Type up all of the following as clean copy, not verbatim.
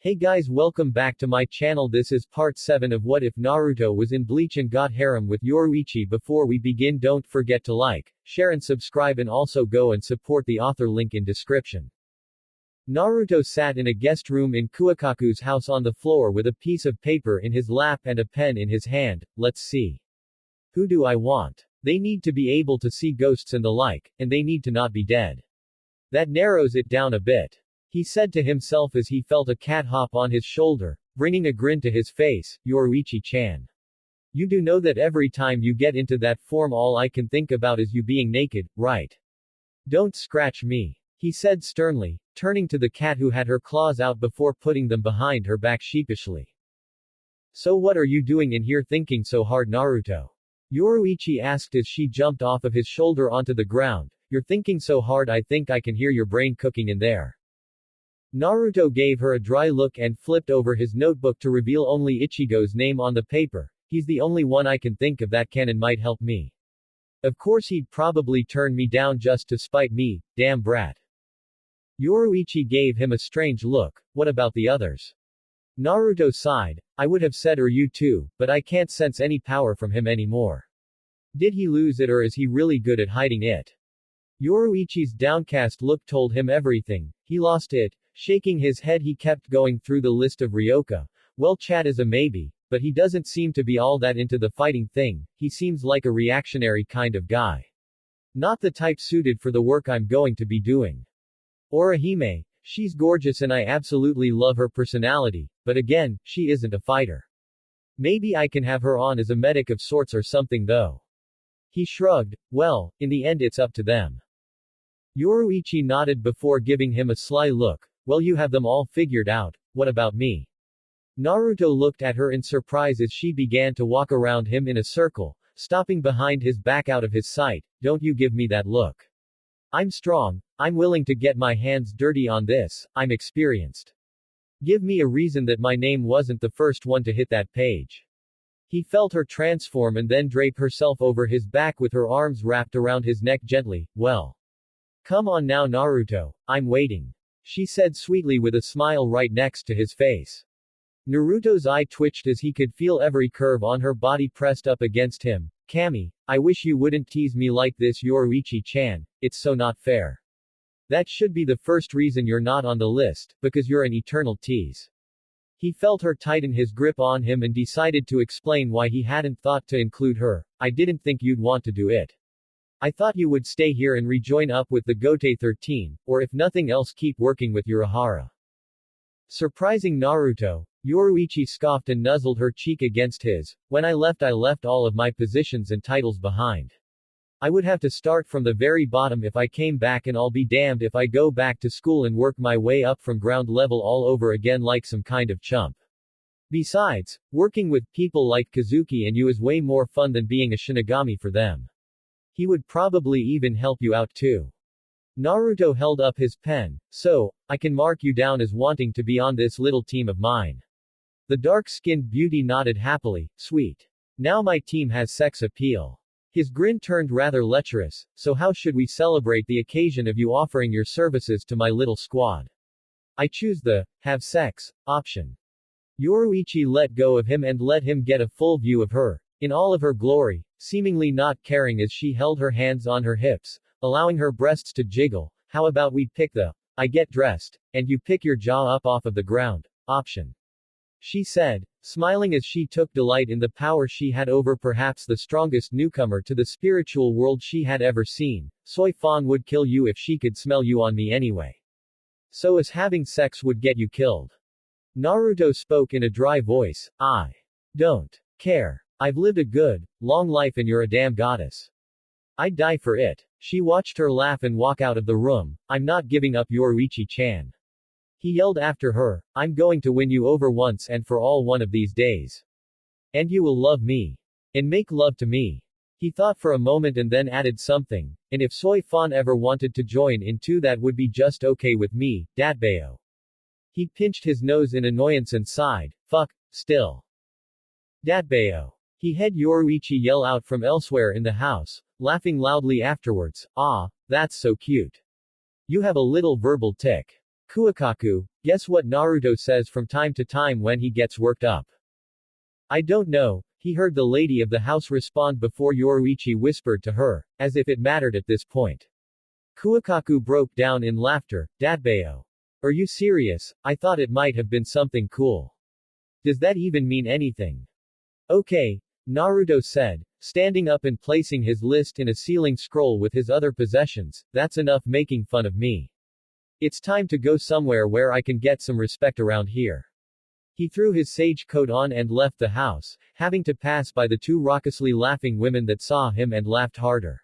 Hey guys, welcome back to my channel. This is part 7 of What If Naruto Was in Bleach and Got Harem with Yoruichi. Before we begin, don't forget to like, share and subscribe, and also go and support the author, link in description. Naruto sat in a guest room in Kuakaku's house on the floor with a piece of paper in his lap and a pen in his hand. Let's see. Who do I want? They need to be able to see ghosts and the like, and they need to not be dead. That narrows it down a bit, he said to himself as he felt a cat hop on his shoulder, bringing a grin to his face. Yoruichi-chan. You do know that every time you get into that form all I can think about is you being naked, right? Don't scratch me, he said sternly, turning to the cat who had her claws out before putting them behind her back sheepishly. So what are you doing in here thinking so hard, Naruto? Yoruichi asked as she jumped off of his shoulder onto the ground. You're thinking so hard I think I can hear your brain cooking in there. Naruto gave her a dry look and flipped over his notebook to reveal only Ichigo's name on the paper. He's the only one I can think of that can and might help me. Of course he'd probably turn me down just to spite me, damn brat. Yoruichi gave him a strange look. What about the others? Naruto sighed. I would have said you too, but I can't sense any power from him anymore. Did he lose it or is he really good at hiding it? Yoruichi's downcast look told him everything. He lost it. Shaking his head, he kept going through the list of Ryoka. Well, Chad is a maybe, but he doesn't seem to be all that into the fighting thing. He seems like a reactionary kind of guy. Not the type suited for the work I'm going to be doing. Orihime. She's gorgeous and I absolutely love her personality, but again, she isn't a fighter. Maybe I can have her on as a medic of sorts or something though. He shrugged. Well, in the end it's up to them. Yoruichi nodded before giving him a sly look. Well, you have them all figured out. What about me? Naruto looked at her in surprise as she began to walk around him in a circle, stopping behind his back out of his sight. Don't you give me that look. I'm strong. I'm willing to get my hands dirty on this. I'm experienced. Give me a reason that my name wasn't the first one to hit that page. He felt her transform and then drape herself over his back with her arms wrapped around his neck gently. Well. Come on now, Naruto. I'm waiting, she said sweetly with a smile right next to his face. Naruto's eye twitched as he could feel every curve on her body pressed up against him. Kami, I wish you wouldn't tease me like this, Yoruichi-chan. It's so not fair. That should be the first reason you're not on the list, because you're an eternal tease. He felt her tighten his grip on him and decided to explain why he hadn't thought to include her. I didn't think you'd want to do it. I thought you would stay here and rejoin up with the Gote 13, or if nothing else keep working with Urahara. Surprising Naruto, Yoruichi scoffed and nuzzled her cheek against his. When I left all of my positions and titles behind. I would have to start from the very bottom if I came back, and I'll be damned if I go back to school and work my way up from ground level all over again like some kind of chump. Besides, working with people like Kazuki and you is way more fun than being a Shinigami for them. He would probably even help you out too. Naruto held up his pen. So, I can mark you down as wanting to be on this little team of mine. The dark-skinned beauty nodded happily. Sweet. Now my team has sex appeal. His grin turned rather lecherous. So how should we celebrate the occasion of you offering your services to my little squad? I choose the have sex option. Yoruichi let go of him and let him get a full view of her, in all of her glory, seemingly not caring as she held her hands on her hips, allowing her breasts to jiggle. How about we pick the I get dressed, and you pick your jaw up off of the ground option? She said, smiling as she took delight in the power she had over perhaps the strongest newcomer to the spiritual world she had ever seen. Soi Fon would kill you if she could smell you on me anyway. So as having sex would get you killed. Naruto spoke in a dry voice. I don't care. I've lived a good, long life and you're a damn goddess. I'd die for it. She watched her laugh and walk out of the room. I'm not giving up, Yoruichi-chan. He yelled after her. I'm going to win you over once and for all one of these days. And you will love me. And make love to me. He thought for a moment and then added something. And if Soi Fon ever wanted to join in too, that would be just okay with me, Datbeo. He pinched his nose in annoyance and sighed. Fuck, still. Datbeo. He had Yoruichi yell out from elsewhere in the house, laughing loudly afterwards. Ah, that's so cute. You have a little verbal tick. Kuakaku, guess what Naruto says from time to time when he gets worked up? I don't know, he heard the lady of the house respond before Yoruichi whispered to her, as if it mattered at this point. Kuakaku broke down in laughter. Datbeo. Are you serious? I thought it might have been something cool. Does that even mean anything? Okay, Naruto said, standing up and placing his list in a ceiling scroll with his other possessions. That's enough making fun of me. It's time to go somewhere where I can get some respect around here. He threw his sage coat on and left the house, having to pass by the two raucously laughing women that saw him and laughed harder.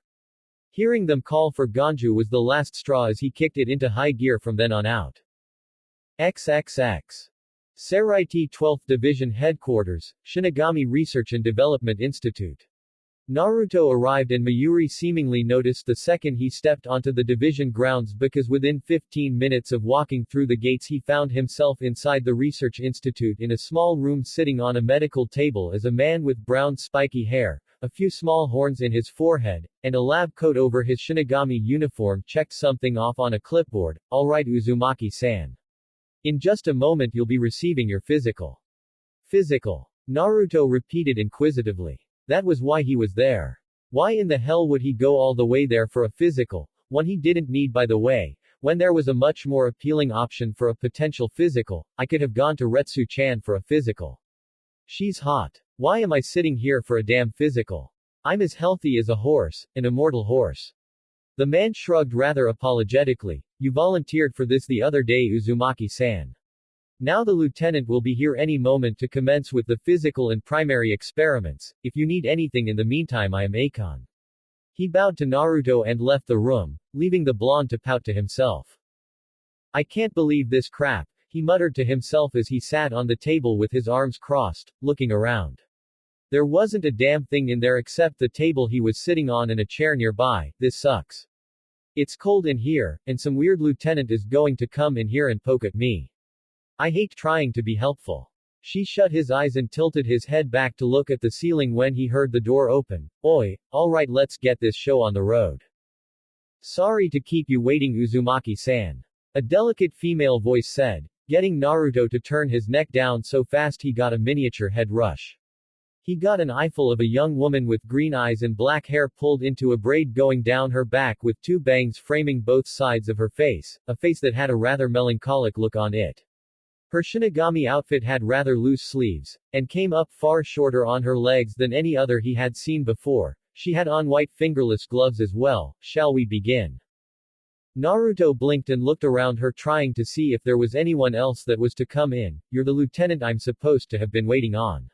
Hearing them call for Ganju was the last straw as he kicked it into high gear from then on out. XXX. Seraiti 12th Division Headquarters, Shinigami Research and Development Institute. Naruto arrived and Mayuri seemingly noticed the second he stepped onto the division grounds because within 15 minutes of walking through the gates he found himself inside the research institute in a small room sitting on a medical table as a man with brown spiky hair, a few small horns in his forehead, and a lab coat over his Shinigami uniform checked something off on a clipboard. Alright Uzumaki-san. In just a moment you'll be receiving your physical. Physical. Naruto repeated inquisitively. That was why he was there. Why in the hell would he go all the way there for a physical, one he didn't need by the way, when there was a much more appealing option for a potential physical? I could have gone to Retsu-chan for a physical. She's hot. Why am I sitting here for a damn physical? I'm as healthy as a horse, an immortal horse. The man shrugged rather apologetically. You volunteered for this the other day Uzumaki-san. Now the lieutenant will be here any moment to commence with the physical and primary experiments. If you need anything in the meantime I am Akon. He bowed to Naruto and left the room, leaving the blonde to pout to himself. I can't believe this crap, he muttered to himself as he sat on the table with his arms crossed, looking around. There wasn't a damn thing in there except the table he was sitting on and a chair nearby. This sucks. It's cold in here, and some weird lieutenant is going to come in here and poke at me. I hate trying to be helpful. She shut his eyes and tilted his head back to look at the ceiling when he heard the door open. Oi, alright let's get this show on the road. Sorry to keep you waiting Uzumaki-san. A delicate female voice said, getting Naruto to turn his neck down so fast he got a miniature head rush. He got an eyeful of a young woman with green eyes and black hair pulled into a braid going down her back with two bangs framing both sides of her face, a face that had a rather melancholic look on it. Her Shinigami outfit had rather loose sleeves, and came up far shorter on her legs than any other he had seen before. She had on white fingerless gloves as well. Shall we begin? Naruto blinked and looked around her trying to see if there was anyone else that was to come in. You're the lieutenant I'm supposed to have been waiting on.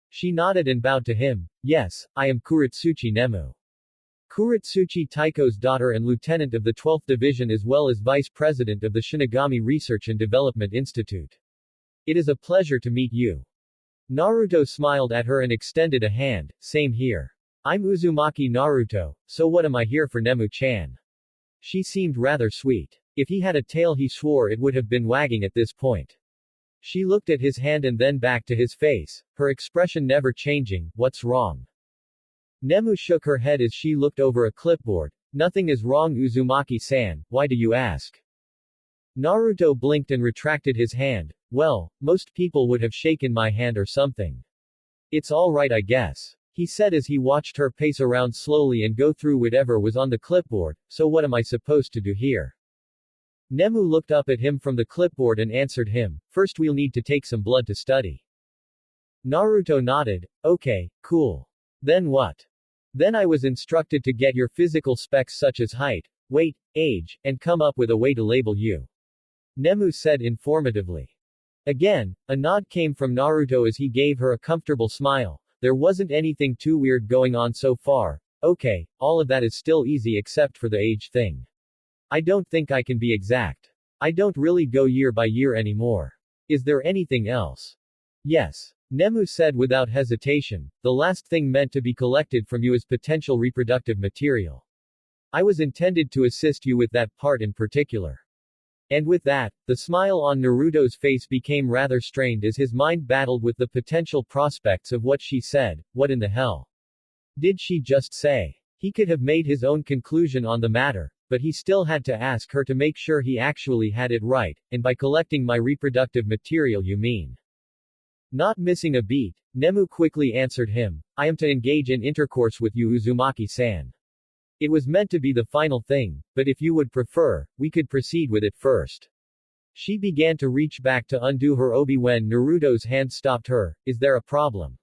She nodded and bowed to him. Yes, I am Kuretsuchi Nemu. Kuretsuchi Taiko's daughter and lieutenant of the 12th Division as well as vice president of the Shinigami Research and Development Institute. It is a pleasure to meet you. Naruto smiled at her and extended a hand. Same here. I'm Uzumaki Naruto, so what am I here for Nemu-chan? She seemed rather sweet. If he had a tail he swore it would have been wagging at this point. She looked at his hand and then back to his face, her expression never changing. What's wrong? Nemu shook her head as she looked over a clipboard. Nothing is wrong Uzumaki-san, why do you ask? Naruto blinked and retracted his hand. Well, most people would have shaken my hand or something. It's alright I guess. He said as he watched her pace around slowly and go through whatever was on the clipboard. So what am I supposed to do here? Nemu looked up at him from the clipboard and answered him. First we'll need to take some blood to study. Naruto nodded. Okay, cool. Then what? Then I was instructed to get your physical specs such as height, weight, age, and come up with a way to label you. Nemu said informatively. Again, a nod came from Naruto as he gave her a comfortable smile. There wasn't anything too weird going on so far. Okay, all of that is still easy except for the age thing. I don't think I can be exact. I don't really go year by year anymore. Is there anything else? Yes. Nemu said without hesitation, the last thing meant to be collected from you is potential reproductive material. I was intended to assist you with that part in particular. And with that, the smile on Naruto's face became rather strained as his mind battled with the potential prospects of what she said. What in the hell did she just say? He could have made his own conclusion on the matter, but he still had to ask her to make sure he actually had it right, and by collecting my reproductive material you mean. Not missing a beat, Nemu quickly answered him, I am to engage in intercourse with you Uzumaki-san. It was meant to be the final thing, but if you would prefer, we could proceed with it first. She began to reach back to undo her obi when Naruto's hand stopped her. Is there a problem?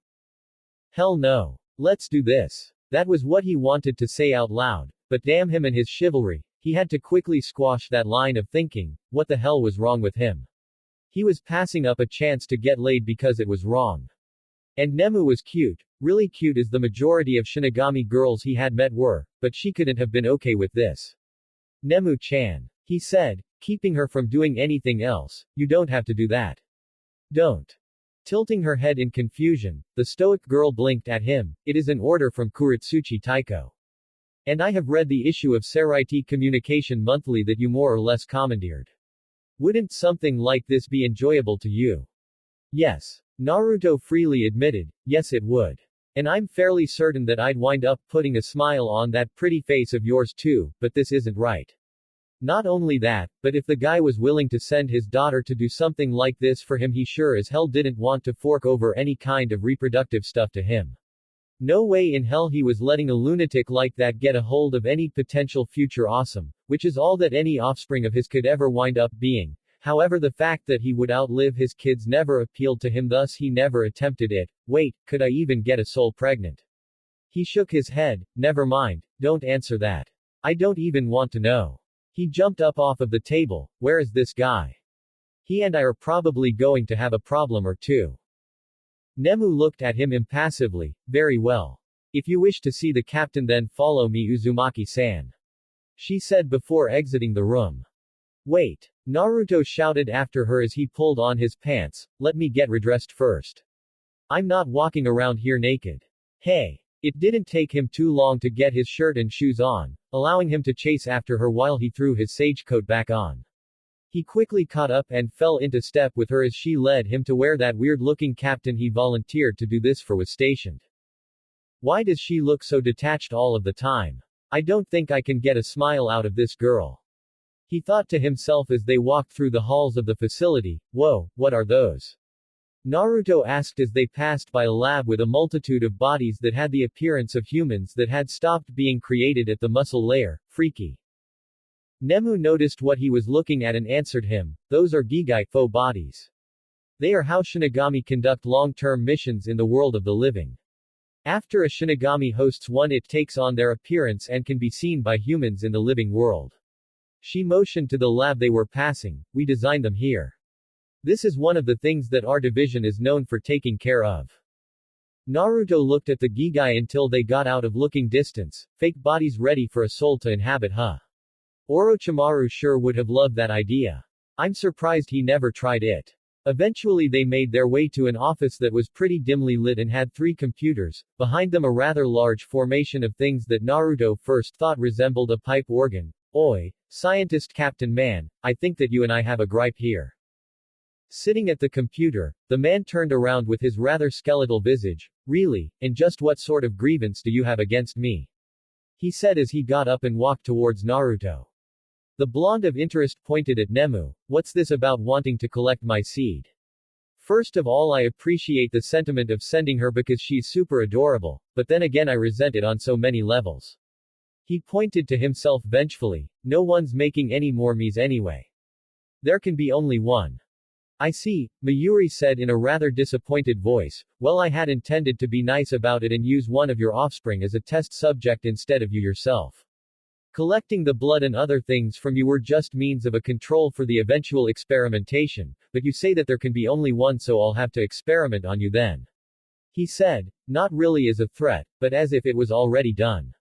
Hell no. Let's do this. That was what he wanted to say out loud, but damn him and his chivalry, he had to quickly squash that line of thinking, what the hell was wrong with him? He was passing up a chance to get laid because it was wrong. And Nemu was cute, really cute as the majority of Shinigami girls he had met were, but she couldn't have been okay with this. Nemu-chan. He said, keeping her from doing anything else, you don't have to do that. Don't. Tilting her head in confusion, the stoic girl blinked at him, it is an order from Kuretsuchi Taiko. And I have read the issue of Saraiti Communication Monthly that you more or less commandeered. Wouldn't something like this be enjoyable to you? Yes. Naruto freely admitted, yes it would. And I'm fairly certain that I'd wind up putting a smile on that pretty face of yours too, but this isn't right. Not only that, but if the guy was willing to send his daughter to do something like this for him he sure as hell didn't want to fork over any kind of reproductive stuff to him. No way in hell he was letting a lunatic like that get a hold of any potential future awesome, which is all that any offspring of his could ever wind up being. However, the fact that he would outlive his kids never appealed to him, thus he never attempted it. Wait, could I even get a soul pregnant? He shook his head, never mind, don't answer that. I don't even want to know. He jumped up off of the table, where is this guy? He and I are probably going to have a problem or two. Nemu looked at him impassively, very well. If you wish to see the captain then follow me Uzumaki-san. She said before exiting the room. Wait. Naruto shouted after her as he pulled on his pants, let me get redressed first. I'm not walking around here naked. Hey. It didn't take him too long to get his shirt and shoes on, allowing him to chase after her while he threw his sage coat back on. He quickly caught up and fell into step with her as she led him to where that weird-looking captain he volunteered to do this for was stationed. Why does she look so detached all of the time? I don't think I can get a smile out of this girl. He thought to himself as they walked through the halls of the facility. Whoa, what are those? Naruto asked as they passed by a lab with a multitude of bodies that had the appearance of humans that had stopped being created at the muscle layer. Freaky. Nemu noticed what he was looking at and answered him, those are Gigai faux bodies. They are how Shinigami conduct long-term missions in the world of the living. After a Shinigami hosts one it takes on their appearance and can be seen by humans in the living world. She motioned to the lab they were passing, we designed them here. This is one of the things that our division is known for taking care of. Naruto looked at the Gigai until they got out of looking distance, fake bodies ready for a soul to inhabit Orochimaru sure would have loved that idea. I'm surprised he never tried it. Eventually they made their way to an office that was pretty dimly lit and had 3 computers, behind them a rather large formation of things that Naruto first thought resembled a pipe organ. Oi, scientist Captain Man, I think that you and I have a gripe here. Sitting at the computer, the man turned around with his rather skeletal visage. Really, and just what sort of grievance do you have against me? He said as he got up and walked towards Naruto. The blonde of interest pointed at Nemu, what's this about wanting to collect my seed? First of all I appreciate the sentiment of sending her because she's super adorable, but then again I resent it on so many levels. He pointed to himself vengefully, no one's making any more me's anyway. There can be only one. I see, Mayuri said in a rather disappointed voice, well I had intended to be nice about it and use one of your offspring as a test subject instead of you yourself. Collecting the blood and other things from you were just means of a control for the eventual experimentation, but you say that there can be only one so I'll have to experiment on you then. He said, not really as a threat, but as if it was already done.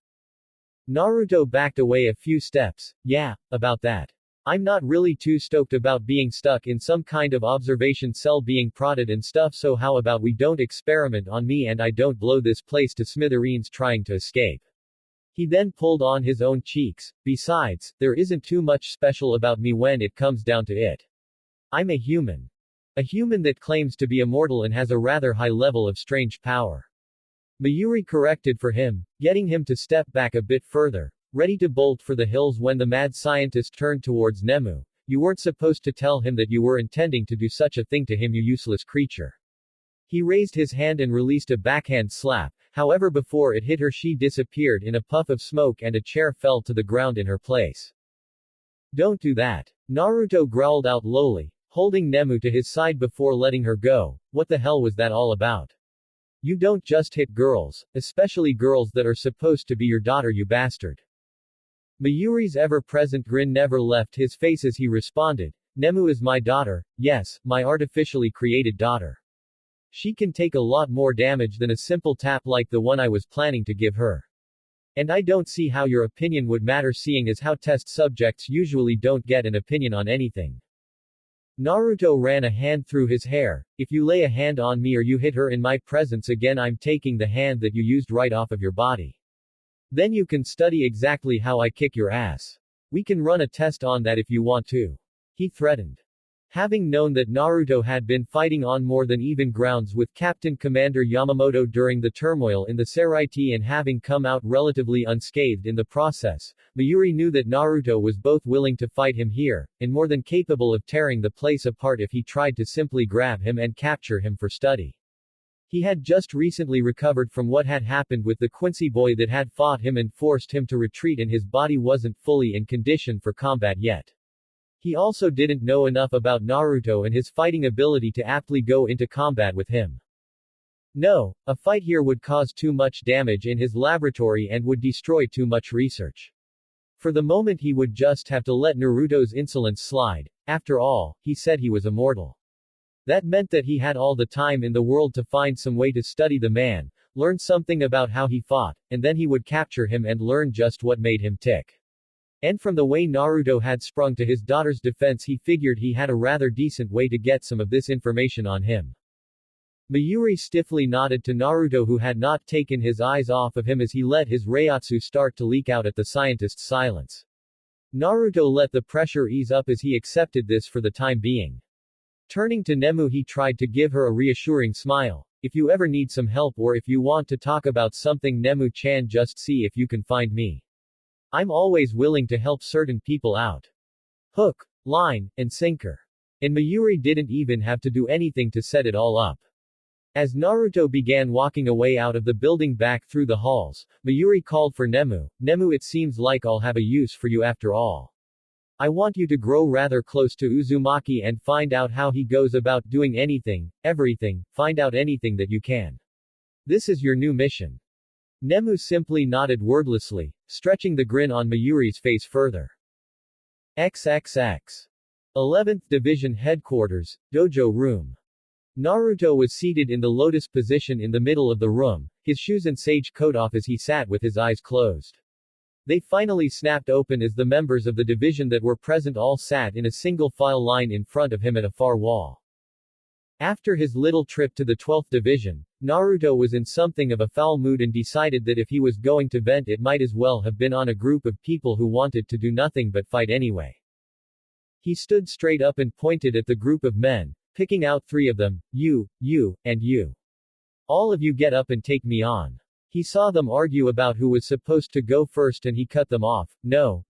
Naruto backed away a few steps, yeah, about that. I'm not really too stoked about being stuck in some kind of observation cell being prodded and stuff so how about we don't experiment on me and I don't blow this place to smithereens trying to escape. He then pulled on his own cheeks, besides, there isn't too much special about me when it comes down to it. I'm a human. A human that claims to be immortal and has a rather high level of strange power. Mayuri corrected for him, getting him to step back a bit further. ready to bolt for the hills when the mad scientist turned towards Nemu. You weren't supposed to tell him that you were intending to do such a thing to him, you useless creature. He raised his hand and released a backhand slap, however before it hit her she disappeared in a puff of smoke and a chair fell to the ground in her place. Don't do that. Naruto growled out lowly, holding Nemu to his side before letting her go. What the hell was that all about? You don't just hit girls, especially girls that are supposed to be your daughter, you bastard. Mayuri's ever-present grin never left his face as he responded, Nemu is my daughter, yes, my artificially created daughter. She can take a lot more damage than a simple tap like the one I was planning to give her. And I don't see how your opinion would matter seeing as how test subjects usually don't get an opinion on anything. Naruto ran a hand through his hair, if you lay a hand on me or you hit her in my presence again I'm taking the hand that you used right off of your body. Then you can study exactly how I kick your ass. We can run a test on that if you want to. He threatened. Having known that Naruto had been fighting on more than even grounds with Captain Commander Yamamoto during the turmoil in the Seraiti and having come out relatively unscathed in the process, Mayuri knew that Naruto was both willing to fight him here, and more than capable of tearing the place apart if he tried to simply grab him and capture him for study. He had just recently recovered from what had happened with the Quincy boy that had fought him and forced him to retreat and his body wasn't fully in condition for combat yet. He also didn't know enough about Naruto and his fighting ability to aptly go into combat with him. No, a fight here would cause too much damage in his laboratory and would destroy too much research. For the moment he would just have to let Naruto's insolence slide. After all, he said he was immortal. That meant that he had all the time in the world to find some way to study the man, learn something about how he fought, and then he would capture him and learn just what made him tick. And from the way Naruto had sprung to his daughter's defense he figured he had a rather decent way to get some of this information on him. Mayuri stiffly nodded to Naruto who had not taken his eyes off of him as he let his reiatsu start to leak out at the scientist's silence. Naruto let the pressure ease up as he accepted this for the time being. Turning to Nemu he tried to give her a reassuring smile. If you ever need some help or if you want to talk about something Nemu-chan just see if you can find me. I'm always willing to help certain people out. Hook, line, and sinker. And Mayuri didn't even have to do anything to set it all up. As Naruto began walking away out of the building back through the halls, Mayuri called for Nemu. Nemu, it seems like I'll have a use for you after all. I want you to grow rather close to Uzumaki and find out how he goes about doing anything, everything, find out anything that you can. This is your new mission. Nemu simply nodded wordlessly, stretching the grin on Mayuri's face further. XXX. 11th Division Headquarters, Dojo Room. Naruto was seated in the lotus position in the middle of the room, his shoes and sage coat off as he sat with his eyes closed. They finally snapped open as the members of the division that were present all sat in a single file line in front of him at a far wall. After his little trip to the 12th Division, Naruto was in something of a foul mood and decided that if he was going to vent it might as well have been on a group of people who wanted to do nothing but fight anyway. He stood straight up and pointed at the group of men, picking out 3 of them, you, and you. All of you get up and take me on. He saw them argue about who was supposed to go first and he cut them off. No.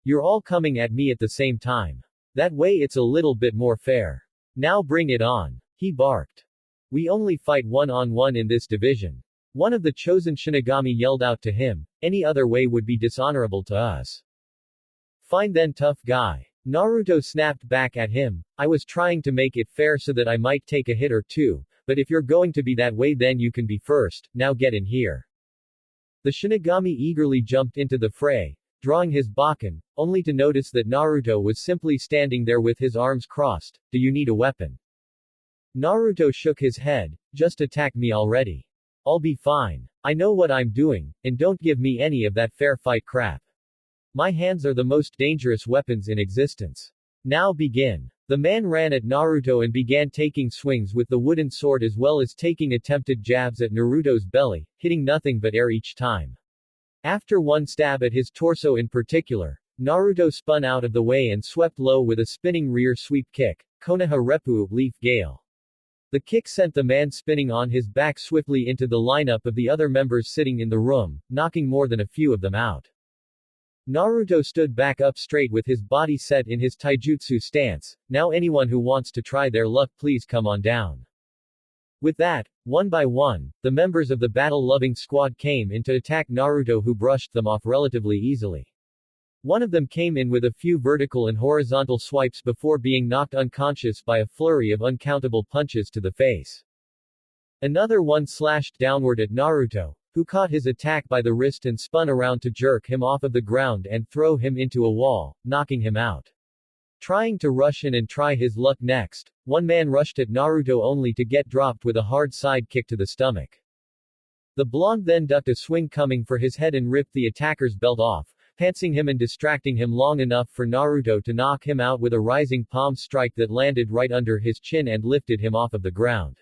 You're all coming at me at the same time. That way it's a little bit more fair. Now bring it on. He barked. We only fight one-on-one in this division. One of the chosen Shinigami yelled out to him, any other way would be dishonorable to us. Fine then, tough guy. Naruto snapped back at him, I was trying to make it fair so that I might take a hit or two, but if you're going to be that way then you can be first, now get in here. The Shinigami eagerly jumped into the fray, drawing his Bakken, only to notice that Naruto was simply standing there with his arms crossed. Do you need a weapon? Naruto shook his head, just attack me already. I'll be fine. I know what I'm doing, and don't give me any of that fair fight crap. My hands are the most dangerous weapons in existence. Now begin. The man ran at Naruto and began taking swings with the wooden sword as well as taking attempted jabs at Naruto's belly, hitting nothing but air each time. After one stab at his torso in particular, Naruto spun out of the way and swept low with a spinning rear sweep kick, Konoha Reppu, Leaf Gale. The kick sent the man spinning on his back swiftly into the lineup of the other members sitting in the room, knocking more than a few of them out. Naruto stood back up straight with his body set in his taijutsu stance. Now anyone who wants to try their luck please come on down. With that, one by one, the members of the battle-loving squad came in to attack Naruto, who brushed them off relatively easily. One of them came in with a few vertical and horizontal swipes before being knocked unconscious by a flurry of uncountable punches to the face. Another one slashed downward at Naruto, who caught his attack by the wrist and spun around to jerk him off of the ground and throw him into a wall, knocking him out. Trying to rush in and try his luck next, one man rushed at Naruto only to get dropped with a hard side kick to the stomach. The blonde then ducked a swing coming for his head and ripped the attacker's belt off, pantsing him and distracting him long enough for Naruto to knock him out with a rising palm strike that landed right under his chin and lifted him off of the ground.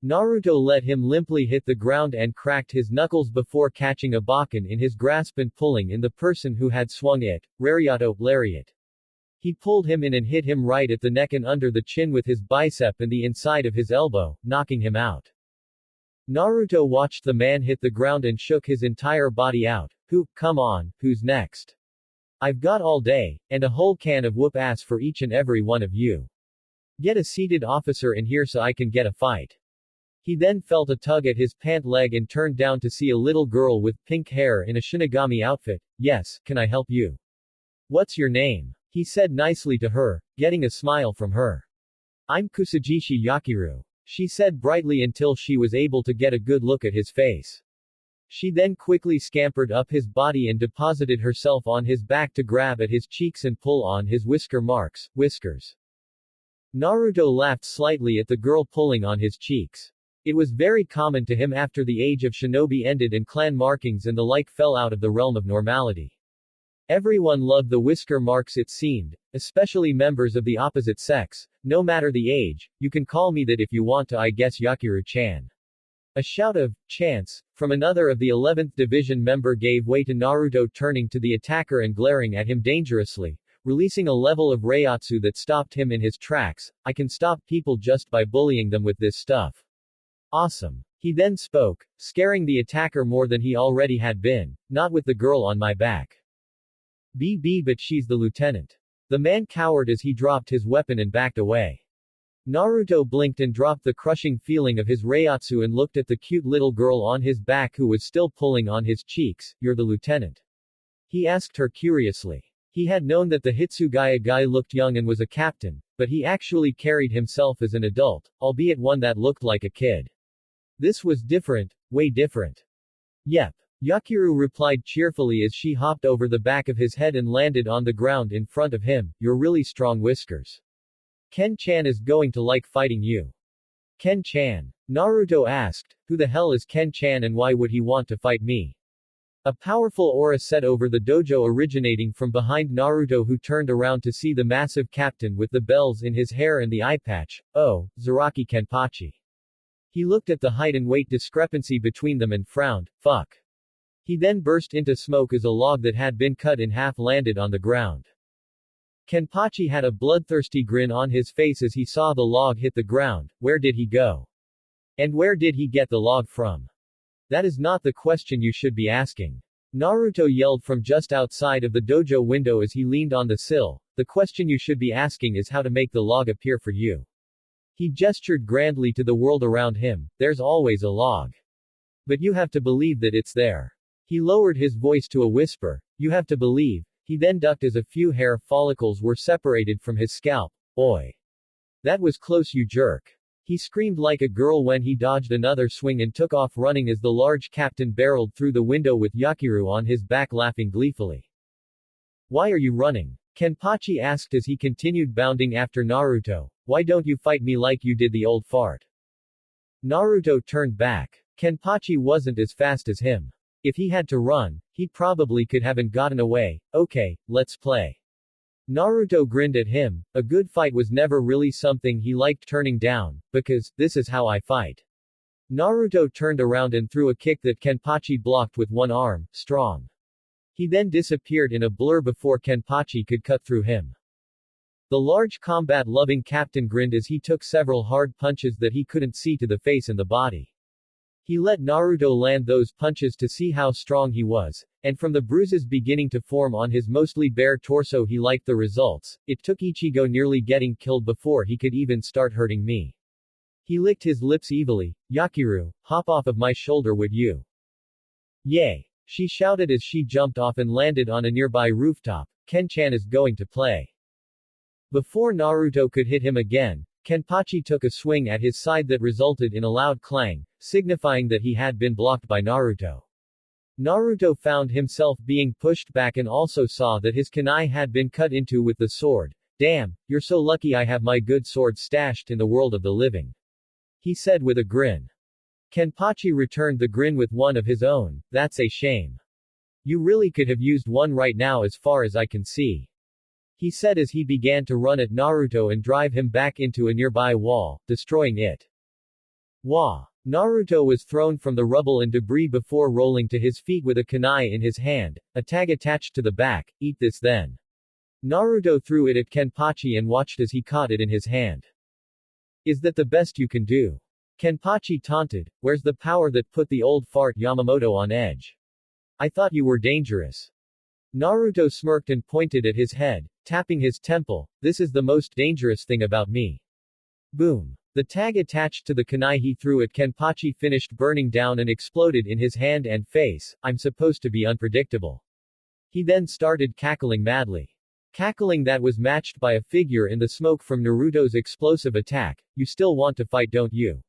Naruto let him limply hit the ground and cracked his knuckles before catching a bakken in his grasp and pulling in the person who had swung it, Rariato, lariat. He pulled him in and hit him right at the neck and under the chin with his bicep and the inside of his elbow, knocking him out. Naruto watched the man hit the ground and shook his entire body out. Come on, who's next? I've got all day, and a whole can of whoop ass for each and every one of you. Get a seated officer in here so I can get a fight. He then felt a tug at his pant leg and turned down to see a little girl with pink hair in a Shinigami outfit. Yes, can I help you? What's your name? He said nicely to her, getting a smile from her. I'm Kusajishi Yakiru. She said brightly until she was able to get a good look at his face. She then quickly scampered up his body and deposited herself on his back to grab at his cheeks and pull on his whiskers. Naruto laughed slightly at the girl pulling on his cheeks. It was very common to him after the age of shinobi ended and clan markings and the like fell out of the realm of normality. Everyone loved the whisker marks, it seemed, especially members of the opposite sex. No matter the age, you can call me that if you want to, I guess, Yakiru-chan. A shout of chance from another of the 11th Division member gave way to Naruto turning to the attacker and glaring at him dangerously, releasing a level of Reiatsu that stopped him in his tracks. I can stop people just by bullying them with this stuff. Awesome. He then spoke, scaring the attacker more than he already had been. Not with the girl on my back. But she's the lieutenant. The man cowered as he dropped his weapon and backed away. Naruto blinked and dropped the crushing feeling of his Reiatsu and looked at the cute little girl on his back who was still pulling on his cheeks. You're the lieutenant? He asked her curiously. He had known that the Hitsugaya guy looked young and was a captain, but he actually carried himself as an adult, albeit one that looked like a kid. This was different, way different. Yep. Yakiru replied cheerfully as she hopped over the back of his head and landed on the ground in front of him. You're really strong, whiskers. Ken-chan is going to like fighting you. Ken-chan? Naruto asked, who the hell is Ken-chan and why would he want to fight me? A powerful aura set over the dojo originating from behind Naruto, who turned around to see the massive captain with the bells in his hair and the eye patch. Oh, Zaraki Kenpachi. He looked at the height and weight discrepancy between them and frowned. Fuck. He then burst into smoke as a log that had been cut in half landed on the ground. Kenpachi had a bloodthirsty grin on his face as he saw the log hit the ground. Where did he go? And where did he get the log from? That is not the question you should be asking. Naruto yelled from just outside of the dojo window as he leaned on the sill. The question you should be asking is how to make the log appear for you. He gestured grandly to the world around him. There's always a log. But you have to believe that it's there. He lowered his voice to a whisper. You have to believe. He then ducked as a few hair follicles were separated from his scalp. Oi. That was close, you jerk. He screamed like a girl when he dodged another swing and took off running as the large captain barreled through the window with Yakiru on his back laughing gleefully. Why are you running? Kenpachi asked as he continued bounding after Naruto. Why don't you fight me like you did the old fart? Naruto turned back. Kenpachi wasn't as fast as him. If he had to run, he probably could have gotten away. Okay, let's play. Naruto grinned at him. A good fight was never really something he liked turning down, because, this is how I fight. Naruto turned around and threw a kick that Kenpachi blocked with one arm, strong. He then disappeared in a blur before Kenpachi could cut through him. The large combat-loving captain grinned as he took several hard punches that he couldn't see to the face and the body. He let Naruto land those punches to see how strong he was, and from the bruises beginning to form on his mostly bare torso he liked the results. It took Ichigo nearly getting killed before he could even start hurting me. He licked his lips evilly. Yakiru, hop off of my shoulder would you? Yay! She shouted as she jumped off and landed on a nearby rooftop. Ken-chan is going to play. Before Naruto could hit him again, Kenpachi took a swing at his side that resulted in a loud clang, signifying that he had been blocked by Naruto. Naruto found himself being pushed back and also saw that his kunai had been cut into with the sword. Damn, you're so lucky I have my good sword stashed in the world of the living. He said with a grin. Kenpachi returned the grin with one of his own. That's a shame. You really could have used one right now as far as I can see. He said as he began to run at Naruto and drive him back into a nearby wall, destroying it. Wah! Naruto was thrown from the rubble and debris before rolling to his feet with a kunai in his hand, a tag attached to the back. Eat this then. Naruto threw it at Kenpachi and watched as he caught it in his hand. Is that the best you can do? Kenpachi taunted. Where's the power that put the old fart Yamamoto on edge? I thought you were dangerous. Naruto smirked and pointed at his head, tapping his temple. This is the most dangerous thing about me. Boom. The tag attached to the kunai he threw at Kenpachi finished burning down and exploded in his hand and face. I'm supposed to be unpredictable. He then started cackling madly. Cackling that was matched by a figure in the smoke from Naruto's explosive attack. You still want to fight, don't you?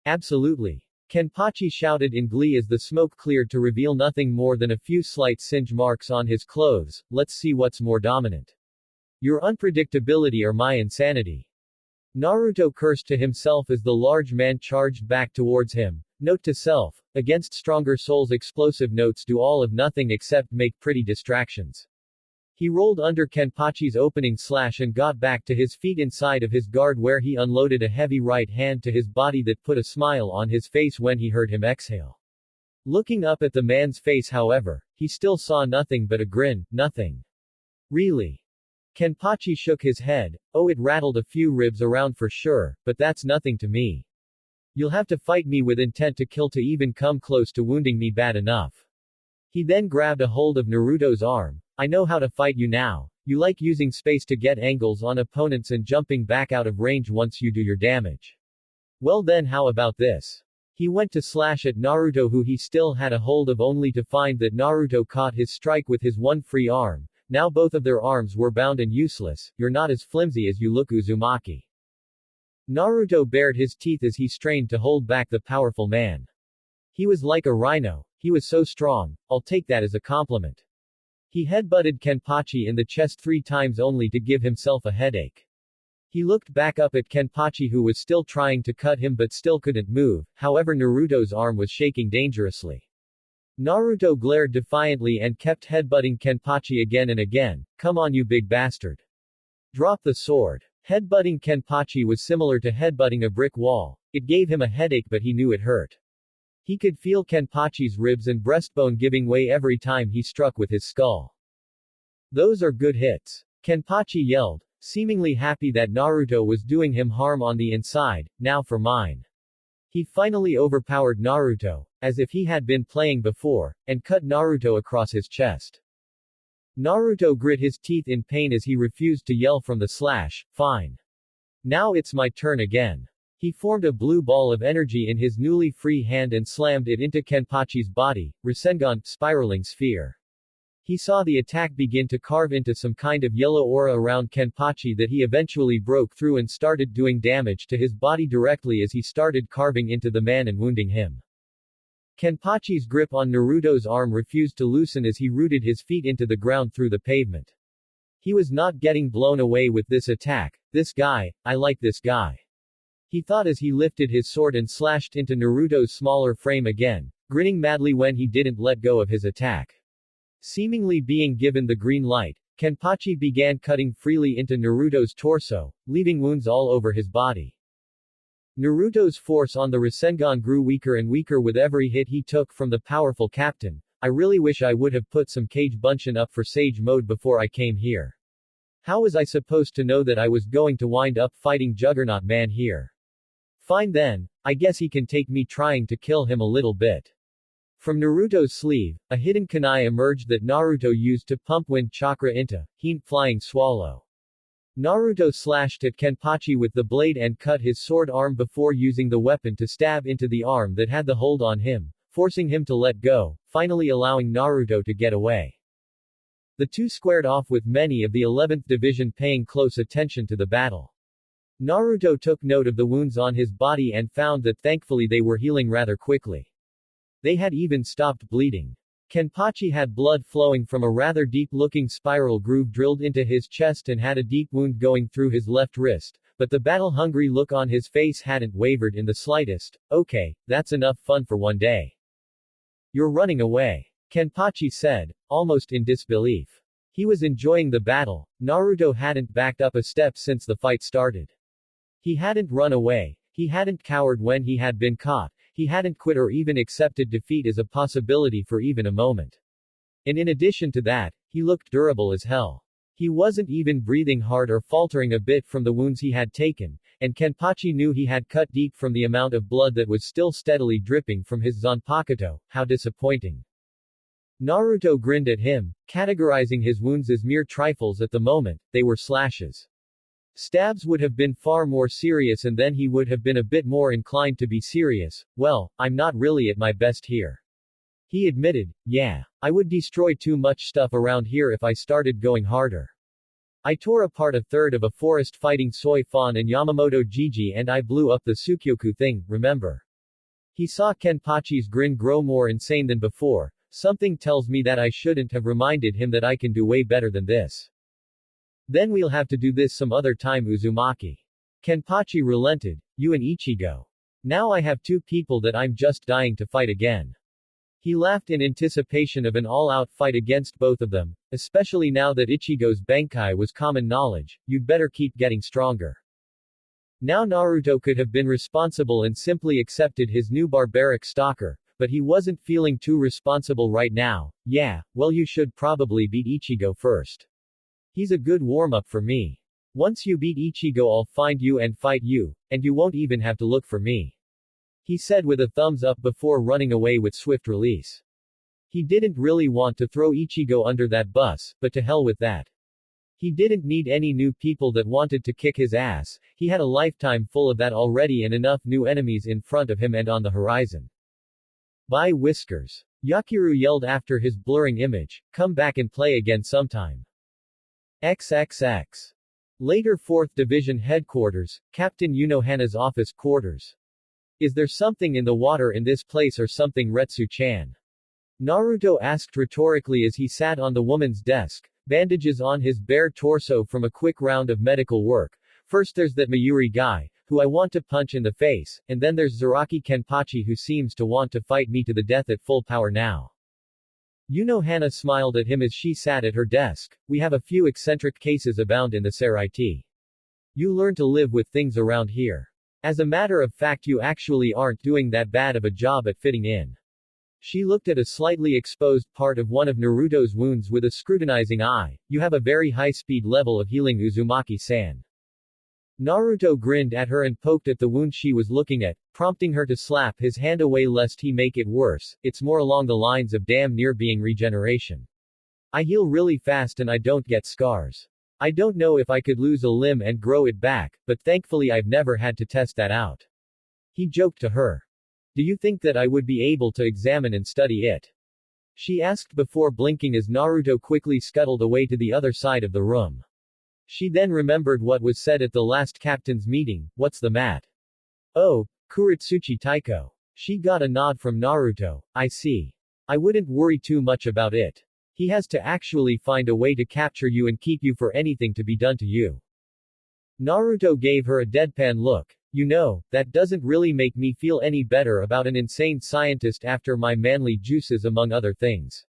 Absolutely. Kenpachi shouted in glee as the smoke cleared to reveal nothing more than a few slight singe marks on his clothes. Let's see what's more dominant. Your unpredictability or my insanity. Naruto cursed to himself as the large man charged back towards him. Note to self, against stronger souls explosive notes do all of nothing except make pretty distractions. He rolled under Kenpachi's opening slash and got back to his feet inside of his guard where he unloaded a heavy right hand to his body that put a smile on his face when he heard him exhale. Looking up at the man's face however, he still saw nothing but a grin. Nothing. Really? Kenpachi shook his head. Oh, it rattled a few ribs around for sure, but that's nothing to me. You'll have to fight me with intent to kill to even come close to wounding me bad enough. He then grabbed a hold of Naruto's arm. I know how to fight you now. You like using space to get angles on opponents and jumping back out of range once you do your damage. Well then how about this? He went to slash at Naruto who he still had a hold of only to find that Naruto caught his strike with his one free arm. Now both of their arms were bound and useless. You're not as flimsy as you look, Uzumaki. Naruto bared his teeth as he strained to hold back the powerful man. He was like a rhino. He was so strong. I'll take that as a compliment. He headbutted Kenpachi in the chest 3 times only to give himself a headache. He looked back up at Kenpachi who was still trying to cut him but still couldn't move, however Naruto's arm was shaking dangerously. Naruto glared defiantly and kept headbutting Kenpachi again and again. Come on you big bastard. Drop the sword. Headbutting Kenpachi was similar to headbutting a brick wall. It gave him a headache but he knew it hurt. He could feel Kenpachi's ribs and breastbone giving way every time he struck with his skull. Those are good hits. Kenpachi yelled, seemingly happy that Naruto was doing him harm on the inside. Now for mine. He finally overpowered Naruto, as if he had been playing before, and cut Naruto across his chest. Naruto grit his teeth in pain as he refused to yell from the slash. Fine. Now it's my turn again. He formed a blue ball of energy in his newly free hand and slammed it into Kenpachi's body, Rasengan, spiraling sphere. He saw the attack begin to carve into some kind of yellow aura around Kenpachi that he eventually broke through and started doing damage to his body directly as he started carving into the man and wounding him. Kenpachi's grip on Naruto's arm refused to loosen as he rooted his feet into the ground through the pavement. He was not getting blown away with this attack. This guy, I like this guy. He thought as he lifted his sword and slashed into Naruto's smaller frame again, grinning madly when he didn't let go of his attack. Seemingly being given the green light, Kenpachi began cutting freely into Naruto's torso, leaving wounds all over his body. Naruto's force on the Rasengan grew weaker and weaker with every hit he took from the powerful captain. I really wish I would have put some Kage Bunshin up for Sage mode before I came here. How was I supposed to know that I was going to wind up fighting Juggernaut Man here? Fine then, I guess he can take me trying to kill him a little bit. From Naruto's sleeve, a hidden kunai emerged that Naruto used to pump wind chakra into Hidan flying swallow. Naruto slashed at Kenpachi with the blade and cut his sword arm before using the weapon to stab into the arm that had the hold on him, forcing him to let go, finally allowing Naruto to get away. The two squared off with many of the 11th Division paying close attention to the battle. Naruto took note of the wounds on his body and found that thankfully they were healing rather quickly. They had even stopped bleeding. Kenpachi had blood flowing from a rather deep-looking spiral groove drilled into his chest and had a deep wound going through his left wrist, but the battle-hungry look on his face hadn't wavered in the slightest. Okay, that's enough fun for one day. You're running away, Kenpachi said, almost in disbelief. He was enjoying the battle. Naruto hadn't backed up a step since the fight started. He hadn't run away. He hadn't cowered when he had been caught. He hadn't quit or even accepted defeat as a possibility for even a moment. And in addition to that, he looked durable as hell. He wasn't even breathing hard or faltering a bit from the wounds he had taken, and Kenpachi knew he had cut deep from the amount of blood that was still steadily dripping from his zanpakuto. How disappointing. Naruto grinned at him, categorizing his wounds as mere trifles at the moment. They were slashes. Stabs would have been far more serious and then he would have been a bit more inclined to be serious. Well, I'm not really at my best here. He admitted, yeah. I would destroy too much stuff around here if I started going harder. I tore apart a third of a forest fighting Soi Fon and Yamamoto Jiji and I blew up the Tsukyoku thing, remember? He saw Kenpachi's grin grow more insane than before. Something tells me that I shouldn't have reminded him that I can do way better than this. Then we'll have to do this some other time, Uzumaki. Kenpachi relented. You and Ichigo. Now I have two people that I'm just dying to fight again. He laughed in anticipation of an all-out fight against both of them, especially now that Ichigo's Benkai was common knowledge. You'd better keep getting stronger. Now Naruto could have been responsible and simply accepted his new barbaric stalker, but he wasn't feeling too responsible right now. Yeah, well you should probably beat Ichigo first. He's a good warm-up for me. Once you beat Ichigo I'll find you and fight you, and you won't even have to look for me. He said with a thumbs up before running away with swift release. He didn't really want to throw Ichigo under that bus, but to hell with that. He didn't need any new people that wanted to kick his ass. He had a lifetime full of that already and enough new enemies in front of him and on the horizon. Bye Whiskers. Yakiru yelled after his blurring image, come back and play again sometime. XXX. Later 4th Division Headquarters, Captain Unohana's office quarters. Is there something in the water in this place or something, Retsu-chan? Naruto asked rhetorically as he sat on the woman's desk, bandages on his bare torso from a quick round of medical work. First there's that Mayuri guy, who I want to punch in the face, and then there's Zaraki Kenpachi who seems to want to fight me to the death at full power now. Unohana smiled at him as she sat at her desk. We have a few eccentric cases abound in the Seraiti. You learn to live with things around here. As a matter of fact you actually aren't doing that bad of a job at fitting in. She looked at a slightly exposed part of one of Naruto's wounds with a scrutinizing eye. You have a very high-speed level of healing, Uzumaki-san. Naruto grinned at her and poked at the wound she was looking at, prompting her to slap his hand away lest he make it worse. It's more along the lines of damn near being regeneration. I heal really fast and I don't get scars. I don't know if I could lose a limb and grow it back, but thankfully I've never had to test that out. He joked to her. Do you think that I would be able to examine and study it? She asked before blinking as Naruto quickly scuttled away to the other side of the room. She then remembered what was said at the last captain's meeting. What's the mat? Oh, Kuritsuchi Taiko. She got a nod from Naruto. I see. I wouldn't worry too much about it. He has to actually find a way to capture you and keep you for anything to be done to you. Naruto gave her a deadpan look. You know, that doesn't really make me feel any better about an insane scientist after my manly juices among other things.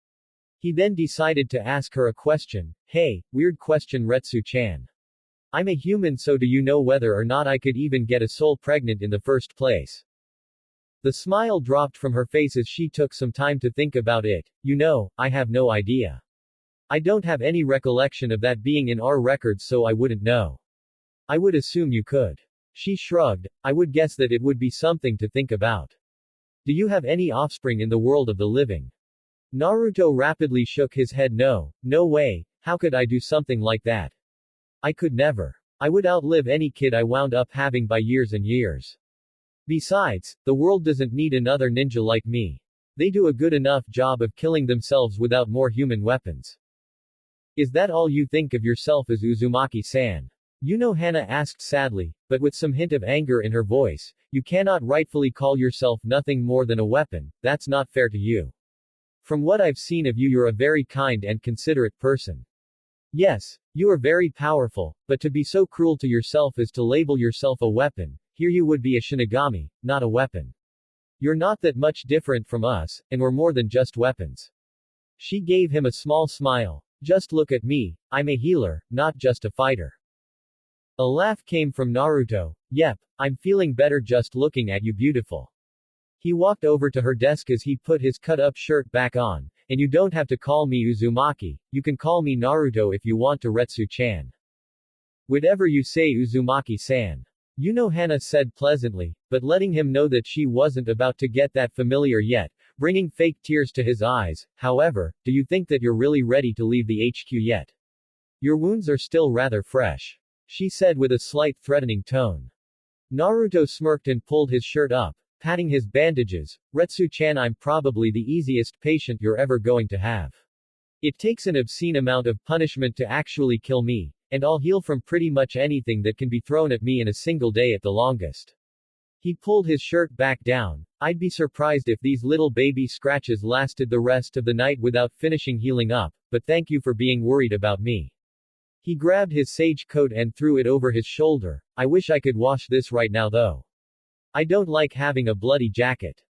He then decided to ask her a question. Hey, weird question Retsu-chan. I'm a human, so do you know whether or not I could even get a soul pregnant in the first place? The smile dropped from her face as she took some time to think about it. You know, I have no idea. I don't have any recollection of that being in our records, so I wouldn't know. I would assume you could. She shrugged. I would guess that it would be something to think about. Do you have any offspring in the world of the living? Naruto rapidly shook his head. No, no way, how could I do something like that? I could never. I would outlive any kid I wound up having by years and years. Besides, the world doesn't need another ninja like me. They do a good enough job of killing themselves without more human weapons. Is that all you think of yourself as Uzumaki-san? Hana asked sadly, but with some hint of anger in her voice. You cannot rightfully call yourself nothing more than a weapon, that's not fair to you. From what I've seen of you, you're a very kind and considerate person. Yes, you are very powerful, but to be so cruel to yourself as to label yourself a weapon, here you would be a Shinigami, not a weapon. You're not that much different from us, and we're more than just weapons. She gave him a small smile. Just look at me, I'm a healer, not just a fighter. A laugh came from Naruto. Yep, I'm feeling better just looking at you, beautiful. He walked over to her desk as he put his cut-up shirt back on. And you don't have to call me Uzumaki, you can call me Naruto if you want to, Retsu-chan. Whatever you say, Uzumaki-san. Hana said pleasantly, but letting him know that she wasn't about to get that familiar yet, bringing fake tears to his eyes. However, do you think that you're really ready to leave the HQ yet? Your wounds are still rather fresh, she said with a slight threatening tone. Naruto smirked and pulled his shirt up, patting his bandages. Retsu-chan, I'm probably the easiest patient you're ever going to have. It takes an obscene amount of punishment to actually kill me, and I'll heal from pretty much anything that can be thrown at me in a single day at the longest. He pulled his shirt back down. I'd be surprised if these little baby scratches lasted the rest of the night without finishing healing up, but thank you for being worried about me. He grabbed his sage coat and threw it over his shoulder. I wish I could wash this right now though. I don't like having a bloody jacket.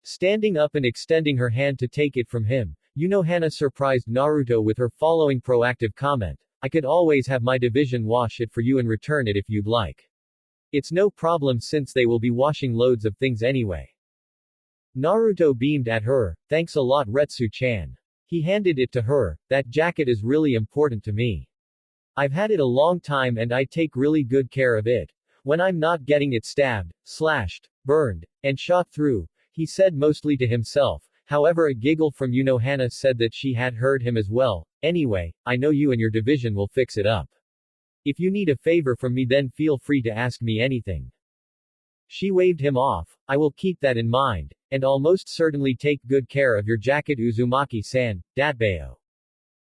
Standing up and extending her hand to take it from him, Hana surprised Naruto with her following proactive comment. I could always have my division wash it for you and return it if you'd like. It's no problem since they will be washing loads of things anyway. Naruto beamed at her. Thanks a lot, Retsu-chan. He handed it to her. That jacket is really important to me. I've had it a long time and I take really good care of it. When I'm not getting it stabbed, slashed, burned, and shot through, he said mostly to himself. However, a giggle from Hana said that she had heard him as well. Anyway, I know you and your division will fix it up. If you need a favor from me, then feel free to ask me anything. She waved him off. I will keep that in mind, and I'll most certainly take good care of your jacket, Uzumaki-san, Datbeo.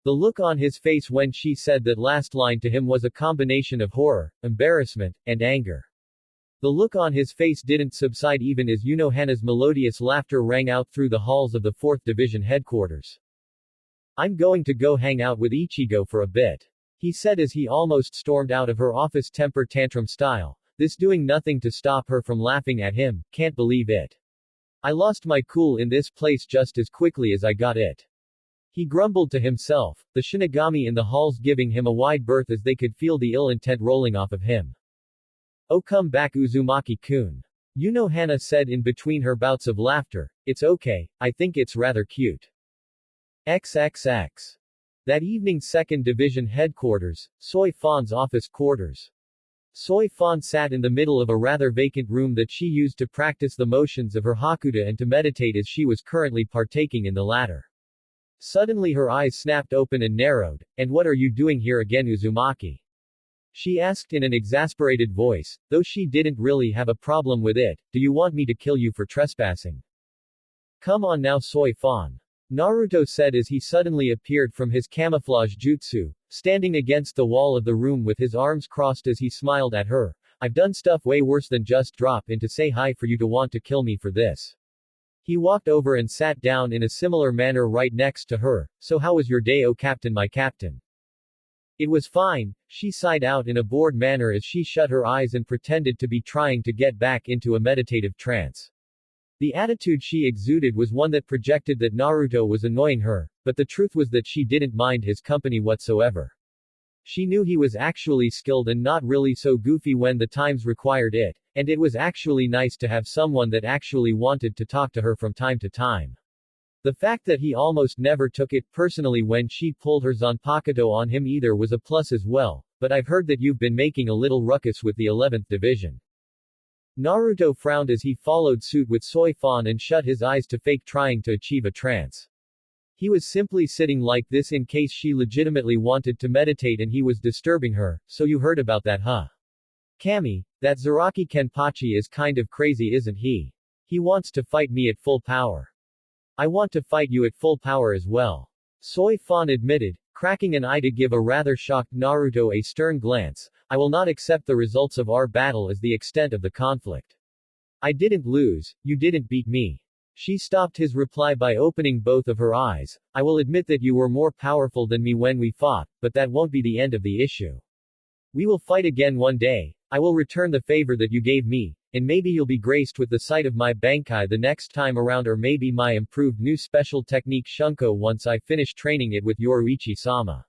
The look on his face when she said that last line to him was a combination of horror, embarrassment, and anger. The look on his face didn't subside even as Hana's melodious laughter rang out through the halls of the 4th Division headquarters. I'm going to go hang out with Ichigo for a bit, he said as he almost stormed out of her office temper tantrum style, this doing nothing to stop her from laughing at him. Can't believe it. I lost my cool in this place just as quickly as I got it. He grumbled to himself, the Shinigami in the halls giving him a wide berth as they could feel the ill intent rolling off of him. Oh, come back, Uzumaki-kun. Hana said in between her bouts of laughter. It's okay, I think it's rather cute. XXX. That evening, 2nd Division headquarters, Soi Fon's office quarters. Soi Fon sat in the middle of a rather vacant room that she used to practice the motions of her Hakuta and to meditate as she was currently partaking in the latter. Suddenly her eyes snapped open and narrowed. And what are you doing here again, Uzumaki? She asked in an exasperated voice, though she didn't really have a problem with it. Do you want me to kill you for trespassing? Come on now, Soi Fon. Naruto said as he suddenly appeared from his camouflage jutsu, standing against the wall of the room with his arms crossed as he smiled at her. I've done stuff way worse than just drop in to say hi for you to want to kill me for this. He walked over and sat down in a similar manner right next to her. So how was your day, oh captain, my captain? It was fine, she sighed out in a bored manner as she shut her eyes and pretended to be trying to get back into a meditative trance. The attitude she exuded was one that projected that Naruto was annoying her, but the truth was that she didn't mind his company whatsoever. She knew he was actually skilled and not really so goofy when the times required it, and it was actually nice to have someone that actually wanted to talk to her from time to time. The fact that he almost never took it personally when she pulled her Zanpakuto on him either was a plus as well, but I've heard that you've been making a little ruckus with the 11th Division. Naruto frowned as he followed suit with Soi Fon and shut his eyes to fake trying to achieve a trance. He was simply sitting like this in case she legitimately wanted to meditate and he was disturbing her. So you heard about that, huh? Kami, that Zaraki Kenpachi is kind of crazy, isn't he? He wants to fight me at full power. I want to fight you at full power as well. Soi Fon admitted, cracking an eye to give a rather shocked Naruto a stern glance. I will not accept the results of our battle as the extent of the conflict. I didn't lose, you didn't beat me. She stopped his reply by opening both of her eyes. I will admit that you were more powerful than me when we fought, but that won't be the end of the issue. We will fight again one day. I will return the favor that you gave me, and maybe you'll be graced with the sight of my Bankai the next time around, or maybe my improved new special technique Shunko once I finish training it with Yoruichi-sama.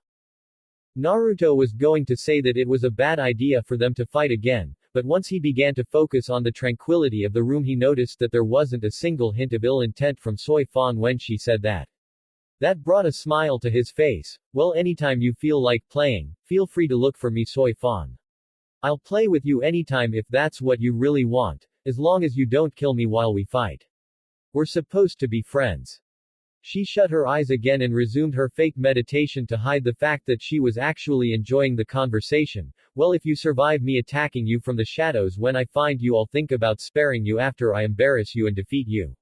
Naruto was going to say that it was a bad idea for them to fight again, but once he began to focus on the tranquility of the room he noticed that there wasn't a single hint of ill intent from Soi Fon when she said that. That brought a smile to his face. Well, anytime you feel like playing, feel free to look for me, Soi Fon. I'll play with you anytime if that's what you really want, as long as you don't kill me while we fight. We're supposed to be friends. She shut her eyes again and resumed her fake meditation to hide the fact that she was actually enjoying the conversation. Well, if you survive me attacking you from the shadows when I find you, I'll think about sparing you after I embarrass you and defeat you.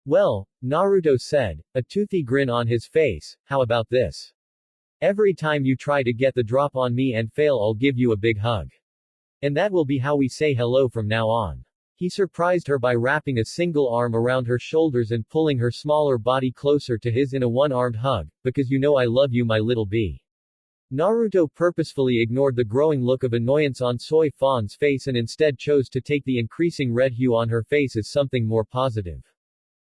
Well, Naruto said, a toothy grin on his face, how about this? Every time you try to get the drop on me and fail, I'll give you a big hug. And that will be how we say hello from now on. He surprised her by wrapping a single arm around her shoulders and pulling her smaller body closer to his in a one-armed hug, because you know I love you, my little bee. Naruto purposefully ignored the growing look of annoyance on Soi Fon's face and instead chose to take the increasing red hue on her face as something more positive.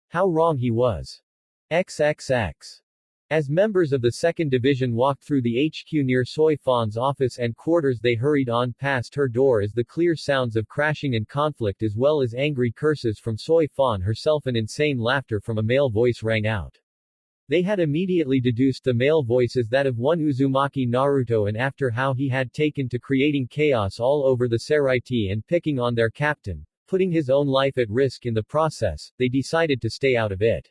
How wrong he was. XXX. As members of the 2nd Division walked through the HQ near Soi Fon's office and quarters, they hurried on past her door as the clear sounds of crashing and conflict as well as angry curses from Soi Fon herself and insane laughter from a male voice rang out. They had immediately deduced the male voice as that of one Uzumaki Naruto, and after how he had taken to creating chaos all over the Seraiti and picking on their captain, putting his own life at risk in the process, they decided to stay out of it.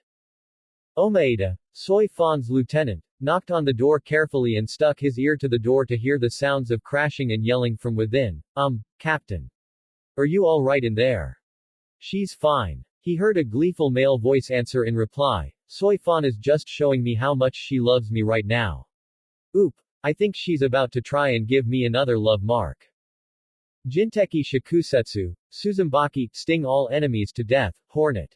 Omaeda, Soi Fon's lieutenant, knocked on the door carefully and stuck his ear to the door to hear the sounds of crashing and yelling from within. Captain. Are you all right in there? She's fine. He heard a gleeful male voice answer in reply. Soi Fon is just showing me how much she loves me right now. Oop. I think she's about to try and give me another love mark. Jinteki Shikusetsu, Suzumbaki, sting all enemies to death, Hornet.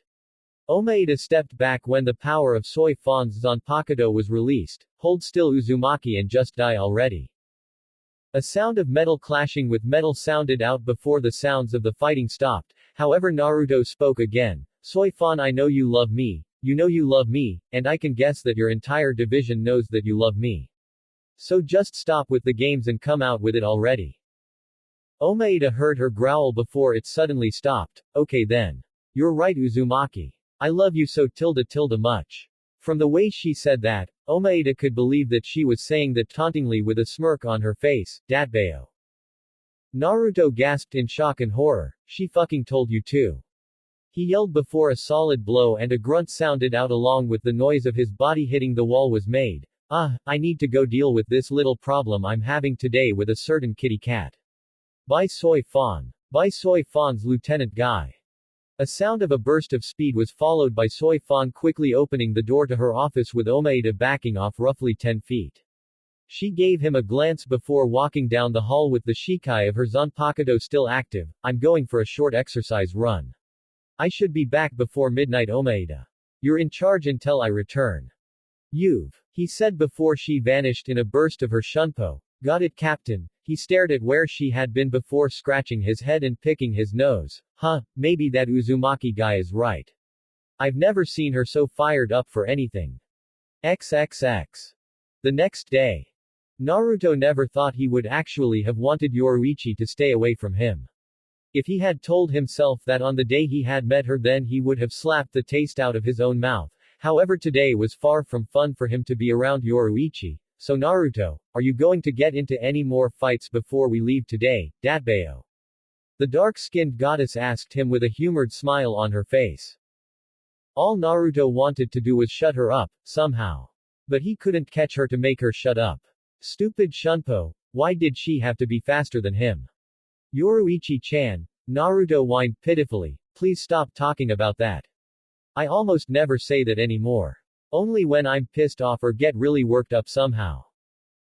Omaeda stepped back when the power of Soi Fon's Zanpakuto was released. Hold still, Uzumaki, and just die already. A sound of metal clashing with metal sounded out before the sounds of the fighting stopped. However, Naruto spoke again. Soi Fon, I know you love me, you know you love me, and I can guess that your entire division knows that you love me. So just stop with the games and come out with it already. Omaeda heard her growl before it suddenly stopped. Okay then. You're right, Uzumaki. I love you so much. From the way she said that, Omaeda could believe that she was saying that tauntingly with a smirk on her face. Datbeo. Naruto gasped in shock and horror. She fucking told you to. He yelled before a solid blow and a grunt sounded out along with the noise of his body hitting the wall was made. I need to go deal with this little problem I'm having today with a certain kitty cat. By Soi Fon. By Soi Fon's Lieutenant Guy. A sound of a burst of speed was followed by Soi Fon quickly opening the door to her office with Omaeda backing off roughly 10 feet. She gave him a glance before walking down the hall with the shikai of her Zanpakuto still active. I'm going for a short exercise run. I should be back before midnight, Omaeda. You're in charge until I return. He said before she vanished in a burst of her shunpo. Got it, Captain. He stared at where she had been before scratching his head and picking his nose. Maybe that Uzumaki guy is right. I've never seen her so fired up for anything. XXX. The next day. Naruto never thought he would actually have wanted Yoruichi to stay away from him. If he had told himself that on the day he had met her, then he would have slapped the taste out of his own mouth. However, today was far from fun for him to be around Yoruichi. So Naruto, are you going to get into any more fights before we leave today, Datbeo? The dark-skinned goddess asked him with a humored smile on her face. All Naruto wanted to do was shut her up, somehow. But he couldn't catch her to make her shut up. Stupid Shunpo. Why did she have to be faster than him? Yoruichi-chan. Naruto whined pitifully. Please stop talking about that. I almost never say that anymore. Only when I'm pissed off or get really worked up somehow.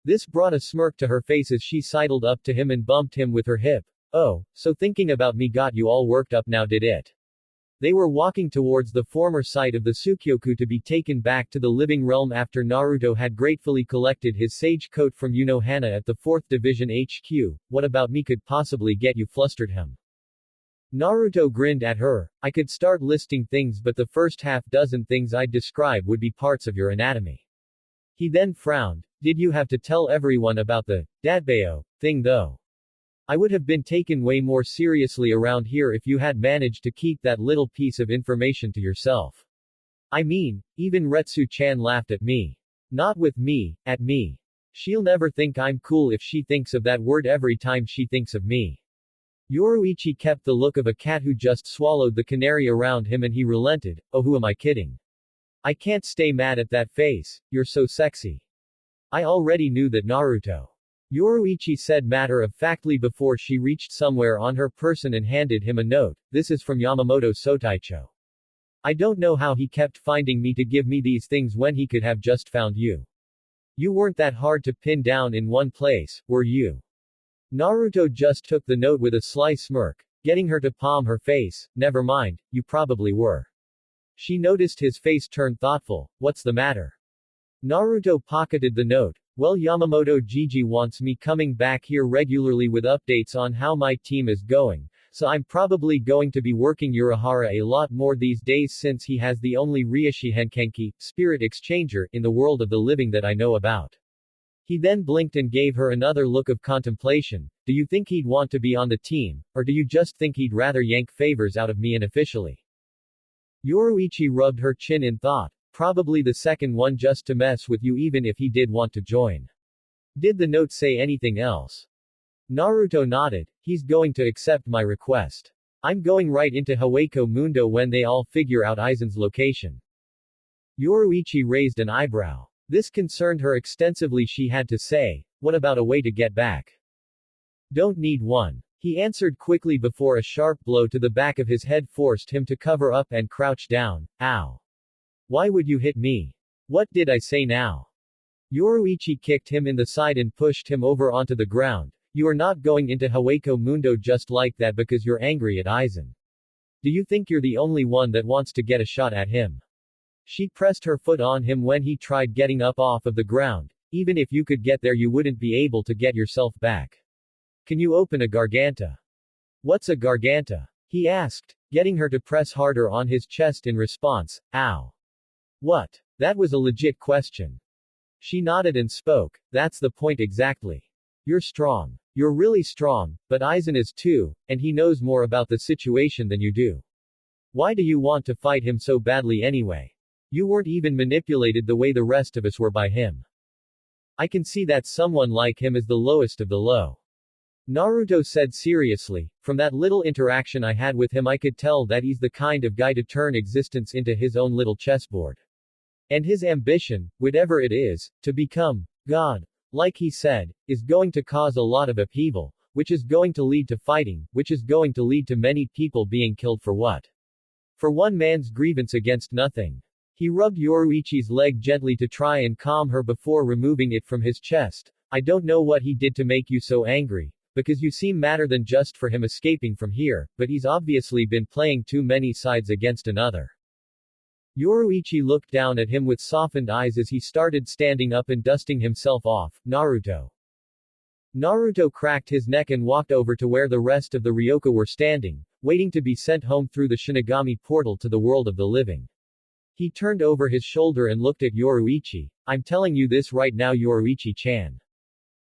This brought a smirk to her face as she sidled up to him and bumped him with her hip. Oh, so thinking about me got you all worked up now, did it? They were walking towards the former site of the Tsukyoku to be taken back to the living realm after Naruto had gratefully collected his sage coat from Unohana at the 4th Division HQ. What about me could possibly get you flustered him? Naruto grinned at her. I could start listing things, but the first half dozen things I'd describe would be parts of your anatomy. He then frowned. Did you have to tell everyone about the dadbeo thing though? I would have been taken way more seriously around here if you had managed to keep that little piece of information to yourself. I mean, even Retsu-chan laughed at me. Not with me, at me. She'll never think I'm cool if she thinks of that word every time she thinks of me. Yoruichi kept the look of a cat who just swallowed the canary around him, and he relented. Oh, who am I kidding? I can't stay mad at that face. You're so sexy. I already knew that, Naruto. Yoruichi said matter-of-factly before she reached somewhere on her person and handed him a note. This is from Yamamoto Sotaicho. I don't know how he kept finding me to give me these things when he could have just found you. You weren't that hard to pin down in one place, were you? Naruto just took the note with a sly smirk, getting her to palm her face. Never mind, you probably were. She noticed his face turn thoughtful. What's the matter? Naruto pocketed the note. Well, Yamamoto Gigi wants me coming back here regularly with updates on how my team is going, so I'm probably going to be working Urahara a lot more these days since he has the only Reishi Henkenki, spirit exchanger, in the world of the living that I know about. He then blinked and gave her another look of contemplation. Do you think he'd want to be on the team, or do you just think he'd rather yank favors out of me unofficially? Yoruichi rubbed her chin in thought. Probably the second one, just to mess with you even if he did want to join. Did the note say anything else? Naruto nodded. He's going to accept my request. I'm going right into Hueco Mundo when they all figure out Aizen's location. Yoruichi raised an eyebrow. This concerned her extensively. She had to say, what about a way to get back? Don't need one. He answered quickly before a sharp blow to the back of his head forced him to cover up and crouch down. Ow. Why would you hit me? What did I say now? Yoruichi kicked him in the side and pushed him over onto the ground. You are not going into Hueco Mundo just like that because you're angry at Aizen. Do you think you're the only one that wants to get a shot at him? She pressed her foot on him when he tried getting up off of the ground. Even if you could get there, you wouldn't be able to get yourself back. Can you open a Garganta? What's a Garganta? He asked, getting her to press harder on his chest in response. Ow. What? That was a legit question. She nodded and spoke. That's the point exactly. You're strong. You're really strong, but Aizen is too, and he knows more about the situation than you do. Why do you want to fight him so badly anyway? You weren't even manipulated the way the rest of us were by him. I can see that someone like him is the lowest of the low. Naruto said seriously. From that little interaction I had with him, I could tell that he's the kind of guy to turn existence into his own little chessboard. And his ambition, whatever it is, to become God, like he said, is going to cause a lot of upheaval, which is going to lead to fighting, which is going to lead to many people being killed for what? For one man's grievance against nothing. He rubbed Yoruichi's leg gently to try and calm her before removing it from his chest. I don't know what he did to make you so angry, because you seem madder than just for him escaping from here, but he's obviously been playing too many sides against another. Yoruichi looked down at him with softened eyes as he started standing up and dusting himself off. Naruto. Naruto cracked his neck and walked over to where the rest of the Ryoka were standing, waiting to be sent home through the Shinigami portal to the world of the living. He turned over his shoulder and looked at Yoruichi. I'm telling you this right now, Yoruichi-chan.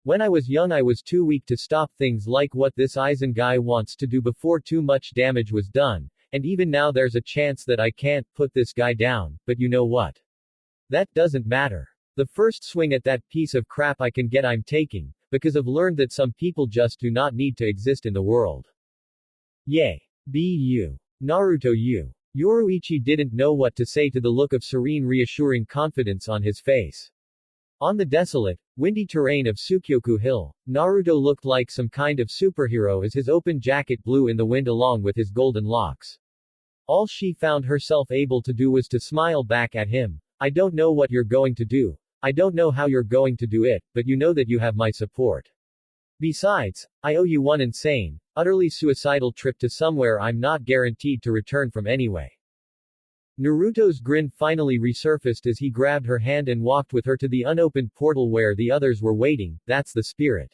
When I was young, I was too weak to stop things like what this Aizen guy wants to do before too much damage was done. And even now there's a chance that I can't put this guy down, but you know what? That doesn't matter. The first swing at that piece of crap I can get I'm taking, because I've learned that some people just do not need to exist in the world. Yay. Bu. Naruto you. Yoruichi didn't know what to say to the look of serene reassuring confidence on his face. On the desolate, windy terrain of Tsukyoku Hill, Naruto looked like some kind of superhero as his open jacket blew in the wind along with his golden locks. All she found herself able to do was to smile back at him. I don't know what you're going to do. I don't know how you're going to do it, but you know that you have my support. Besides, I owe you one insane, utterly suicidal trip to somewhere I'm not guaranteed to return from anyway. Naruto's grin finally resurfaced as he grabbed her hand and walked with her to the unopened portal where the others were waiting. That's the spirit.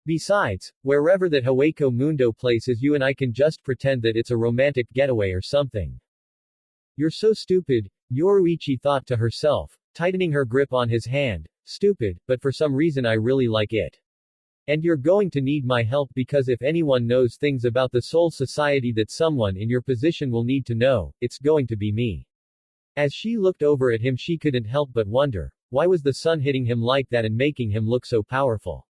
Besides, wherever that Hueco Mundo place is, you and I can just pretend that it's a romantic getaway or something. You're so stupid, Yoruichi thought to herself, tightening her grip on his hand. Stupid, but for some reason I really like it. And you're going to need my help because if anyone knows things about the Soul Society that someone in your position will need to know, it's going to be me. As she looked over at him, she couldn't help but wonder, why was the sun hitting him like that and making him look so powerful?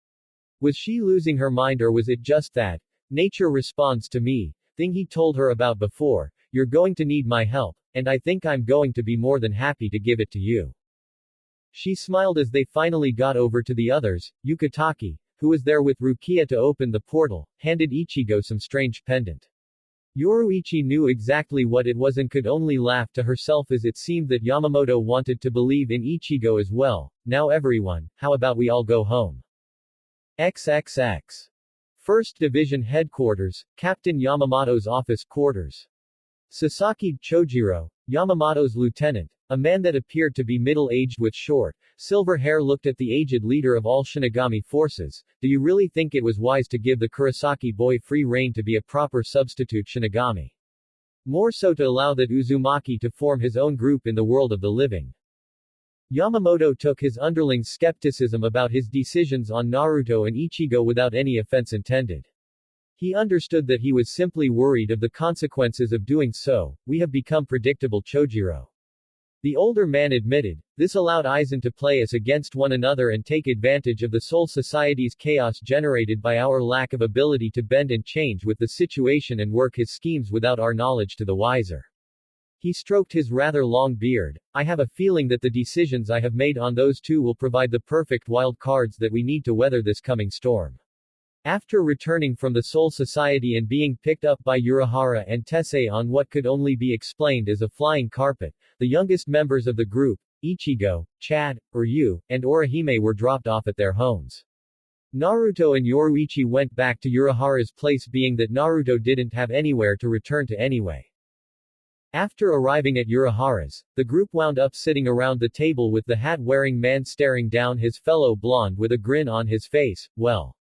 Was she losing her mind, or was it just that nature responds to me thing he told her about before? You're going to need my help, and I think I'm going to be more than happy to give it to you. She smiled as they finally got over to the others. Yukitake, who was there with Rukia to open the portal, handed Ichigo some strange pendant. Yoruichi knew exactly what it was and could only laugh to herself as it seemed that Yamamoto wanted to believe in Ichigo as well. Now everyone, how about we all go home? XXX. 1st Division Headquarters, Captain Yamamoto's office quarters. Sasaki Chojiro, Yamamoto's lieutenant, a man that appeared to be middle-aged with short, silver hair, looked at the aged leader of all Shinigami forces. Do you really think it was wise to give the Kurosaki boy free rein to be a proper substitute Shinigami? More so to allow that Uzumaki to form his own group in the world of the living. Yamamoto took his underling's skepticism about his decisions on Naruto and Ichigo without any offense intended. He understood that he was simply worried of the consequences of doing so. We have become predictable, Chojiro. The older man admitted. This allowed Aizen to play us against one another and take advantage of the Soul Society's chaos generated by our lack of ability to bend and change with the situation and work his schemes without our knowledge to the wiser. He stroked his rather long beard. I have a feeling that the decisions I have made on those two will provide the perfect wild cards that we need to weather this coming storm. After returning from the Soul Society and being picked up by Urahara and Tessei on what could only be explained as a flying carpet, the youngest members of the group, Ichigo, Chad, Ryu, and Orihime, were dropped off at their homes. Naruto and Yoruichi went back to Urahara's place, being that Naruto didn't have anywhere to return to anyway. After arriving at Urahara's, the group wound up sitting around the table with the hat-wearing man staring down his fellow blonde with a grin on his face. Well,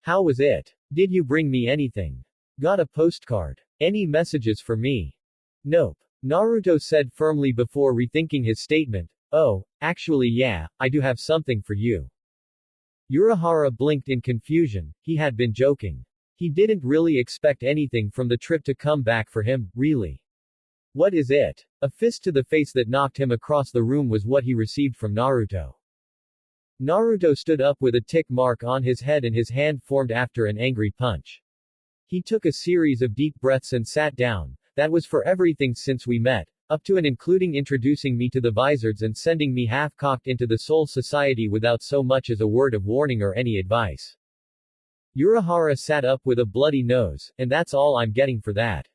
how was it? Did you bring me anything? Got a postcard? Any messages for me? Nope. Naruto said firmly before rethinking his statement. Oh, actually yeah, I do have something for you. Urahara blinked in confusion. He had been joking. He didn't really expect anything from the trip to come back for him, really. What is it? A fist to the face that knocked him across the room was what he received from Naruto. Naruto stood up with a tick mark on his head and his hand formed after an angry punch. He took a series of deep breaths and sat down. That was for everything since we met, up to and including introducing me to the Vizards and sending me half-cocked into the Soul Society without so much as a word of warning or any advice. Urahara sat up with a bloody nose, and that's all I'm getting for that.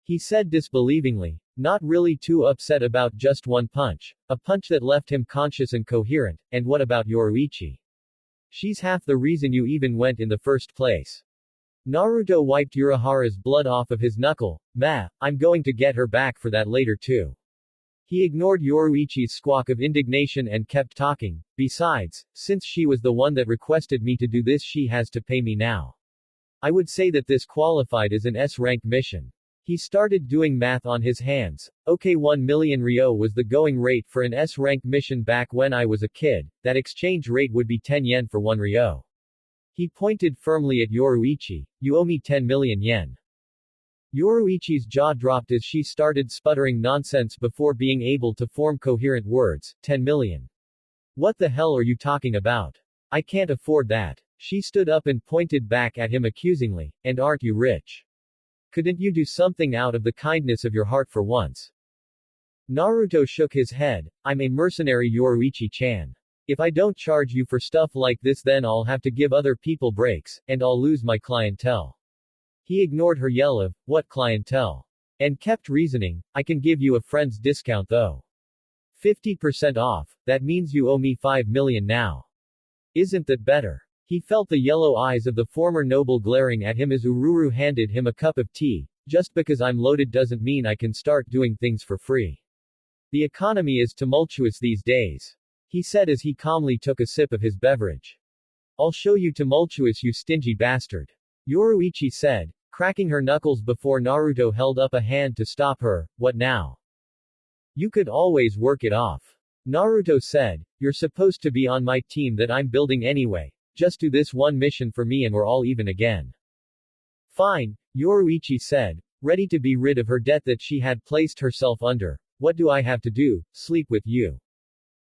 He said disbelievingly, not really too upset about just one punch, a punch that left him conscious and coherent. And what about Yoruichi? She's half the reason you even went in the first place. Naruto wiped Urahara's blood off of his knuckle. I'm going to get her back for that later too. He ignored Yoruichi's squawk of indignation and kept talking. Besides, since she was the one that requested me to do this, she has to pay me now. I would say that this qualified as an S-rank mission. He started doing math on his hands. Okay, 1 million ryo was the going rate for an S-rank mission back when I was a kid. That exchange rate would be 10 yen for 1 ryo. He pointed firmly at Yoruichi. You owe me 10 million yen. Yoruichi's jaw dropped as she started sputtering nonsense before being able to form coherent words. 10 million. What the hell are you talking about? I can't afford that. She stood up and pointed back at him accusingly. And aren't you rich? Couldn't you do something out of the kindness of your heart for once? Naruto shook his head. I'm a mercenary Yoruichi-chan. If I don't charge you for stuff like this, then I'll have to give other people breaks, and I'll lose my clientele. He ignored her yell of, what clientele? And kept reasoning, I can give you a friend's discount though. 50% off, that means you owe me 5 million now. Isn't that better? He felt the yellow eyes of the former noble glaring at him as Ururu handed him a cup of tea. Just because I'm loaded doesn't mean I can start doing things for free. The economy is tumultuous these days, he said as he calmly took a sip of his beverage. I'll show you tumultuous, you stingy bastard. Yoruichi said, cracking her knuckles before Naruto held up a hand to stop her. What now? You could always work it off. Naruto said, you're supposed to be on my team that I'm building anyway. Just do this one mission for me and we're all even again. Fine, Yoruichi said, ready to be rid of her debt that she had placed herself under. What do I have to do? Sleep with you?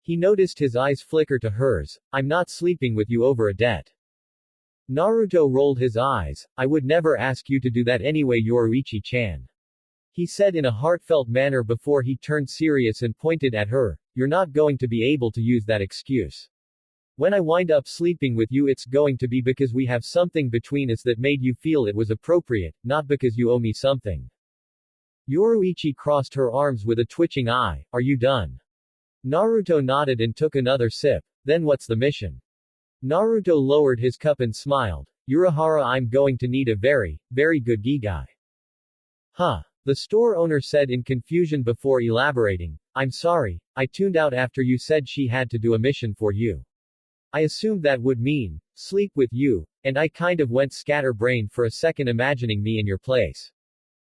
He noticed his eyes flicker to hers. I'm not sleeping with you over a debt. Naruto rolled his eyes. I would never ask you to do that anyway, Yoruichi-chan. He said in a heartfelt manner before he turned serious and pointed at her. You're not going to be able to use that excuse. When I wind up sleeping with you, it's going to be because we have something between us that made you feel it was appropriate, not because you owe me something. Yoruichi crossed her arms with a twitching eye. Are you done? Naruto nodded and took another sip. Then what's the mission? Naruto lowered his cup and smiled. Urahara, I'm going to need a very, very good gigai. Huh? The store owner said in confusion before elaborating. I'm sorry, I tuned out after you said she had to do a mission for you. I assumed that would mean, sleep with you, and I kind of went scatterbrained for a second imagining me in your place.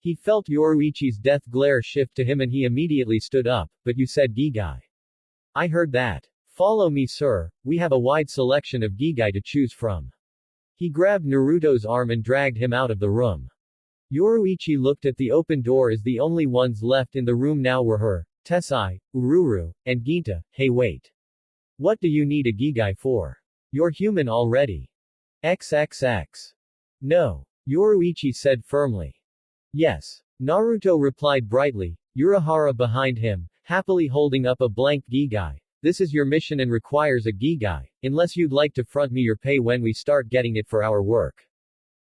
He felt Yoruichi's death glare shift to him and he immediately stood up, but you said gigai. I heard that. Follow me, sir, we have a wide selection of gigai to choose from. He grabbed Naruto's arm and dragged him out of the room. Yoruichi looked at the open door as the only ones left in the room now were her, Tessai, Ururu, and Ginta. Hey wait. What do you need a gigai for? You're human already. XXX. No. Yoruichi said firmly. Yes. Naruto replied brightly, Urahara behind him, happily holding up a blank gigai. This is your mission and requires a gigai, unless you'd like to front me your pay when we start getting it for our work.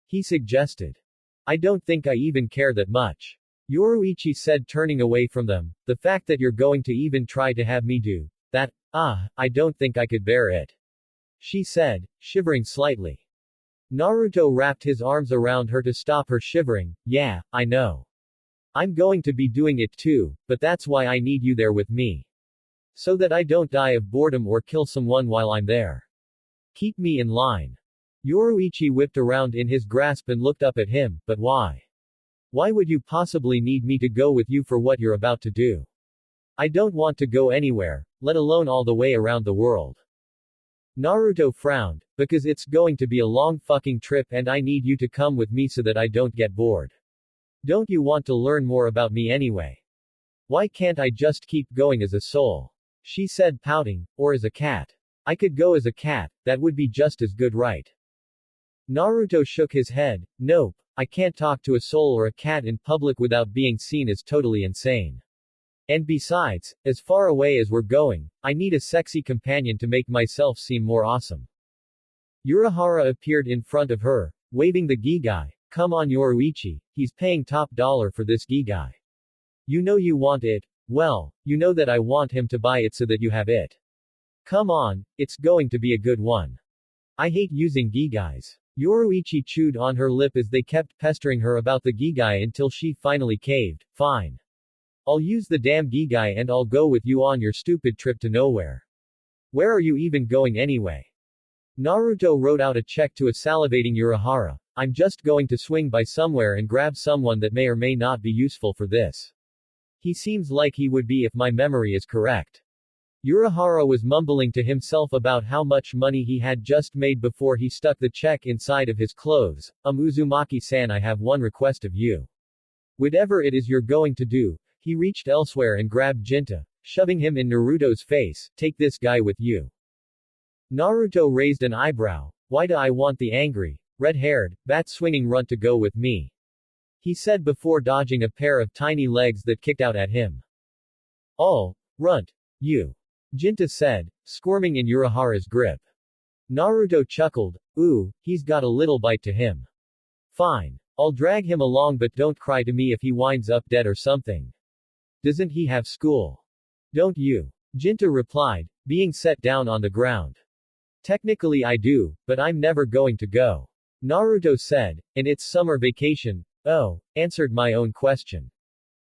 He suggested. I don't think I even care that much. Yoruichi said, turning away from them. The fact that you're going to even try to have me do that, I don't think I could bear it. She said, shivering slightly. Naruto wrapped his arms around her to stop her shivering. Yeah, I know. I'm going to be doing it too, but that's why I need you there with me. So that I don't die of boredom or kill someone while I'm there. Keep me in line. Yoruichi whipped around in his grasp and looked up at him, but why? Why would you possibly need me to go with you for what you're about to do? I don't want to go anywhere, let alone all the way around the world. Naruto frowned, because it's going to be a long fucking trip and I need you to come with me so that I don't get bored. Don't you want to learn more about me anyway? Why can't I just keep going as a soul? She said, pouting, or as a cat. I could go as a cat, that would be just as good, right? Naruto shook his head. Nope, I can't talk to a soul or a cat in public without being seen as totally insane. And besides, as far away as we're going, I need a sexy companion to make myself seem more awesome. Urahara appeared in front of her, waving the gigai. Come on Yoruichi, he's paying top dollar for this gigai. You know you want it. Well, you know that I want him to buy it so that you have it. Come on, it's going to be a good one. I hate using gigais. Yoruichi chewed on her lip as they kept pestering her about the gigai until she finally caved. Fine. I'll use the damn gigai and I'll go with you on your stupid trip to nowhere. Where are you even going anyway? Naruto wrote out a check to a salivating Urahara. I'm just going to swing by somewhere and grab someone that may or may not be useful for this. He seems like he would be if my memory is correct. Urahara was mumbling to himself about how much money he had just made before he stuck the check inside of his clothes. Uzumaki-san, I have one request of you. Whatever it is you're going to do. He reached elsewhere and grabbed Ginta, shoving him in Naruto's face. Take this guy with you. Naruto raised an eyebrow. Why do I want the angry, red-haired, bat-swinging runt to go with me? he said before dodging a pair of tiny legs that kicked out at him. Oh, runt. You. Jinta said, squirming in Urahara's grip. Naruto chuckled, ooh, he's got a little bite to him. Fine. I'll drag him along but don't cry to me if he winds up dead or something. Doesn't he have school? Don't you? Jinta replied, being set down on the ground. Technically I do, but I'm never going to go. Naruto said, and it's summer vacation. Oh, answered my own question.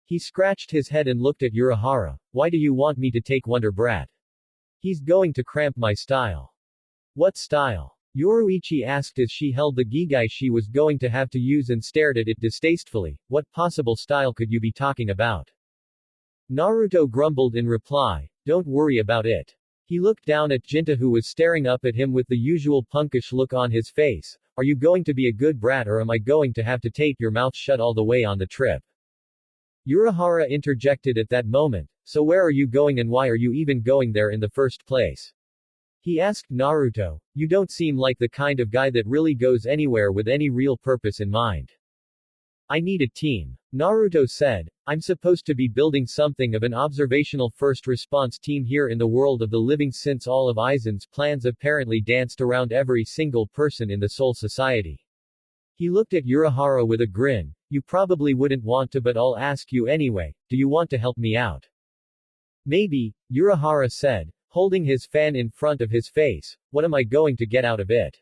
He scratched his head and looked at Urahara. Why do you want me to take Wonder Brat? He's going to cramp my style. What style? Yoruichi asked as she held the gigai she was going to have to use and stared at it distastefully. What possible style could you be talking about? Naruto grumbled in reply, don't worry about it. He looked down at Jinta who was staring up at him with the usual punkish look on his face. Are you going to be a good brat or am I going to have to tape your mouth shut all the way on the trip? Urahara interjected at that moment, so where are you going and why are you even going there in the first place? He asked Naruto, you don't seem like the kind of guy that really goes anywhere with any real purpose in mind. I need a team. Naruto said, I'm supposed to be building something of an observational first response team here in the world of the living since all of Aizen's plans apparently danced around every single person in the Soul Society. He looked at Urahara with a grin, you probably wouldn't want to but I'll ask you anyway, do you want to help me out? Maybe, Urahara said, holding his fan in front of his face, what am I going to get out of it?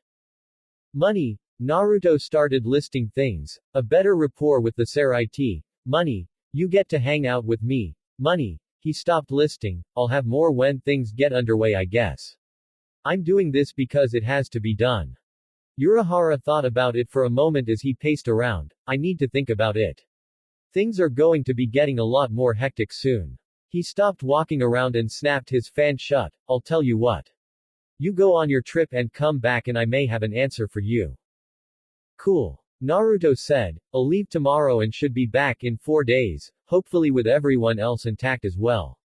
Money. Naruto started listing things, a better rapport with the Saraiti, money, you get to hang out with me, money, he stopped listing, I'll have more when things get underway I guess. I'm doing this because it has to be done. Urahara thought about it for a moment as he paced around, I need to think about it. Things are going to be getting a lot more hectic soon. He stopped walking around and snapped his fan shut, I'll tell you what. You go on your trip and come back and I may have an answer for you. Cool. Naruto said, I'll leave tomorrow and should be back in 4 days, hopefully with everyone else intact as well.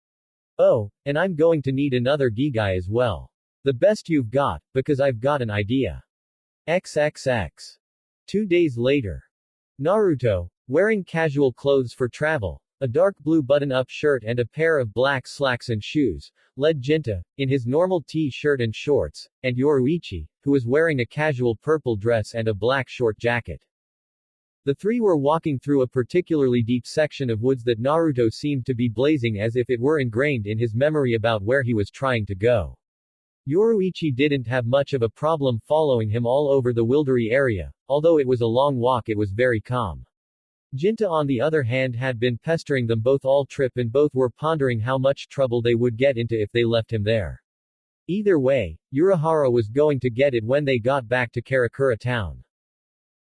Oh, and I'm going to need another gigai as well. The best you've got, because I've got an idea. XXX. 2 days later. Naruto, wearing casual clothes for travel, a dark blue button-up shirt and a pair of black slacks and shoes, led Jinta, in his normal t-shirt and shorts, and Yoruichi, who was wearing a casual purple dress and a black short jacket. The three were walking through a particularly deep section of woods that Naruto seemed to be blazing as if it were ingrained in his memory about where he was trying to go. Yoruichi didn't have much of a problem following him all over the wildery area, although it was a long walk it was very calm. Jinta on the other hand had been pestering them both all trip and both were pondering how much trouble they would get into if they left him there. Either way, Urahara was going to get it when they got back to Karakura town.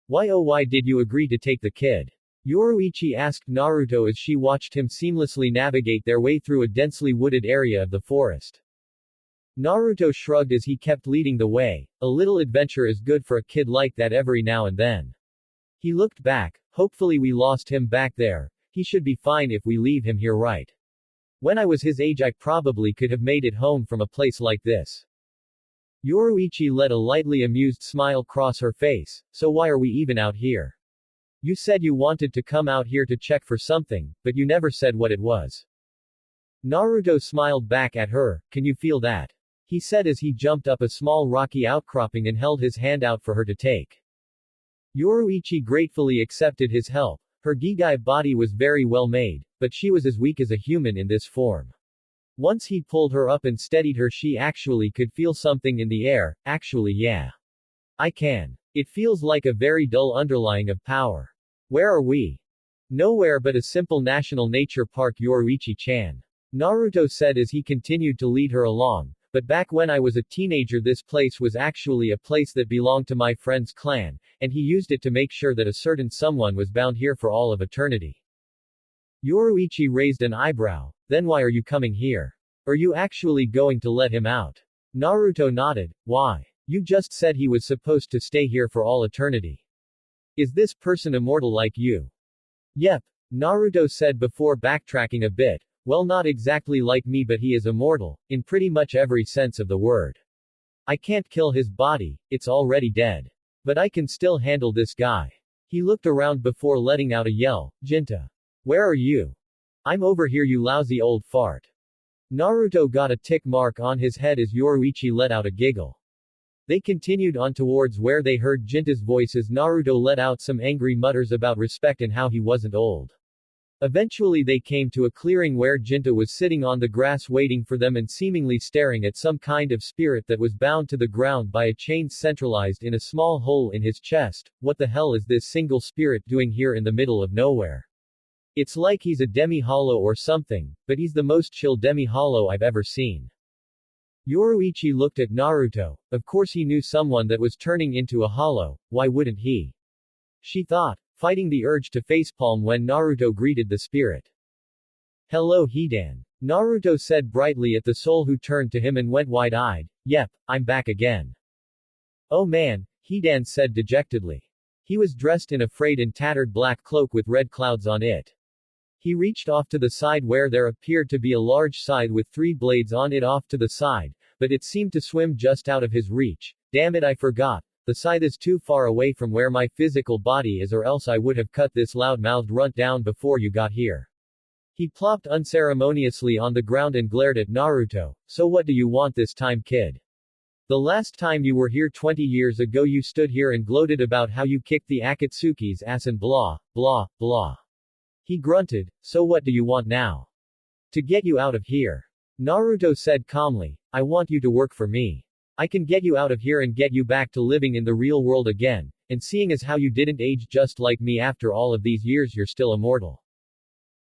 Why did you agree to take the kid? Yoruichi asked Naruto as she watched him seamlessly navigate their way through a densely wooded area of the forest. Naruto shrugged as he kept leading the way, a little adventure is good for a kid like that every now and then. He looked back, hopefully we lost him back there, he should be fine if we leave him here right. When I was his age I probably could have made it home from a place like this. Yoruichi let a lightly amused smile cross her face, so why are we even out here? You said you wanted to come out here to check for something, but you never said what it was. Naruto smiled back at her, can you feel that? He said as he jumped up a small rocky outcropping and held his hand out for her to take. Yoruichi gratefully accepted his help. Her gigai body was very well made, but she was as weak as a human in this form. Once he pulled her up and steadied her she actually could feel something in the air, actually yeah. I can. It feels like a very dull underlying of power. Where are we? Nowhere but a simple national nature park Yoruichi-chan. Naruto said as he continued to lead her along. But back when I was a teenager this place was actually a place that belonged to my friend's clan, and he used it to make sure that a certain someone was bound here for all of eternity. Yoruichi raised an eyebrow, then why are you coming here? Are you actually going to let him out? Naruto nodded, why? You just said he was supposed to stay here for all eternity. Is this person immortal like you? Yep, Naruto said before backtracking a bit. Well, not exactly like me but he is immortal, in pretty much every sense of the word. I can't kill his body, it's already dead. But I can still handle this guy. He looked around before letting out a yell. Jinta. Where are you? I'm over here, you lousy old fart. Naruto got a tick mark on his head as Yoruichi let out a giggle. They continued on towards where they heard Jinta's voice as Naruto let out some angry mutters about respect and how he wasn't old. Eventually they came to a clearing where Jinta was sitting on the grass waiting for them and seemingly staring at some kind of spirit that was bound to the ground by a chain centralized in a small hole in his chest. What the hell is this single spirit doing here in the middle of nowhere? It's like he's a demi-hollow or something, but he's the most chill demi-hollow I've ever seen. Yoruichi looked at Naruto. Of course he knew someone that was turning into a hollow, why wouldn't he? She thought, fighting the urge to facepalm when Naruto greeted the spirit. Hello Hidan. Naruto said brightly at the soul who turned to him and went wide-eyed. Yep, I'm back again. Oh man, Hidan said dejectedly. He was dressed in a frayed and tattered black cloak with red clouds on it. He reached off to the side where there appeared to be a large scythe with 3 blades on it off to the side, but it seemed to swim just out of his reach. Damn it, I forgot. The scythe is too far away from where my physical body is, or else I would have cut this loud-mouthed runt down before you got here. He plopped unceremoniously on the ground and glared at Naruto. So what do you want this time, kid? The last time you were here 20 years ago you stood here and gloated about how you kicked the Akatsuki's ass and blah, blah, blah. He grunted. So what do you want now? To get you out of here. Naruto said calmly. I want you to work for me. I can get you out of here and get you back to living in the real world again, and seeing as how you didn't age just like me after all of these years you're still immortal.